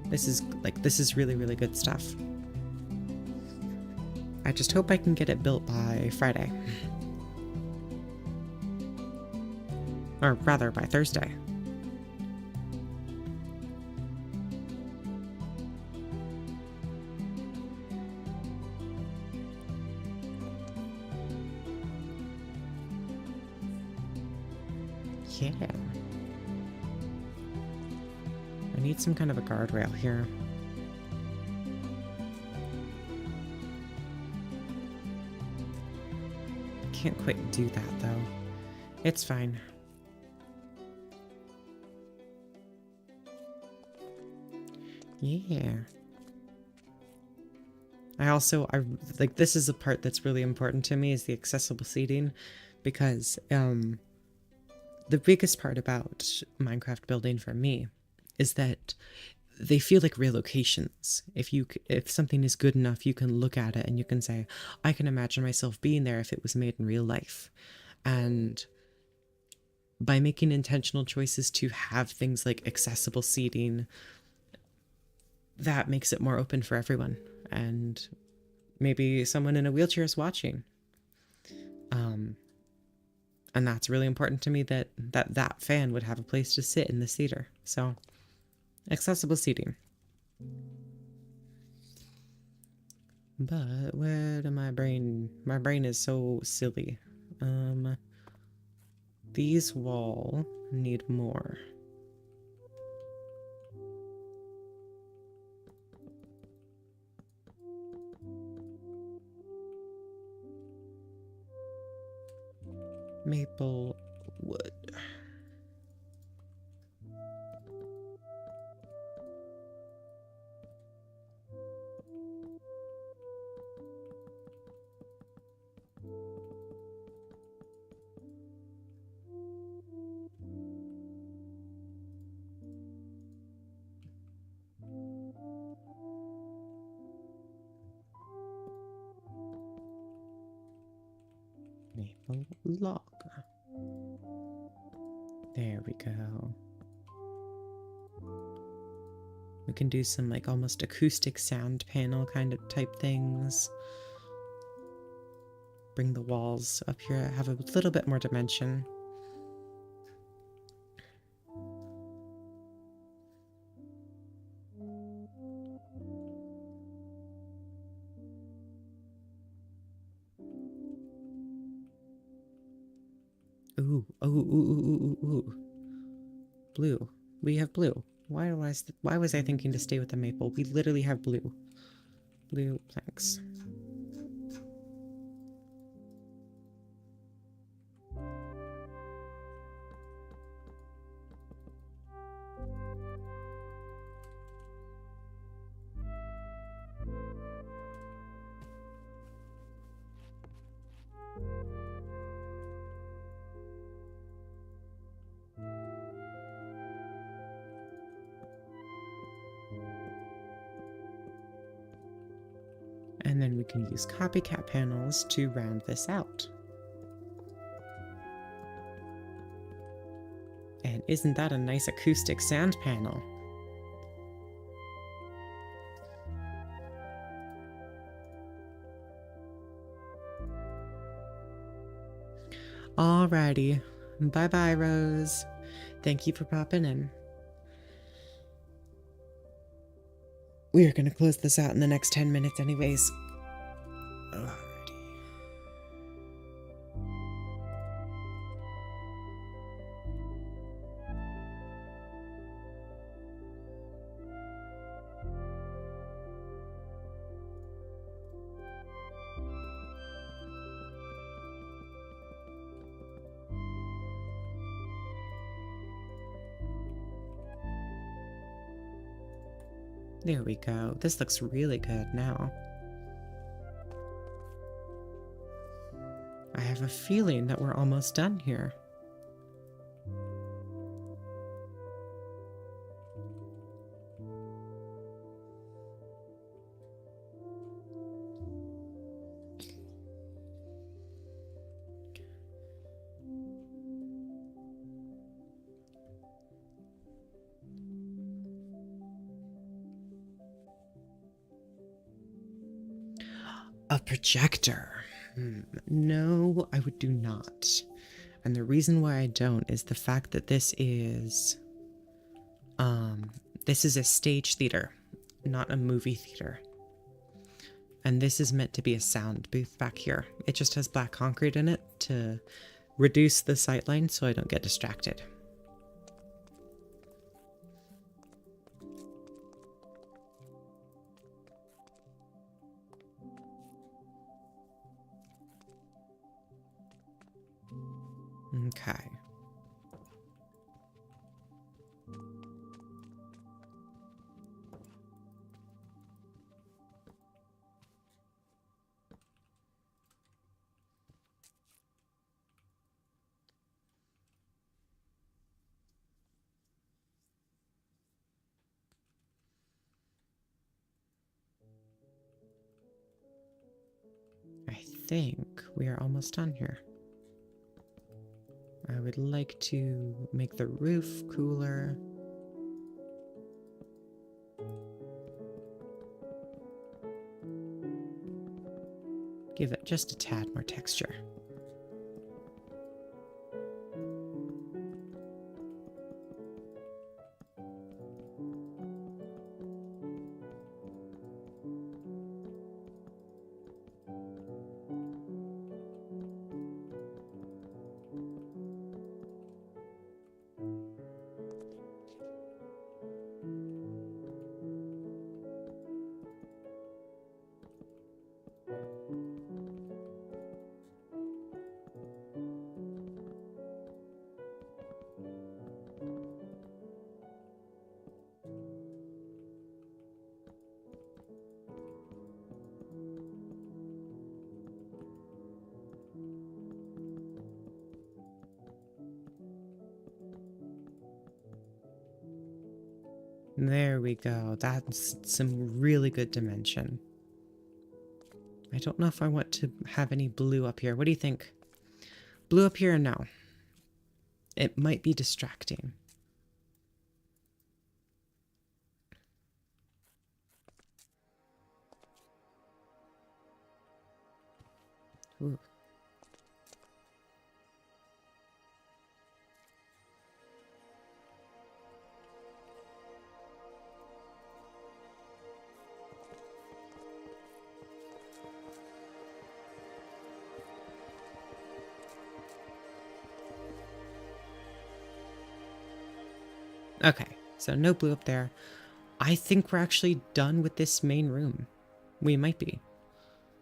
This is really, really good stuff. I just hope I can get it built by Friday. Or rather, by Thursday. Yeah. I need some kind of a guardrail here. Can't quite do that though. It's fine. Yeah. I like, this is a part that's really important to me, is the accessible seating, because the biggest part about Minecraft building for me is that they feel like real locations. If something is good enough, you can look at it and you can say, I can imagine myself being there if it was made in real life. And by making intentional choices to have things like accessible seating, that makes it more open for everyone. And maybe someone in a wheelchair is watching. And that's really important to me, that fan would have a place to sit in the theater. So, accessible seating. But where did my brain is so silly. These walls need more. Maple wood. Maple log. There we go. We can do some like almost acoustic sound panel kind of type things. Bring the walls up here, have a little bit more dimension. Ooh, ooh, ooh, ooh, ooh, ooh. Blue. We have blue. Why was I thinking to stay with the maple? We literally have blue. Blue planks. And then we can use copycat panels to round this out. And isn't that a nice acoustic sound panel? Alrighty. Bye-bye, Rose. Thank you for popping in. We are going to close this out in the next 10 minutes anyways. Alrighty. There we go. This looks really good now. I have a feeling that we're almost done here. A projector. No, I would do not. And the reason why I don't is the fact that this is a stage theater, not a movie theater. And this is meant to be a sound booth back here. It just has black concrete in it to reduce the sightline so I don't get distracted. Okay. I think we are almost done here. I would like to make the roof cooler. Give it just a tad more texture. There we go. That's some really good dimension. I don't know if I want to have any blue up here. What do you think? Blue up here or no? It might be distracting. Okay, so no blue up there. I think we're actually done with this main room. We might be.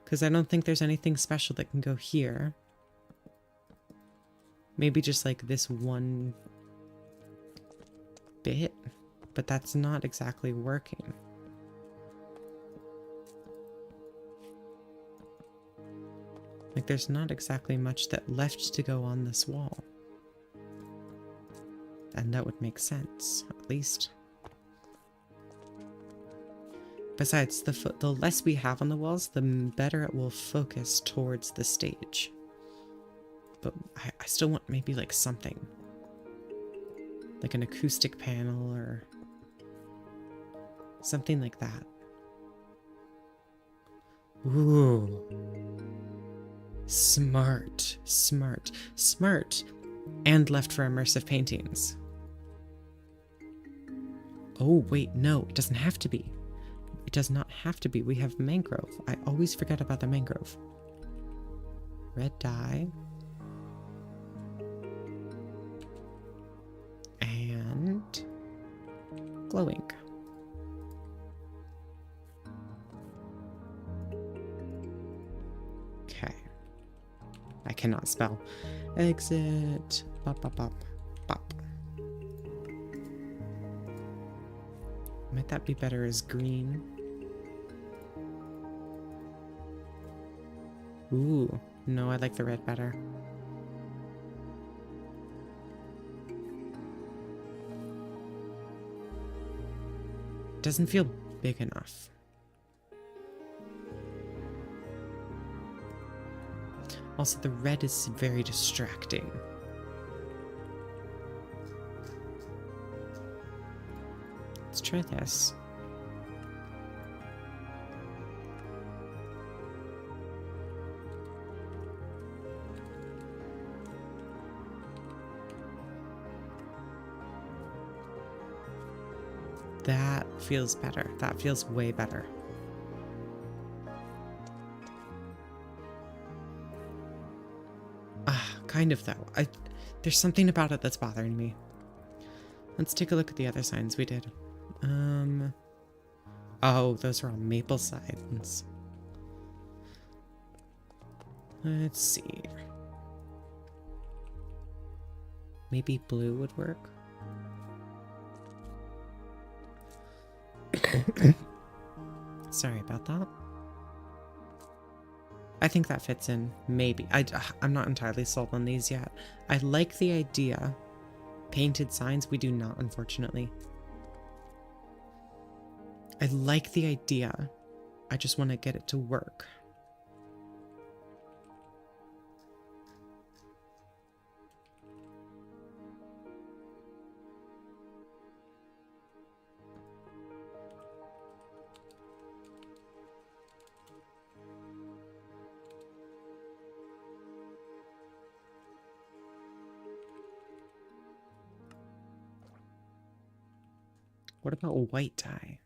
Because I don't think there's anything special that can go here. Maybe just like this one bit. But that's not exactly working. Like there's not exactly much that left to go on this wall. And that would make sense, at least. Besides, the less we have on the walls, the better it will focus towards the stage. But I still want maybe like something. Like an acoustic panel or something like that. Ooh. Smart, smart, smart. And left for immersive paintings. Oh, wait, no, it doesn't have to be. It does not have to be. We have mangrove. I always forget about the mangrove. Red dye. And glow ink. Okay. I cannot spell. Exit. Bop, bop, bop, bop. Might that be better as green? Ooh, no, I like the red better. Doesn't feel big enough. Also, the red is very distracting. Let's try this. That feels better. That feels way better. Kind of though. There's something about it that's bothering me. Let's take a look at the other signs we did. Oh, those are all maple signs. Let's see. Maybe blue would work. Sorry about that. I think that fits in. Maybe. I'm not entirely sold on these yet. I like the idea. Painted signs, we do not, unfortunately. I like the idea. I just want to get it to work. What about white dye?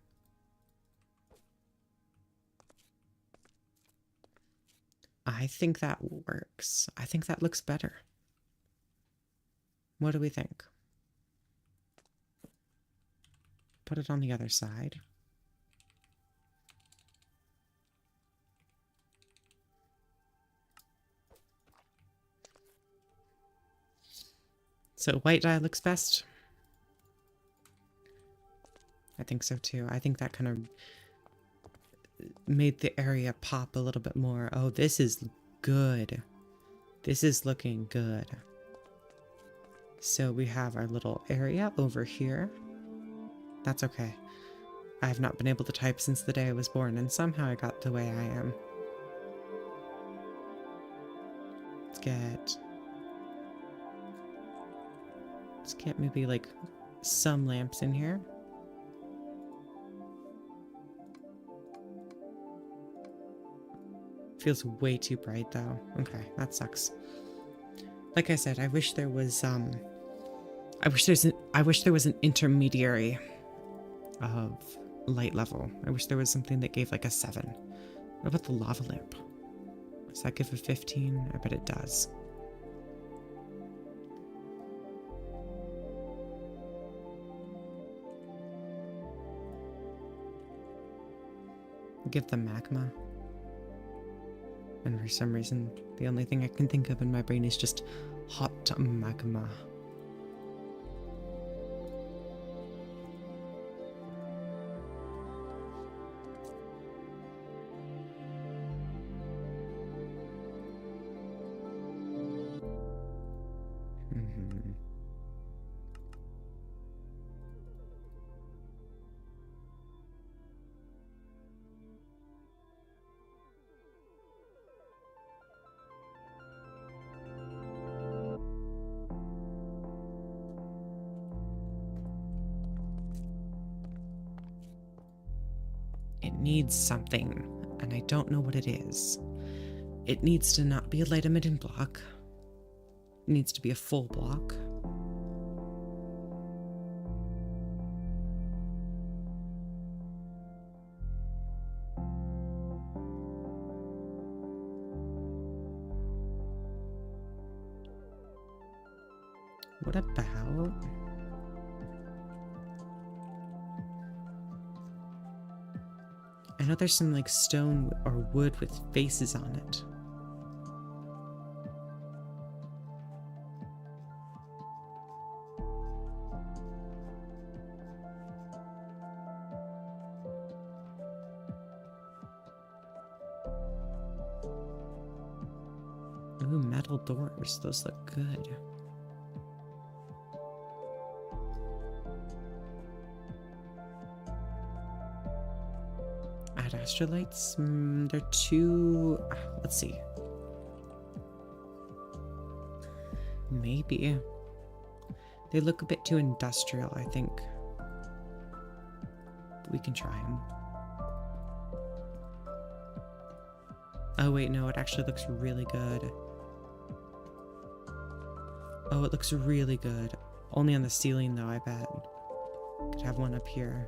I think that works. I think that looks better. What do we think? Put it on the other side. So white dye looks best. I think so too. I think that kind of made the area pop a little bit more. Oh, this is good. This is looking good. So we have our little area over here. That's okay. I have not been able to type since the day I was born, and somehow I got the way I am. Let's get maybe like some lamps in here. Feels way too bright though. Okay, that sucks. Like I said, I wish there was I wish there was an intermediary of light level. I wish there was something that gave like a 7. What about the lava lamp? Does that give a 15? I bet it does. give them magma. And for some reason, the only thing I can think of in my brain is just hot magma. It needs something, and I don't know what it is. It needs to not be a light emitting block. It needs to be a full block. What about... I know there's some like stone or wood with faces on it. Ooh, metal doors. Those look good. Add astrolites? They're too... let's see. Maybe. They look a bit too industrial, I think. But we can try them. Oh wait, no, it actually looks really good. Oh, it looks really good. Only on the ceiling though, I bet. Could have one up here.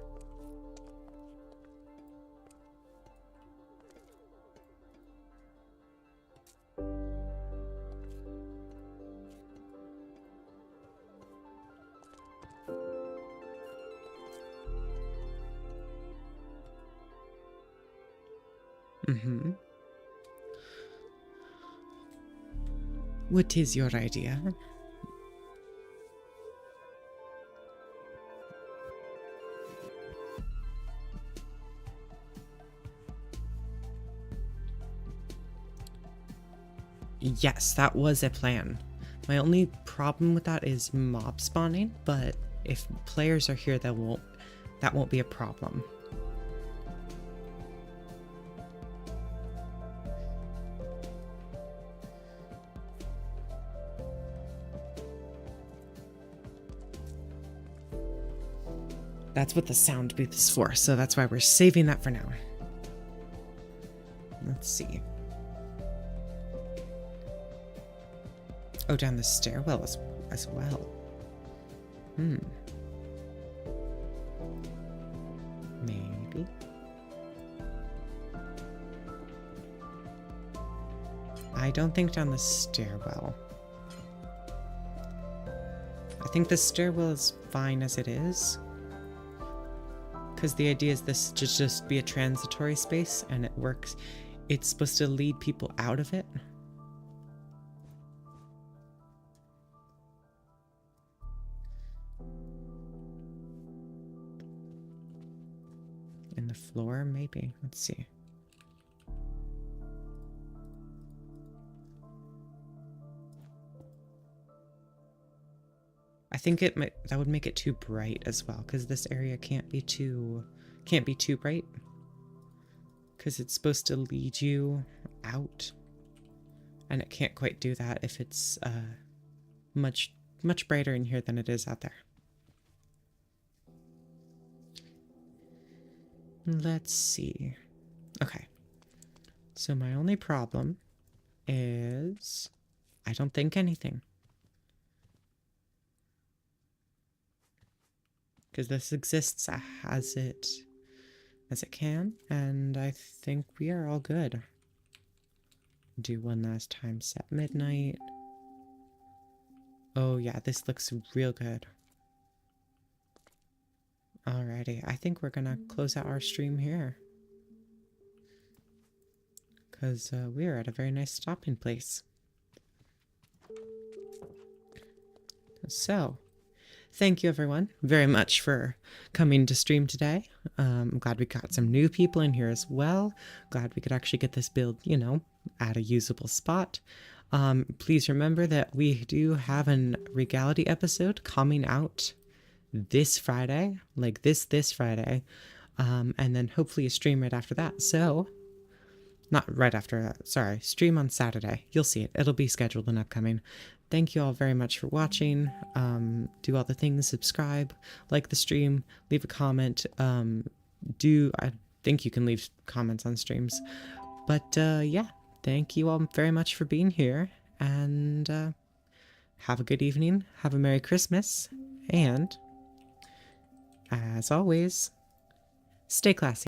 What is your idea? Yes, that was a plan. My only problem with that is mob spawning, but if players are here, that won't be a problem. That's what the sound booth is for, so that's why we're saving that for now. Let's see. Oh, down the stairwell as well. Maybe. I don't think down the stairwell. I think the stairwell is fine as it is. Because the idea is this to just be a transitory space, and it works. It's supposed to lead people out of it. In the floor, maybe. Let's see. I think that would make it too bright as well, because this area can't be too bright. Because it's supposed to lead you out, and it can't quite do that if it's much brighter in here than it is out there. Let's see. Okay. So my only problem is I don't think anything. Because this exists as it can, and I think we are all good. Do one last time, set midnight. Oh yeah, this looks real good. Alrighty, I think we're gonna close out our stream here. because we're at a very nice stopping place. So, thank you everyone very much for coming to stream today. I'm glad we got some new people in here as well. Glad we could actually get this build, you know, at a usable spot. Please remember that we do have an Regality episode coming out this Friday, like this Friday, and then hopefully a stream right after that. So, not right after that, sorry, stream on Saturday. You'll see it. It'll be scheduled and upcoming. Thank you all very much for watching. Do all the things, subscribe, like the stream, leave a comment. I think you can leave comments on streams. But yeah, thank you all very much for being here, and have a good evening, have a Merry Christmas, and as always, stay classy.